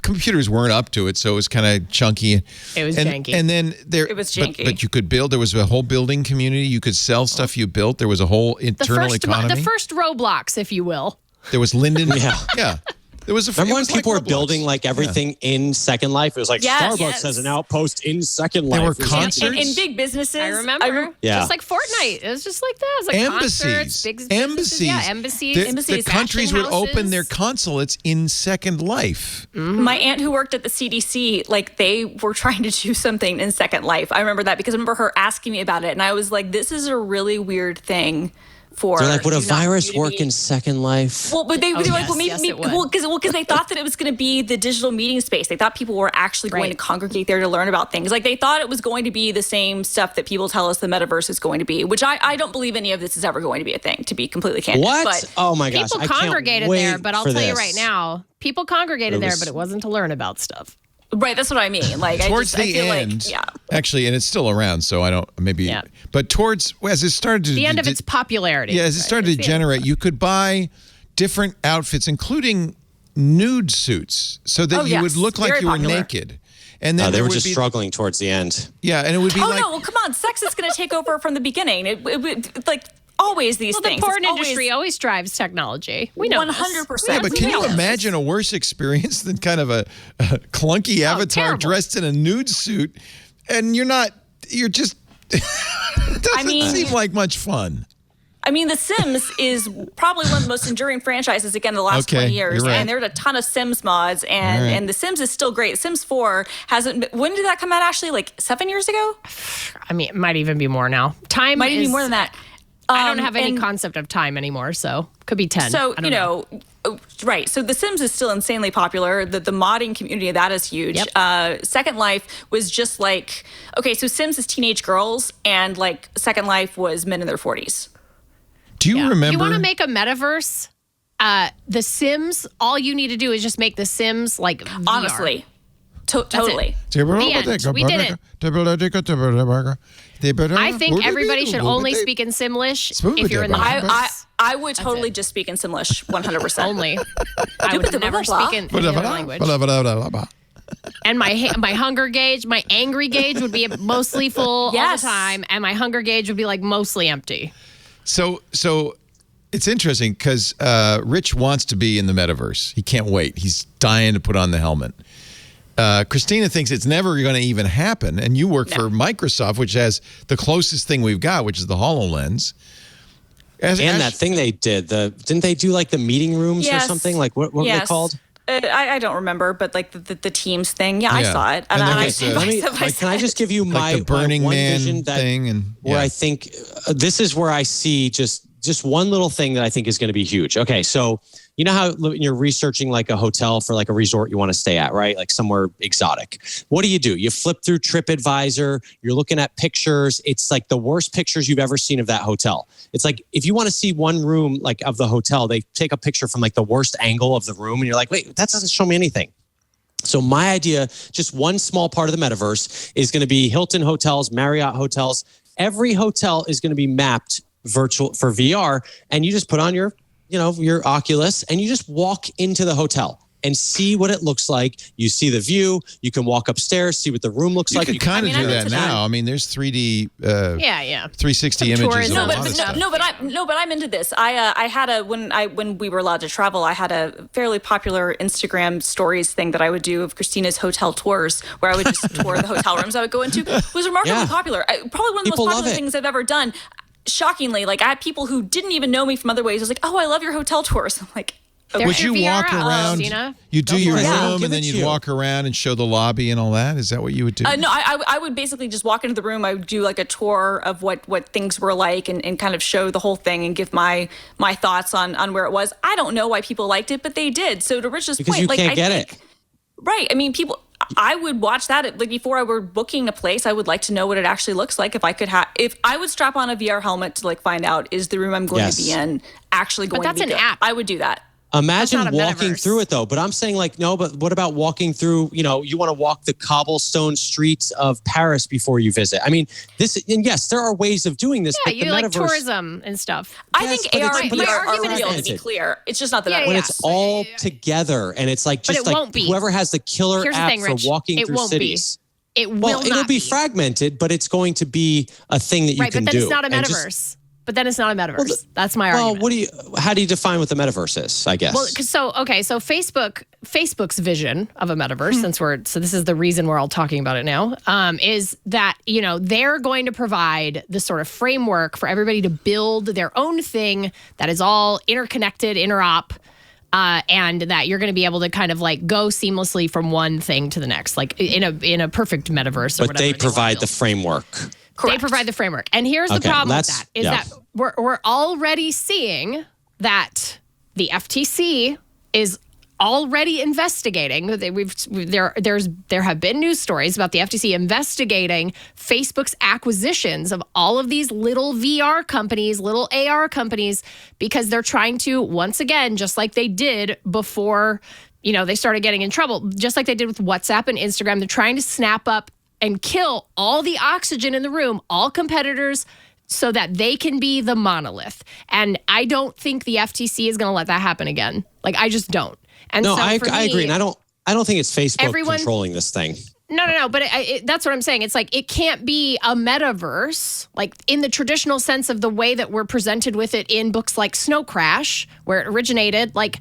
Computers weren't up to it, so it was kind of chunky. It was janky. And then it was janky. But you could build. There was a whole building community. You could sell stuff you built. There was a whole internal economy. The first Roblox, if you will. There was Linden. Yeah. There was Remember when people were building like everything in Second Life? It was like Starbucks has an outpost in Second Life. There were concerts in big businesses. I remember. Just like Fortnite. It was just like that. It was like embassies. Embassies. Yeah, embassies. The countries would open their consulates in Second Life. Mm-hmm. My aunt who worked at the CDC, like they were trying to do something in Second Life. I remember that because I remember her asking me about it, and I was like, "This is a really weird thing." They're like, would a virus work in Second Life? Well, but they were like, well, maybe, because they thought that it was going to be the digital meeting space. They thought people were actually going to congregate there to learn about things. Like they thought it was going to be the same stuff that people tell us the metaverse is going to be, which I don't believe any of this is ever going to be a thing, to be completely candid. What? But oh my gosh! People congregated there, but I'll tell you right now, people congregated there, but it wasn't to learn about stuff. Right, that's what I mean. Like towards the end, actually, and it's still around, so I don't but as it started to the end of its popularity. Yeah, as it started to degenerate, you could buy different outfits, including nude suits, so that you would look like you were naked. And then they were just struggling towards the end. Yeah, and it would be like, no, well, come on, sex is going to take over from the beginning. It like. Always these things. The porn industry always drives technology. We know 100%. Yeah, but can you imagine a worse experience than kind of a clunky avatar dressed in a nude suit, and you're just doesn't seem like much fun. I mean, The Sims is probably one of the most enduring franchises, again, the last 20 years. Right. And there's a ton of Sims mods, and The Sims is still great. Sims 4 hasn't been, when did that come out, Ashley? Like 7 years ago? I mean, it might even be more now. Time might even be more than that. I don't have any concept of time anymore, so could be 10. So, right. So The Sims is still insanely popular. The modding community of that is huge. Yep. Second Life was just like, okay, so Sims is teenage girls, and like Second Life was men in their 40s. Do you remember? You want to make a metaverse? The Sims, all you need to do is just make The Sims like VR. Honestly. Totally. The end. We did it. I think everybody should only speak in Simlish if you're in the metaverse. I would totally just speak in Simlish, 100%. Only. I would never speak in any other language. And my hunger gauge, my angry gauge would be mostly full all the time, and my hunger gauge would be like mostly empty. So it's interesting because Rich wants to be in the metaverse. He can't wait. He's dying to put on the helmet. Christina thinks it's never going to even happen, and you work for Microsoft, which has the closest thing we've got, which is the HoloLens. That thing they did, didn't they do like the meeting rooms or something? Like what were they called? I don't remember, but like the Teams thing, I saw it. And can I just give you like the Burning Man vision thing, where I think this is where I see just just one little thing that I think is going to be huge. Okay, so you know how you're researching like a hotel for like a resort you want to stay at, right? Like somewhere exotic. What do? You flip through TripAdvisor, you're looking at pictures. It's like the worst pictures you've ever seen of that hotel. It's like if you want to see one room like of the hotel, they take a picture from like the worst angle of the room and you're like, wait, that doesn't show me anything. So my idea, just one small part of the metaverse, is going to be Hilton hotels, Marriott hotels. Every hotel is going to be mapped virtual for VR, and you just put on your Oculus and you just walk into the hotel and see what it looks like. You see the view. You can walk upstairs, see what the room looks like. You can kind of do that now. I mean, there's 3D, 360 images. But I'm into this. I had when we were allowed to travel, I had a fairly popular Instagram stories thing that I would do of Christina's hotel tours, where I would just tour the hotel rooms I would go into. It was remarkably popular. Probably one of the most popular things I've ever done. Shockingly, like I had people who didn't even know me from other ways. I was like, "Oh, I love your hotel tours." I'm like, okay. Would you walk around? You do your room, and then you'd walk around and show the lobby and all that. Is that what you would do? No, I would basically just walk into the room. I would do like a tour of what things were like, and kind of show the whole thing and give my thoughts on where it was. I don't know why people liked it, but they did. So to Rich's because point, you can't get it. Right. I mean, people. I would watch that like before I were booking a place. I would like to know what it actually looks like. If I would strap on a VR helmet to like find out, is the room I'm going to be in actually going to be good? But that's an app. I would do that. Imagine walking through it though, but I'm saying like, no, but what about walking through, you want to walk the cobblestone streets of Paris before you visit. I mean, and yes, there are ways of doing this. Yeah, but like tourism and stuff. I think AR and VR are real, to be clear. It's just not the metaverse. When it's all together and it's like, just like whoever has the killer app for walking through cities. It'll be fragmented, but it's going to be a thing that you can do. Right, but then it's not a metaverse. But then it's not a metaverse. That's my argument. Well, how do you define what the metaverse is, I guess? Well, so Facebook's vision of a metaverse, so this is the reason we're all talking about it now, is that, they're going to provide the sort of framework for everybody to build their own thing that is all interconnected, interop, and that you're going to be able to kind of like go seamlessly from one thing to the next, like in a perfect metaverse or whatever. But they provide the framework. Correct. They provide the framework. And here's the problem with that, is that we're already seeing that the FTC is already investigating. There have been news stories about the FTC investigating Facebook's acquisitions of all of these little VR companies, little AR companies, because they're trying to, once again, just like they did before, they started getting in trouble, just like they did with WhatsApp and Instagram, they're trying to snap up and kill all the oxygen in the room, all competitors, so that they can be the monolith. And I don't think the FTC is going to let that happen again. Like, I just don't. And no, I agree. And I don't think it's Facebook controlling this thing. No. But that's what I'm saying. It's like, it can't be a metaverse, like in the traditional sense of the way that we're presented with it in books like Snow Crash, where it originated. Like,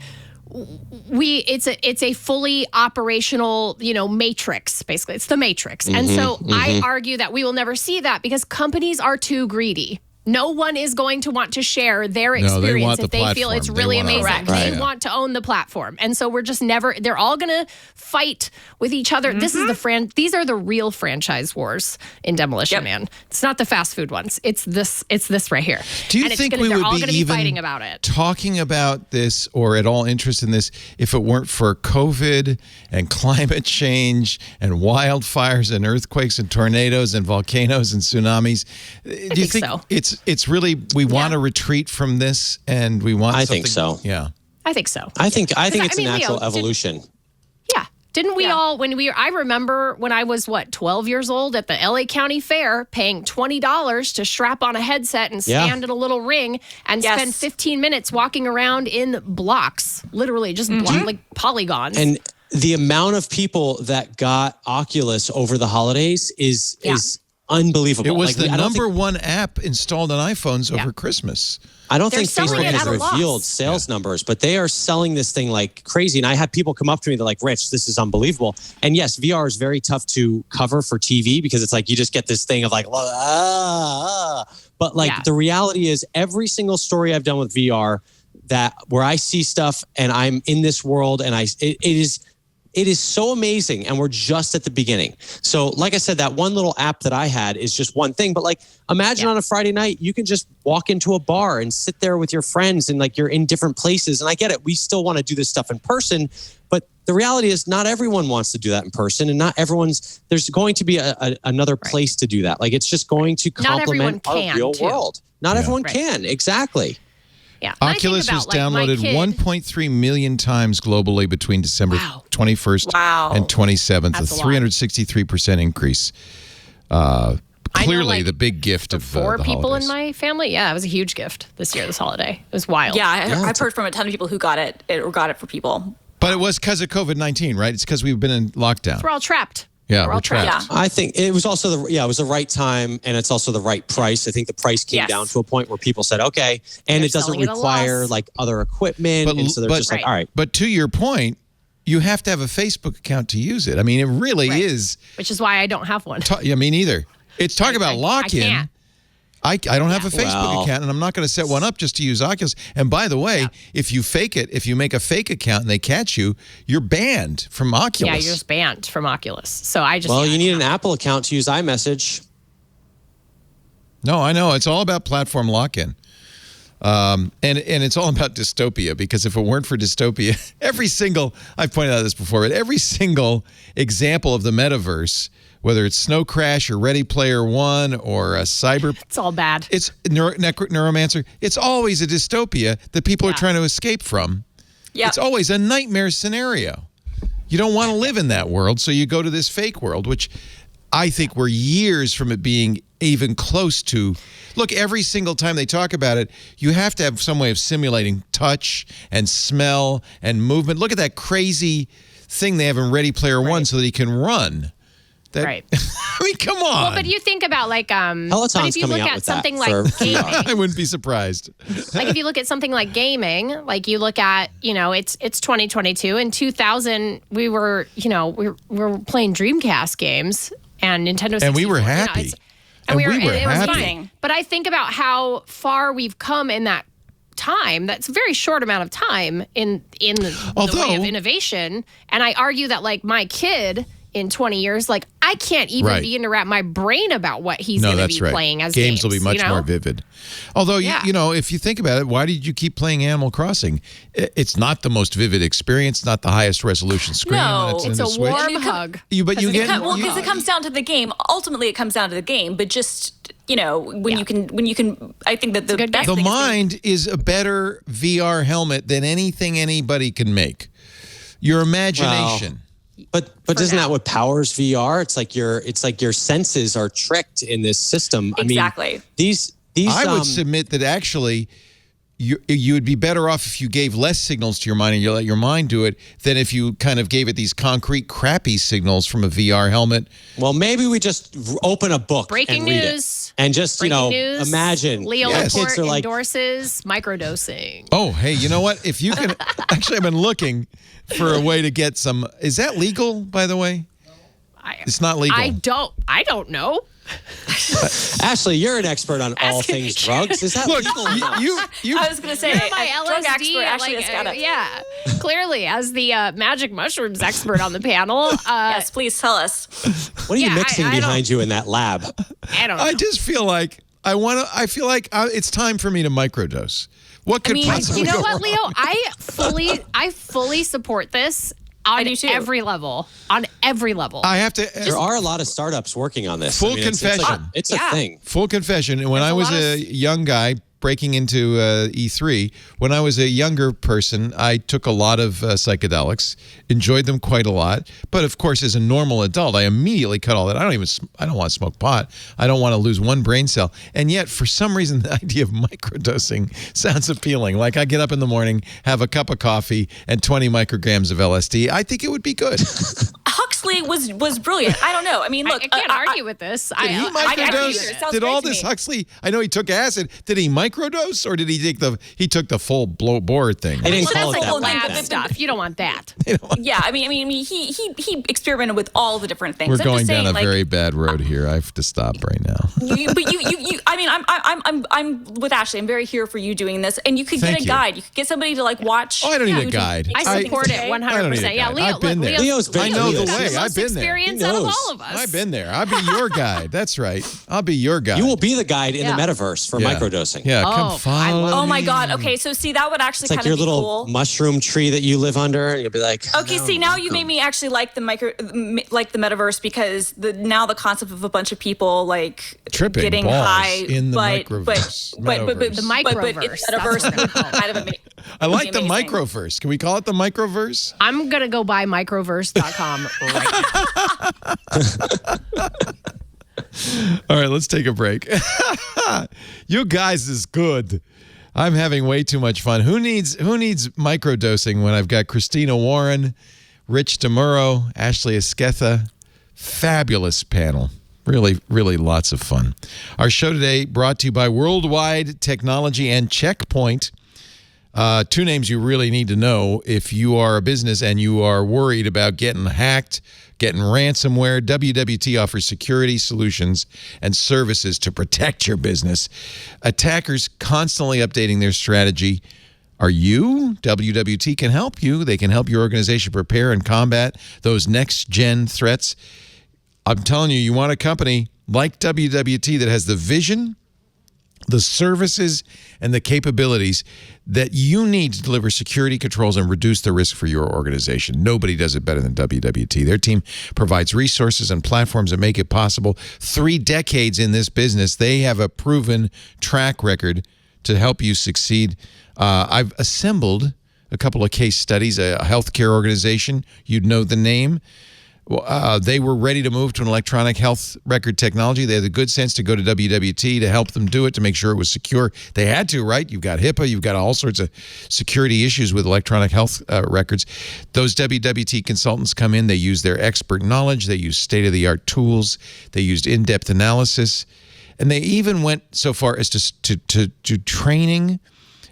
it's a fully operational, matrix, basically. It's the matrix. And so I argue that we will never see that because companies are too greedy. No one is going to want to share their experience if they feel it's really amazing. They want to own the platform. And so we're just they're all going to fight with each other. This is these are the real franchise wars in Demolition Man. It's not the fast food ones. It's this right here. Do you think we would be even fighting about it? Talking about this or at all interested in this if it weren't for COVID and climate change and wildfires and earthquakes and tornadoes and volcanoes and tsunamis? Do you think so? It's really we want to retreat from this and we want something. I think so. Yeah. I think so. I think it's a natural evolution. Didn't we all, I remember when I was, 12 years old at the LA County Fair, paying $20 to strap on a headset and stand in a little ring and spend 15 minutes walking around in blocks, literally just like polygons. And the amount of people that got Oculus over the holidays is unbelievable. It was the number one app installed on iPhones over Christmas. I don't think Facebook has revealed sales numbers, but they are selling this thing like crazy. And I had people come up to me, they're like, Rich, this is unbelievable. And yes, VR is very tough to cover for TV because it's like you just get this thing of like, but like the reality is every single story I've done with VR where I see stuff and I'm in this world and it is it is so amazing, and we're just at the beginning. So, like I said, that one little app that I had is just one thing. But like, imagine on a Friday night, you can just walk into a bar and sit there with your friends, and like you're in different places. And I get it, we still want to do this stuff in person, but the reality is not everyone wants to do that in person, and not everyone's. There's going to be another place to do that. Like, it's just going to complement our real world. Not everyone can. Exactly. Yeah. Oculus was downloaded 1.3 million times globally between December 21st and 27th, a 363% increase. Clearly the big gift of four the people holidays. in my family. Yeah, it was a huge gift this year, this holiday. It was wild. Yeah, I've heard from a ton of people who got it or got it for people. But it was because of COVID-19, right? It's because we've been in lockdown. We're all trapped. Yeah, we're trapped. Yeah. I think it was also it was the right time, and it's also the right price. I think the price came down to a point where people said, okay, and it doesn't require like other equipment. And so they're just like, all right. But to your point, you have to have a Facebook account to use it. I mean, it really is. Which is why I don't have one. Me neither. It's talk about lock-in. I can't. I don't have a Facebook account, and I'm not going to set one up just to use Oculus. And by the way, if you make a fake account and they catch you, you're banned from Oculus. Yeah, you're just banned from Oculus. So I just... Well, you need an Apple account to use iMessage. No, I know. It's all about platform lock-in. And it's all about dystopia, because if it weren't for dystopia, I've pointed out this before, but every single example of the metaverse, whether it's Snow Crash or Ready Player One or a cyber... It's all bad. It's Neuromancer. It's always a dystopia that people are trying to escape from. Yeah. It's always a nightmare scenario. You don't want to live in that world, so you go to this fake world, which I think we're years from it being even close to... Look, every single time they talk about it, you have to have some way of simulating touch and smell and movement. Look at that crazy thing they have in Ready Player One so that he can run. I mean, come on. Well, but you think about like, Peloton's but if you look at something like gaming, I wouldn't be surprised. Like if you look at something like gaming, like you look at, it's 2022. In 2000, we were playing Dreamcast games and Nintendo 64. And we were happy. And we were happy. It was fine. But I think about how far we've come in that time. That's a very short amount of time in the way of innovation. And I argue that like my kid in 20 years, like I can't even begin to wrap my brain about what he's going to be playing as games. Will be much more vivid. Although, if you think about it, why did you keep playing Animal Crossing? It's not the most vivid experience, not the highest resolution screen. No, it's a warm hug. Because it comes down to the game. Ultimately, it comes down to the game. But just when you can, I think that the best thing mind is a better VR helmet than anything anybody can make. Your imagination. But isn't that what powers VR? It's like your senses are tricked in this system. Exactly. I mean, these I would submit that actually you would be better off if you gave less signals to your mind and you let your mind do it than if you kind of gave it these concrete crappy signals from a VR helmet. Well, maybe we just open a book Breaking and read news. It. And just, news. imagine. Leo Laporte endorses microdosing. Oh, hey, you know what? If you can, actually, I've been looking for a way to get some. Is that legal, by the way? It's not legal. I don't know. Ashley, you're an expert on all things drugs. Is that legal? I was going to say, my drug LSD, expert Ashley Escada. Yeah, clearly, as the magic mushrooms expert on the panel. Yes, please tell us. What are you mixing behind you in that lab? I don't know. I just feel like it's time for me to microdose. What could possibly you know go what, wrong? Leo? I fully support this. On every level. On every level. I have to. There are a lot of startups working on this. Full confession. It's a thing. Full confession. When I was a young guy breaking into E3, when I was a younger person, I took a lot of psychedelics, enjoyed them quite a lot. But of course, as a normal adult, I immediately cut all that. I don't want to smoke pot. I don't want to lose one brain cell. And yet, for some reason, the idea of microdosing sounds appealing. Like I get up in the morning, have a cup of coffee, and 20 micrograms of LSD. I think it would be good. Huxley was brilliant. I don't know. I mean, look, I can't argue with this. Did he microdose? Did all this Huxley? I know he took acid. Did he microdose microdose, or did he took the full bore thing? They didn't call it that's that. like lab stuff. You don't want that. Yeah, I mean, he experimented with all the different things. We're going down a very bad road here. I have to stop right now. I'm with Ashley. I'm very here for you doing this, and you could get a guide. You could get somebody to watch. Oh, I don't need a guide. I support it 100%. Yeah, Leo. I've been there. Leo's been I know the there. way. I've been there. Experience out of all of us. I've been there. I'll be your guide. That's right. I'll be your guide. You will be the guide in the metaverse for microdosing. Yeah, come follow me. Oh my God. Okay, so see, that would actually It's like your little mushroom tree that you live under, and you'll be like, okay, see, now you made me actually like the metaverse, because now the concept of a bunch of people tripping getting balls high in the microverse. But the microverse. Kind of amazing. I like the microverse. Can we call it the microverse? I'm going to go buy microverse.com right now. All right, let's take a break. You guys is good. I'm having way too much fun. Who needs microdosing when I've got Christina Warren, Rich DeMuro, Ashley Esquetha? Fabulous panel. Really, really lots of fun. Our show today brought to you by Worldwide Technology and Checkpoint. Two names you really need to know if you are a business and you are worried about getting hacked, getting ransomware. WWT offers security solutions and services to protect your business. Attackers constantly updating their strategy. Are you? WWT can help you. They can help your organization prepare and combat those next-gen threats. I'm telling you, you want a company like WWT that has the vision, the services, and the capabilities that you need to deliver security controls and reduce the risk for your organization. Nobody does it better than WWT. Their team provides resources and platforms that make it possible. 3 decades in this business, they have a proven track record to help you succeed. I've assembled a couple of case studies, a healthcare organization. You'd know the name. They were ready to move to an electronic health record technology. They had the good sense to go to WWT to help them do it, to make sure it was secure. They had to, right? You've got HIPAA. You've got all sorts of security issues with electronic health records. Those WWT consultants come in. They use their expert knowledge. They use state-of-the-art tools. They used in-depth analysis. And they even went so far as to training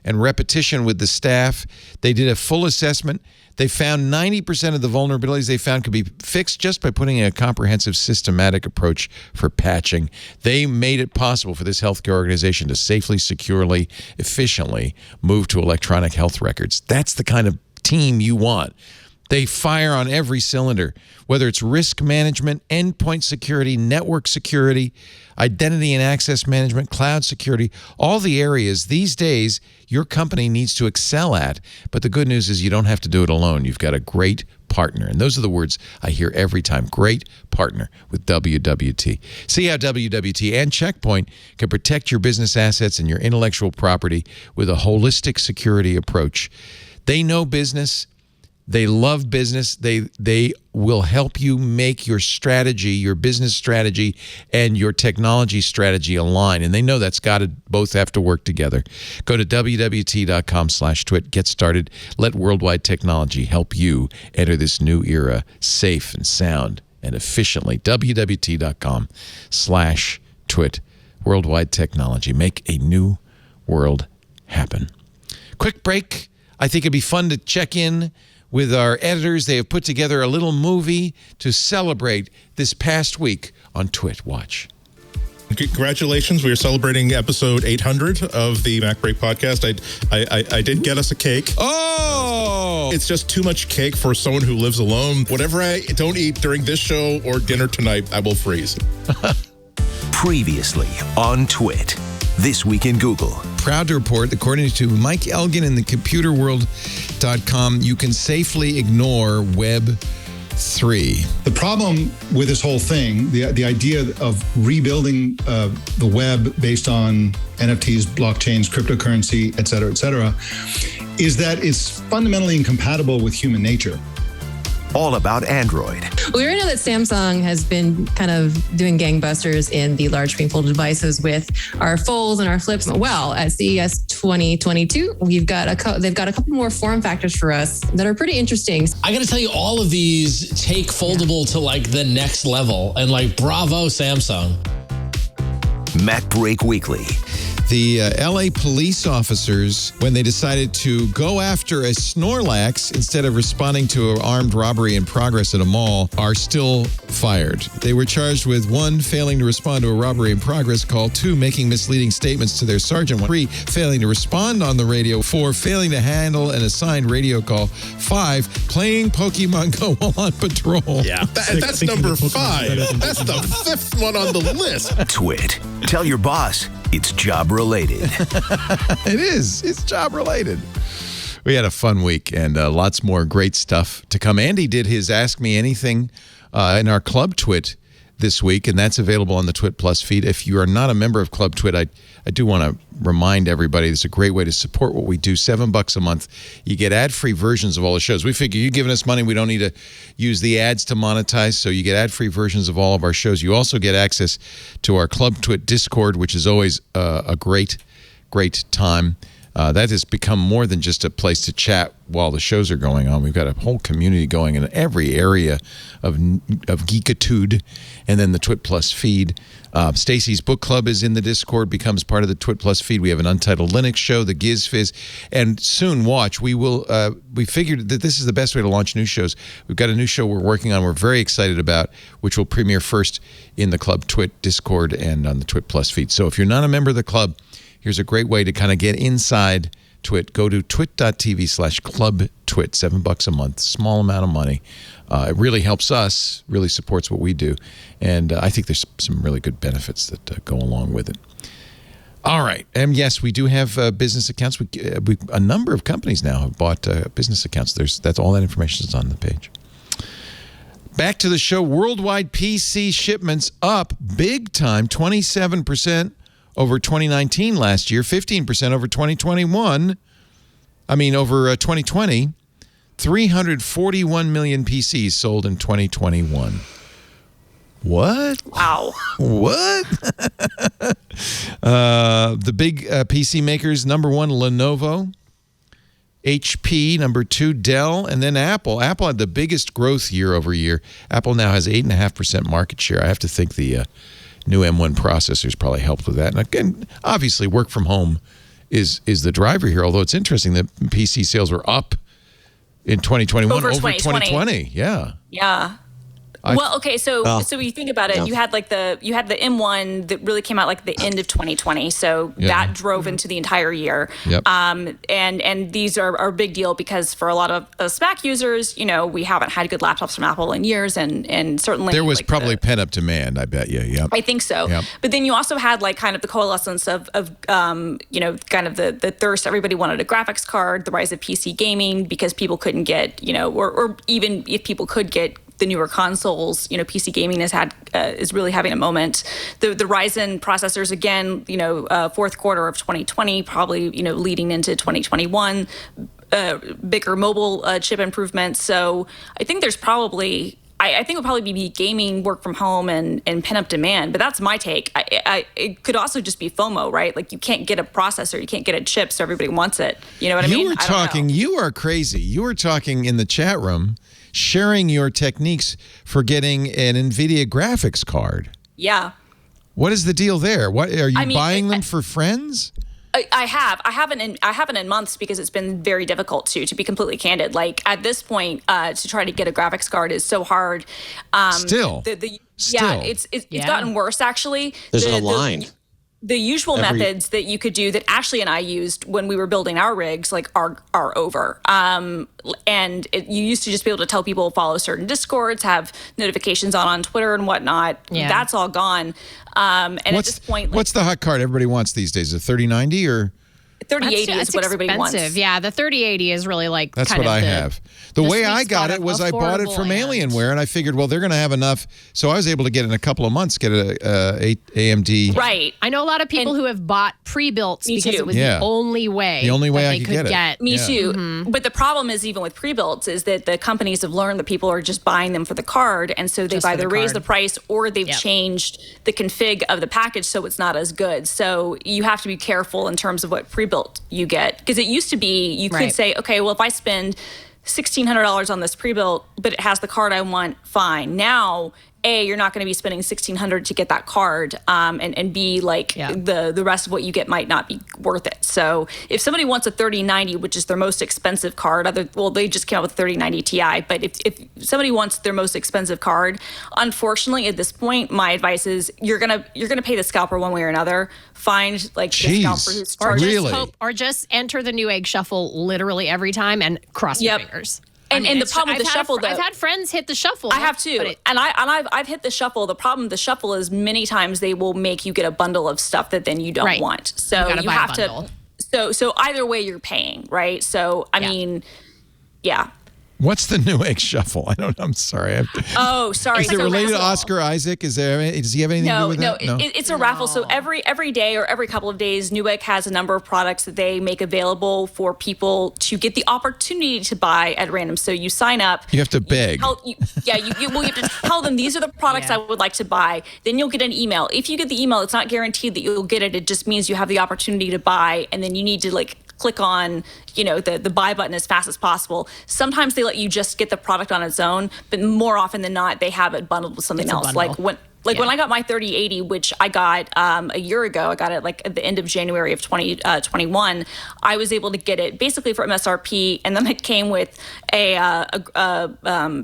and repetition with the staff. They did a full assessment. They found 90% of the vulnerabilities they found could be fixed just by putting in a comprehensive, systematic approach for patching. They made it possible for this healthcare organization to safely, securely, efficiently move to electronic health records. That's the kind of team you want. They fire on every cylinder, whether it's risk management, endpoint security, network security, identity and access management, cloud security, all the areas these days your company needs to excel at. But the good news is you don't have to do it alone. You've got a great partner. And those are the words I hear every time. Great partner with WWT. See how WWT and Checkpoint can protect your business assets and your intellectual property with a holistic security approach. They know business. They love business. They will help you make your strategy, your business strategy, and your technology strategy align. And they know that's got to both have to work together. Go to WWT.com/twit. Get started. Let Worldwide Technology help you enter this new era safe and sound and efficiently. WWT.com/twit. Worldwide Technology. Make a new world happen. Quick break. I think it'd be fun to check in with our editors. They have put together a little movie to celebrate this past week on Twit. Watch. Congratulations. We are celebrating episode 800 of the Mac Break podcast. I did get us a cake. Oh! It's just too much cake for someone who lives alone. Whatever I don't eat during this show or dinner tonight, I will freeze. Previously on Twit. This week in Google. Proud to report, according to Mike Elgin in the computerworld.com, you can safely ignore Web 3. The problem with this whole thing, the idea of rebuilding the web based on NFTs, blockchains, cryptocurrency, et cetera, is that it's fundamentally incompatible with human nature. All about Android. We already know that Samsung has been kind of doing gangbusters in the large screen folded devices with our folds and our flips. Well, at CES 2022, they've got a couple more form factors for us that are pretty interesting. I got to tell you, all of these take foldable to like the next level, and like bravo, Samsung. Mac Break Weekly. The LA police officers, when they decided to go after a Snorlax instead of responding to an armed robbery in progress at a mall, are still fired. They were charged with 1, failing to respond to a robbery in progress call, 2, making misleading statements to their sergeant, 3, failing to respond on the radio, 4, failing to handle an assigned radio call, 5, playing Pokemon Go while on patrol. Yeah, that's number 5. That's the 5th one on the list. Twit. Tell your boss it's job related. It is. It's job related. We had a fun week and lots more great stuff to come. Andy did his Ask Me Anything in our Club Twit this week, and that's available on the Twit Plus feed. If you are not a member of Club Twit, I do want to remind everybody it's a great way to support what we do. $7 a month. You get ad-free versions of all the shows. We figure you're giving us money. We don't need to use the ads to monetize, so you get ad-free versions of all of our shows. You also get access to our Club Twit Discord, which is always a great time. That has become more than just a place to chat while the shows are going on. We've got a whole community going in every area of geekitude, and then the Twit Plus feed. Stacy's Book Club is in the Discord, becomes part of the Twit Plus feed. We have an Untitled Linux show, the Giz Fizz, and soon, watch, we figured that this is the best way to launch new shows. We've got a new show we're working on, we're very excited about, which will premiere first in the Club Twit Discord and on the Twit Plus feed. So if you're not a member of the club, here's a great way to kind of get inside Twit. Go to twit.tv/clubtwit, $7 a month, small amount of money. It really helps us, really supports what we do. And I think there's some really good benefits that go along with it. All right. And yes, we do have business accounts. A number of companies now have bought business accounts. That's all that information is on the page. Back to the show. Worldwide PC shipments up big time, 27% over 2019 last year, 15% over 2021. Over 2020. 341 million PCs sold in 2021. What? Wow. What? The big PC makers, number 1, Lenovo. HP, number 2, Dell, and then Apple. Apple had the biggest growth year over year. Apple now has 8.5% market share. I have to think the new M1 processors probably helped with that. And again, obviously, work from home is the driver here, although it's interesting that PC sales were up in 2021 over 2020. Yeah. Yeah. Well, okay, so you think about it, you had the M1 that really came out like the end of 2020, so that drove into the entire year. Yep. And these are a big deal because for a lot of us Mac users, we haven't had good laptops from Apple in years, and certainly there was probably pent up demand. I bet you. Yeah. I think so. Yep. But then you also had kind of the coalescence of kind of the thirst. Everybody wanted a graphics card, the rise of PC gaming because people couldn't get or even if people could get the newer consoles, PC gaming is really having a moment. The Ryzen processors again, fourth quarter of 2020, probably leading into 2021, bigger mobile chip improvements. So I think there's probably. I think it would probably be gaming, work from home, and pent-up demand. But that's my take. It could also just be FOMO, right? Like you can't get a processor, you can't get a chip, so everybody wants it. You know what I mean? You are crazy. You were talking in the chat room, sharing your techniques for getting an NVIDIA graphics card. Yeah. What is the deal there? What are you buying them for friends? I haven't in months because it's been very difficult to be completely candid. Like at this point, to try to get a graphics card is so hard. Still. Yeah, it's gotten worse actually. There's a line. The usual methods that you could do that Ashley and I used when we were building our rigs are over. And you used to just be able to tell people follow certain Discords, have notifications on Twitter and whatnot. Yeah. That's all gone. And at this point, what's the hot card everybody wants these days? A 3090 or? 3080 is what everybody wants. Yeah, the 3080 is really like that's what I have. The way I got it was I bought it from Alienware, and I figured, well, they're going to have enough. So I was able to get in a couple of months, get a AMD. Right. I know a lot of people who have bought pre-builts because it was the only way. The only way I could get it. Me too. Mm-hmm. But the problem is, even with pre-builts, is that the companies have learned that people are just buying them for the card, and so they've either raised the price or they've changed the config of the package so it's not as good. So you have to be careful in terms of what pre-built you get, because it used to be you could say, okay, well, if I spend $1,600 on this pre-built, but it has the card I want, fine. Now A, you're not going to be spending $1,600 to get that card, and B, like the rest of what you get might not be worth it. So if somebody wants a 3090, which is their most expensive card, they just came out with 3090 Ti, but if somebody wants their most expensive card, unfortunately at this point, my advice is you're gonna pay the scalper one way or another. Find like the scalper who's charging. Or just enter the Newegg shuffle literally every time and cross your fingers. And the problem with the shuffle, though, I've had friends hit the shuffle. I have too, I've hit the shuffle. The problem with the shuffle is many times they will make you get a bundle of stuff that then you don't want. So you have to. So either way, you're paying, right? So I mean, yeah. What's the Newegg shuffle? I don't know. I'm sorry. Sorry. Is it related to Oscar Isaac? Does he have anything to do with that? No, it's a raffle. So every day or every couple of days, Newegg has a number of products that they make available for people to get the opportunity to buy at random. So you sign up. You have to beg. You have to tell them these are the products I would like to buy. Then you'll get an email. If you get the email, it's not guaranteed that you'll get it. It just means you have the opportunity to buy, and then you need to click on, the buy button as fast as possible. Sometimes they let you just get the product on its own, but more often than not, they have it bundled with something else. When I got my 3080, which I got a year ago, I got it at the end of January of 2021. I was able to get it basically for MSRP, and then it came with a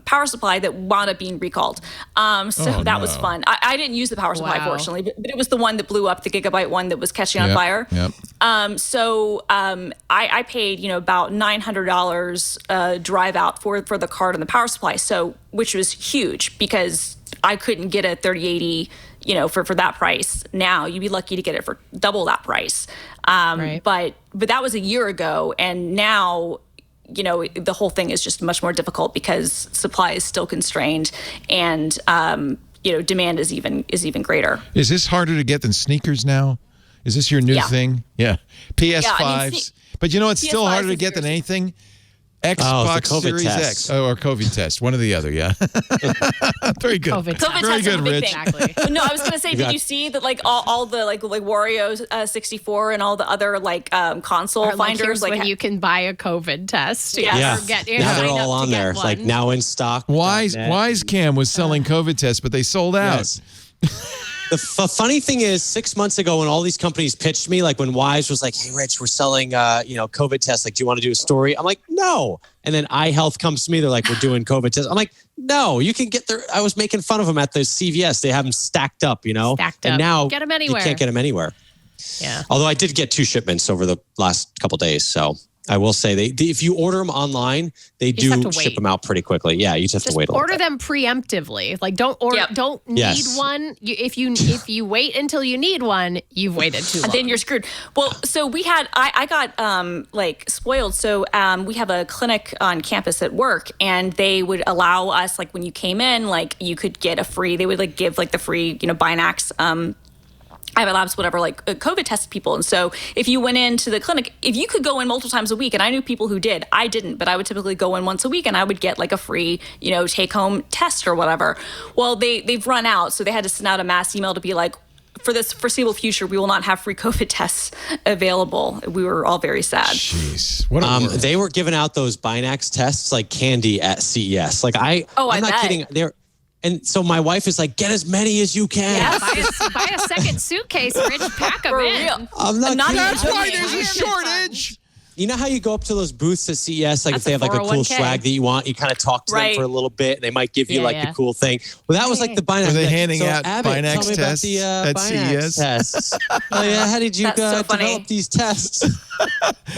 power supply that wound up being recalled. That was fun. I didn't use the power supply, fortunately, but it was the one that blew up, the gigabyte one that was catching on fire. Yep. I paid about $900 drive out for the card and the power supply, which was huge because I couldn't get a 3080, for that price. Now you'd be lucky to get it for double that price. But that was a year ago, and now, the whole thing is just much more difficult because supply is still constrained, and demand is even greater. Is this harder to get than sneakers now? Is this your new thing? Yeah. PS5s. But it's still harder to get than anything. Xbox Series X or COVID test, one or the other. Yeah, very good. COVID very test good, Rich. Exactly. No, I was gonna say, did you see that all the Wario 64 and all the other console finders when you can buy a COVID test? Now they're all on there, now in stock. Wise Cam was selling COVID tests, but they sold out. Yes. The funny thing is, 6 months ago, when all these companies pitched me, when Wise was like, "Hey, Rich, we're selling, COVID tests. Do you want to do a story?" I'm like, "No." And then iHealth comes to me. They're like, "We're doing COVID tests." I'm like, "No, you can get there." I was making fun of them at the CVS. They have them stacked up, And now get them anywhere. You can't get them anywhere. Yeah. Although I did get 2 shipments over the last couple of days, so. I will say if you order them online, they do ship them out pretty quickly. Yeah, you just have to wait a little bit. Order them preemptively. Don't need one. If you wait until you need one, you've waited too long. Then you're screwed. Well, so I got spoiled. So we have a clinic on campus at work, and they would allow us when you came in, you could get a free. They would give the free Binax. Private labs, whatever, COVID tested people. And so if you went into the clinic, if you could go in multiple times a week, and I knew people who did, I didn't, but I would typically go in once a week and I would get a free, take home test or whatever. Well, they've run out. So they had to send out a mass email to be for this foreseeable future, we will not have free COVID tests available. We were all very sad. Jeez. What a world. They were giving out those Binax tests like candy at CES. I'm not kidding. And so my wife is like, get as many as you can. Yeah, buy a second suitcase, Rich. Pack them in. Real. I'm not kidding. That's why there's a shortage. You know how you go up to those booths at CES, if they have a cool swag that you want, you kind of talk to them for a little bit. They might give you the cool thing. Well, that was the Binax. Are they handing out Abbott, Binax tests at CES? Tests. How did you develop these tests?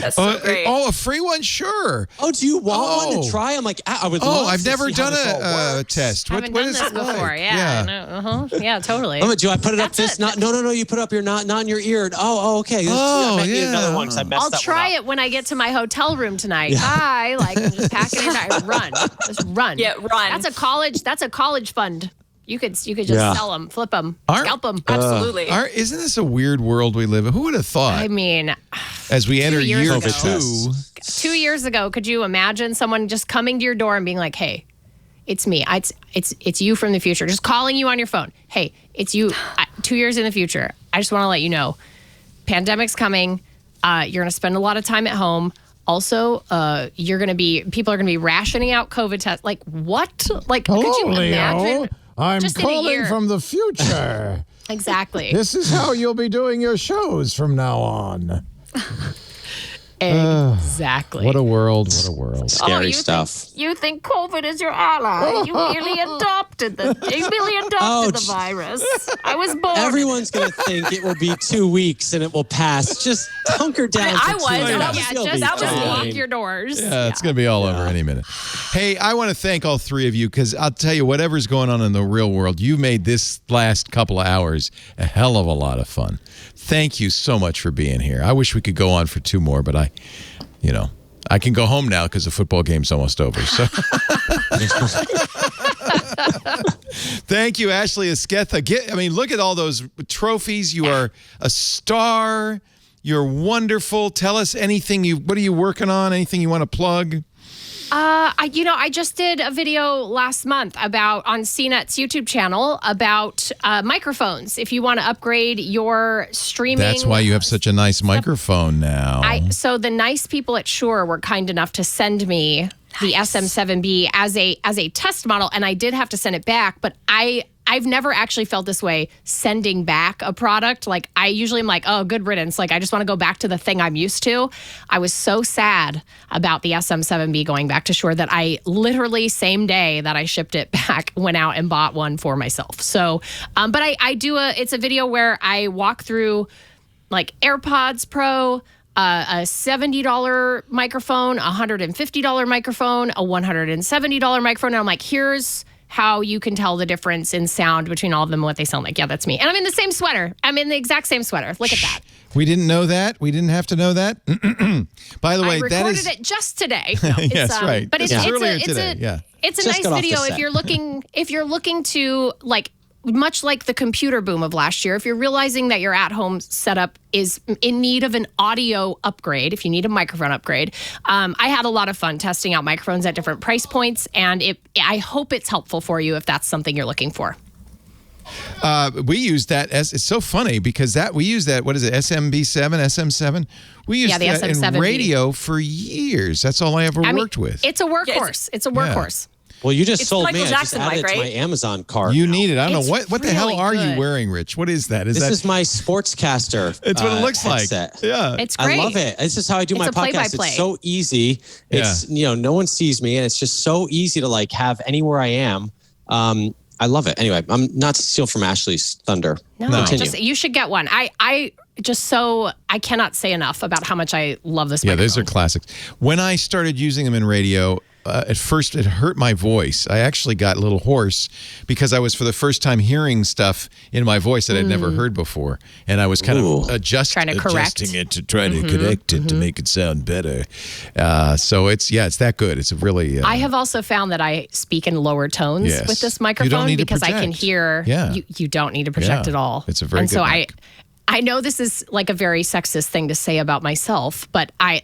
That's so great. A free one? Sure. Oh, do you want one to try? I'm like, I would love I've never done a test. What is this before? Yeah. Yeah, totally. Do I put it up this? No, you put up your not in your ear. Oh, okay. I might need another one because I messed I'll try it when I get to my hotel room tonight. I just packing it. I run. Just run. Yeah, run. That's a college fund. You could just sell them, flip them, scalp them. Absolutely. Isn't this a weird world we live in? Who would have thought? I mean, as we enter year 2. 2 years ago, could you imagine someone just coming to your door and being like, "Hey, it's me. It's you from the future." Just calling you on your phone. "Hey, it's you. 2 years in the future. I just want to let you know, pandemic's coming. You're going to spend a lot of time at home. Also, people are going to be rationing out COVID tests." What? Could you imagine? I'm Just in a calling year. from the future. Exactly. This is how you'll be doing your shows from now on. Exactly. What a world. What a world. Scary stuff. You think COVID is your ally. You really adopted the virus. I was born. Everyone's going to think it will be 2 weeks and it will pass. Just hunker down. I for 2 was. weeks. You'll be Just fine. lock your doors. Yeah, it's going to be all over any minute. Hey, I want to thank all three of you because I'll tell you, whatever's going on in the real world, you made this last couple of hours a hell of a lot of fun. Thank you so much for being here. I wish we could go on for 2 more, but I can go home now because the football game's almost over. So, thank you, Ashley Esquetha. Look at all those trophies. You are a star. You're wonderful. Tell us anything. What are you working on? Anything you want to plug? I just did a video last month on CNET's YouTube channel about microphones. If you want to upgrade your streaming, That's why you have such a nice microphone now. So the nice people at Shure were kind enough to send me the SM7B as a test model, and I did have to send it back, but I've never actually felt this way sending back a product. Like, I usually am like, oh, good riddance. Like, I just want to go back to the thing I'm used to. I was so sad about the SM7B going back to Shure that I literally, same day that I shipped it back, went out and bought one for myself. So, but I do it's a video where I walk through like AirPods Pro, a $70 microphone, a $150 microphone, a $170 microphone. And I'm like, here's how you can tell the difference in sound between all of them and what they sound like. Yeah, that's me. And I'm in the same sweater. I'm in the exact same sweater. Look at that. We didn't know that. We didn't have to know that. By the way, I recorded it just today. No, yes, right. But it's earlier today. It's a nice video if you're looking to, like, much like the computer boom of last year, if you're realizing that your at-home setup is in need of an audio upgrade, if you need a microphone upgrade, I had a lot of fun testing out microphones at different price points, and I hope it's helpful for you if that's something you're looking for. We use that it's so funny because we use that, what is it, SM7? We used that in SM7B. Radio for years. That's all I ever worked with. It's a workhorse. It's a workhorse. Well, you just It's sold Michael me. I just Jackson, added it right? to my Amazon cart. You need it. I don't know. It's What the hell really are you good. wearing, Rich? What is that? This is my Sportscaster. It's what it looks headset. like. Yeah. It's great. I love it. This is how I do my a podcast. play-by-play. It's so easy. It's no one sees me, and it's just so easy to like have anywhere I am. I love it. Anyway, I'm not to steal from Ashley's thunder. No, Continue. you should get one. I cannot say enough about how much I love this microphone. Those are classics. When I started using them in radio, at first it hurt my voice. I actually got a little hoarse because I was for the first time hearing stuff in my voice that I'd never heard before. And I was kind of adjusting it to try to correct it to make it sound better. So it's that good. It's a really... I have also found that I speak in lower tones with this microphone because I can hear... You don't need to project at all. It's a very good mic. I know this is like a very sexist thing to say about myself, but I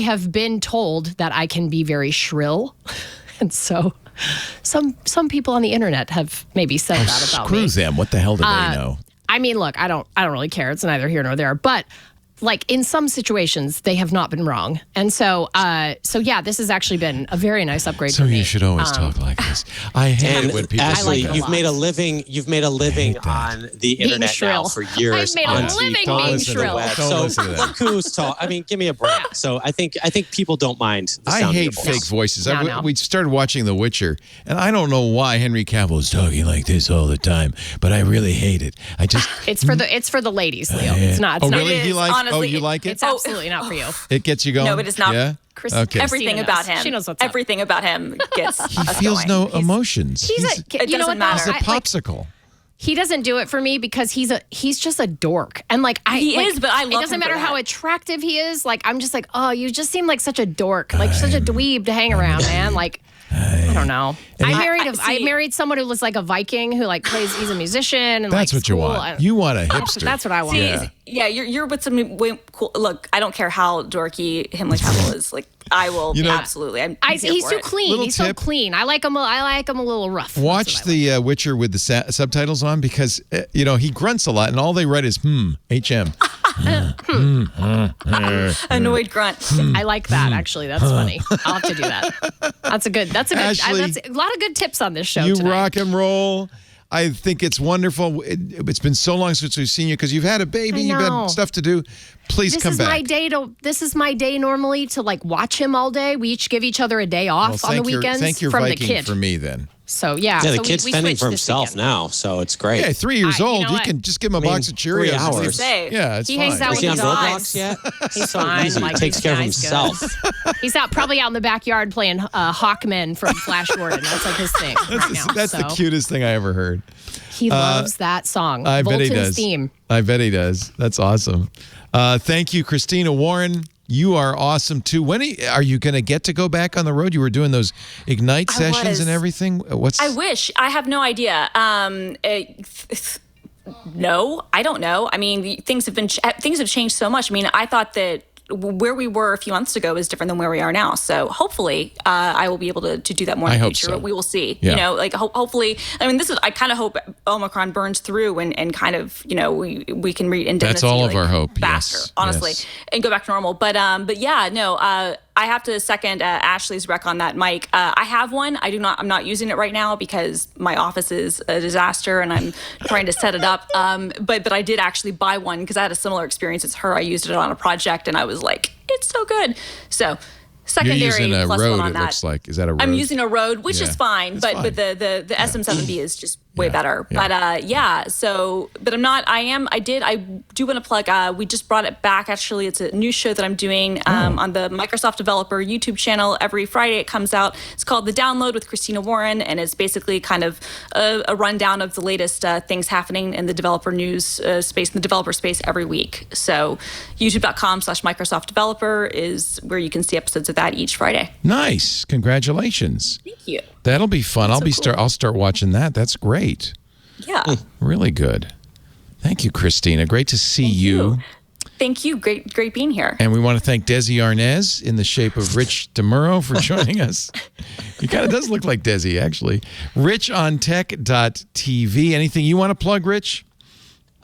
have been told that I can be very shrill. And so some people on the internet have maybe said that about me. Screw them. What the hell do they know? I mean, look, I don't really care. It's neither here nor there. But like in some situations, they have not been wrong. And so this has actually been a very nice upgrade for me. So you should always talk like this. I hate it when people Ashley, say that. you've made a living on the internet now for years. I've made a living being shrill. Look who's talk. I mean, give me a break. So I think people don't mind the sound I hate of your voice. fake voices. No. We started watching The Witcher, and I don't know why Henry Cavill is talking like this all the time, but I really hate it. It's for the ladies, Leo. It's not. Oh, It's not. really? Honestly, you like it? It's absolutely not for you. It gets you going? No, it is not. Yeah? Okay. Everything about him. She knows what's up. Everything about him gets He us feels going. no emotions. It you know doesn't what? matter. He's a popsicle. He doesn't do it for me because he's just a dork. And like He is, but I love it doesn't him matter for how that. attractive he is. Like I'm just like, oh, you just seem like such a dork, like such a dweeb to hang around, man. Like I don't know. I married someone who was like a Viking who like plays. He's a musician. And That's like, what you cool. want. You want a hipster. That's what I want. Yeah, you're with some way cool. Look, I don't care how dorky Henry Cavill is. Like, I will absolutely. He's too clean. He's so clean. I like him a little rough. Watch The Witcher with the subtitles on because he grunts a lot and all they write is HM. Annoyed grunt. I like that, actually. That's funny. I'll have to do that. That's a good. Ashley, that's a lot of good tips on this show You tonight. rock and roll. I think it's wonderful. It's been so long since we've seen you because you've had a baby. You've had stuff to do. Please come back. This is my day normally to like watch him all day. We each give each other a day off on the weekends thank your from Viking the kid. for me then. So yeah, the so kid's we fending switched for this himself weekend. now, so it's great. Yeah, 3 years old. you know You what? can just give him a box of Cheerios. 3 hours. Yeah, it's He fine. hangs out Is with he on his Roblox dogs. yet? He's so fine. easy. Like, Takes care of he's himself. He's out probably out in the backyard playing Hawkmen from Flash Gordon. That's like his thing right now. That's the cutest thing I ever heard. He loves that song. I bet he Volton's does. theme. I bet he does. That's awesome. Thank you, Christina Warren. You are awesome too. When are you going to get to go back on the road? You were doing those Ignite sessions and everything. I wish. I have no idea. No, I don't know. I mean, things have changed so much. I mean, I thought that where we were a few months ago is different than where we are now. So hopefully I will be able to do that more in the future. So. We will see. Yeah. You know, like hopefully, I mean, I kind of hope Omicron burns through and kind of, you know, we can read indefinitely. That's all of our hope. Faster, yes. honestly, yes. and go back to normal. But yeah, no, I have to second Ashley's rec on that mic. I have one. I'm not using it right now because my office is a disaster and I'm trying to set it up. But I did actually buy one because I had a similar experience as her. I used it on a project and I was like, it's so good. So secondary You're using a plus Rode, one on it that. looks like. Is that a Rode? I'm using a Rode, which is fine, but fine. the SM7B is just way better. But so but I do want to plug, we just brought it back. Actually, it's a new show that I'm doing on the Microsoft Developer YouTube channel. Every Friday it comes out. It's called The Download with Christina Warren, and it's basically kind of a rundown of the latest things happening in the developer news space, in the developer space every week. So youtube.com/Microsoft Developer is where you can see episodes of that each Friday. Nice. Congratulations. Thank you. That'll be fun. That's I'll start watching that. That's great. Yeah. Really good. Thank you, Christina. Great to see you. Thank you. Great being here. And we want to thank Desi Arnaz in the shape of Rich DeMuro for joining us. He kind of does look like Desi, actually. RichOnTech.tv. Anything you want to plug, Rich?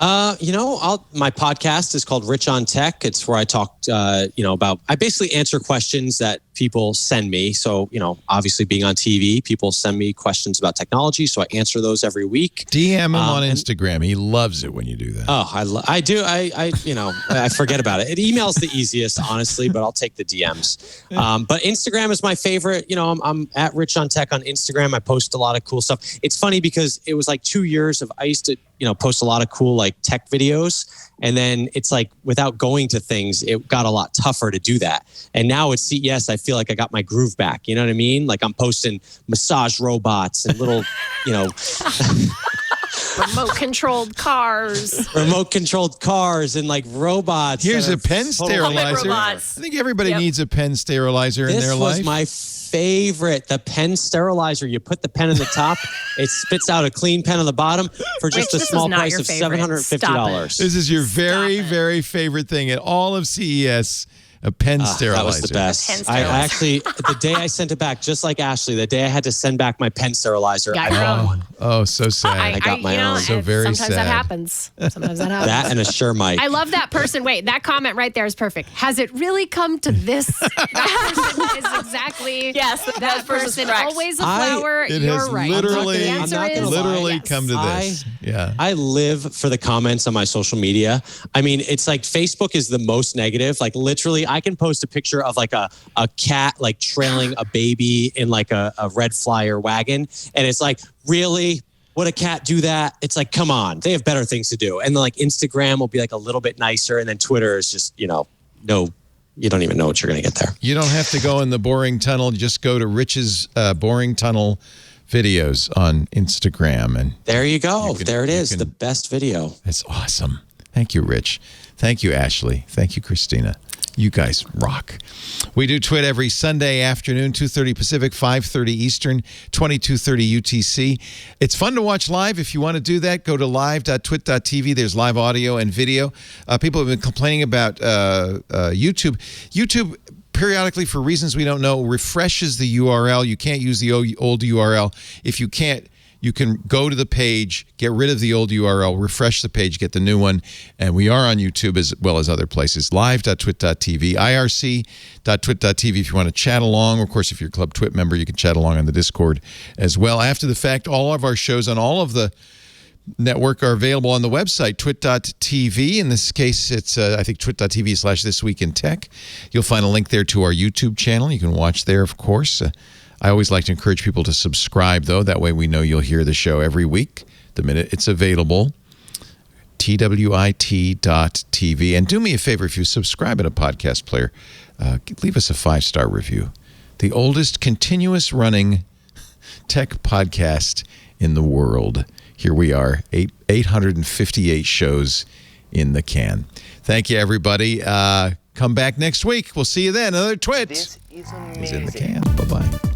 My podcast is called Rich on Tech. It's where I talk, about, I basically answer questions that people send me. So, obviously being on TV, people send me questions about technology. So I answer those every week. DM him on Instagram. He loves it when you do that. Oh, I do. I forget about it. Email's the easiest, honestly, but I'll take the DMs. But Instagram is my favorite. I'm at Rich on Tech on Instagram. I post a lot of cool stuff. It's funny because it was like 2 years of, I used to, post a lot of cool like tech videos. And then it's like without going to things, it got a lot tougher to do that. And now at CES, I feel like I got my groove back. You know what I mean? Like I'm posting massage robots and little, remote-controlled cars and like robots. Here's a pen sterilizer. I think everybody needs a pen sterilizer in their life. This was my favorite, the pen sterilizer. You put the pen in the top, it spits out a clean pen on the bottom for just a small price of $750. This is your very, very favorite thing at all of CES. A pen sterilizer. That was the best. I actually, the day I sent it back, just like Ashley, the day I had to send back my pen sterilizer, I got one. Oh, so sad. I got my own. So very sometimes sad. That happens. Sometimes that happens. That and a Shure mic. I love that person. Wait, that comment right there is perfect. Has it really come to this? That person is exactly that person. Always a flower. You're right. Literally come to this. I live for the comments on my social media. I mean, it's like Facebook is the most negative. Like literally, I can post a picture of like a cat like trailing a baby in like a red flyer wagon, and it's like, really? Would a cat do that? It's like, come on, they have better things to do. And then like Instagram will be like a little bit nicer, and then Twitter is just, no, you don't even know what you're going to get there. You don't have to go in the boring tunnel. Just go to Rich's boring tunnel videos on Instagram, and there you go. There it is, the best video. That's awesome. Thank you, Rich. Thank you, Ashley. Thank you, Christina. You guys rock. We do Twit every Sunday afternoon, 2:30 Pacific, 5:30 Eastern, 22:30 UTC. It's fun to watch live. If you want to do that, go to live.twit.tv. There's live audio and video. People have been complaining about YouTube. YouTube, periodically, for reasons we don't know, refreshes the URL. You can't use the old URL if you can't you can go to the page, get rid of the old URL, refresh the page, get the new one. And we are on YouTube as well as other places. Live.twit.tv, irc.twit.tv if you want to chat along. Of course, if you're a Club Twit member, you can chat along on the Discord as well. After the fact, all of our shows on all of the network are available on the website, twit.tv. In this case, it's, I think, twit.tv/thisweekintech. You'll find a link there to our YouTube channel. You can watch there, of course. I always like to encourage people to subscribe, though. That way we know you'll hear the show every week, the minute it's available. twit.tv. And do me a favor, if you subscribe at a podcast player, leave us a 5-star review. The oldest continuous running tech podcast in the world. Here we are, 858 shows in the can. Thank you, everybody. Come back next week. We'll see you then. Another Twit is in the can. Bye-bye.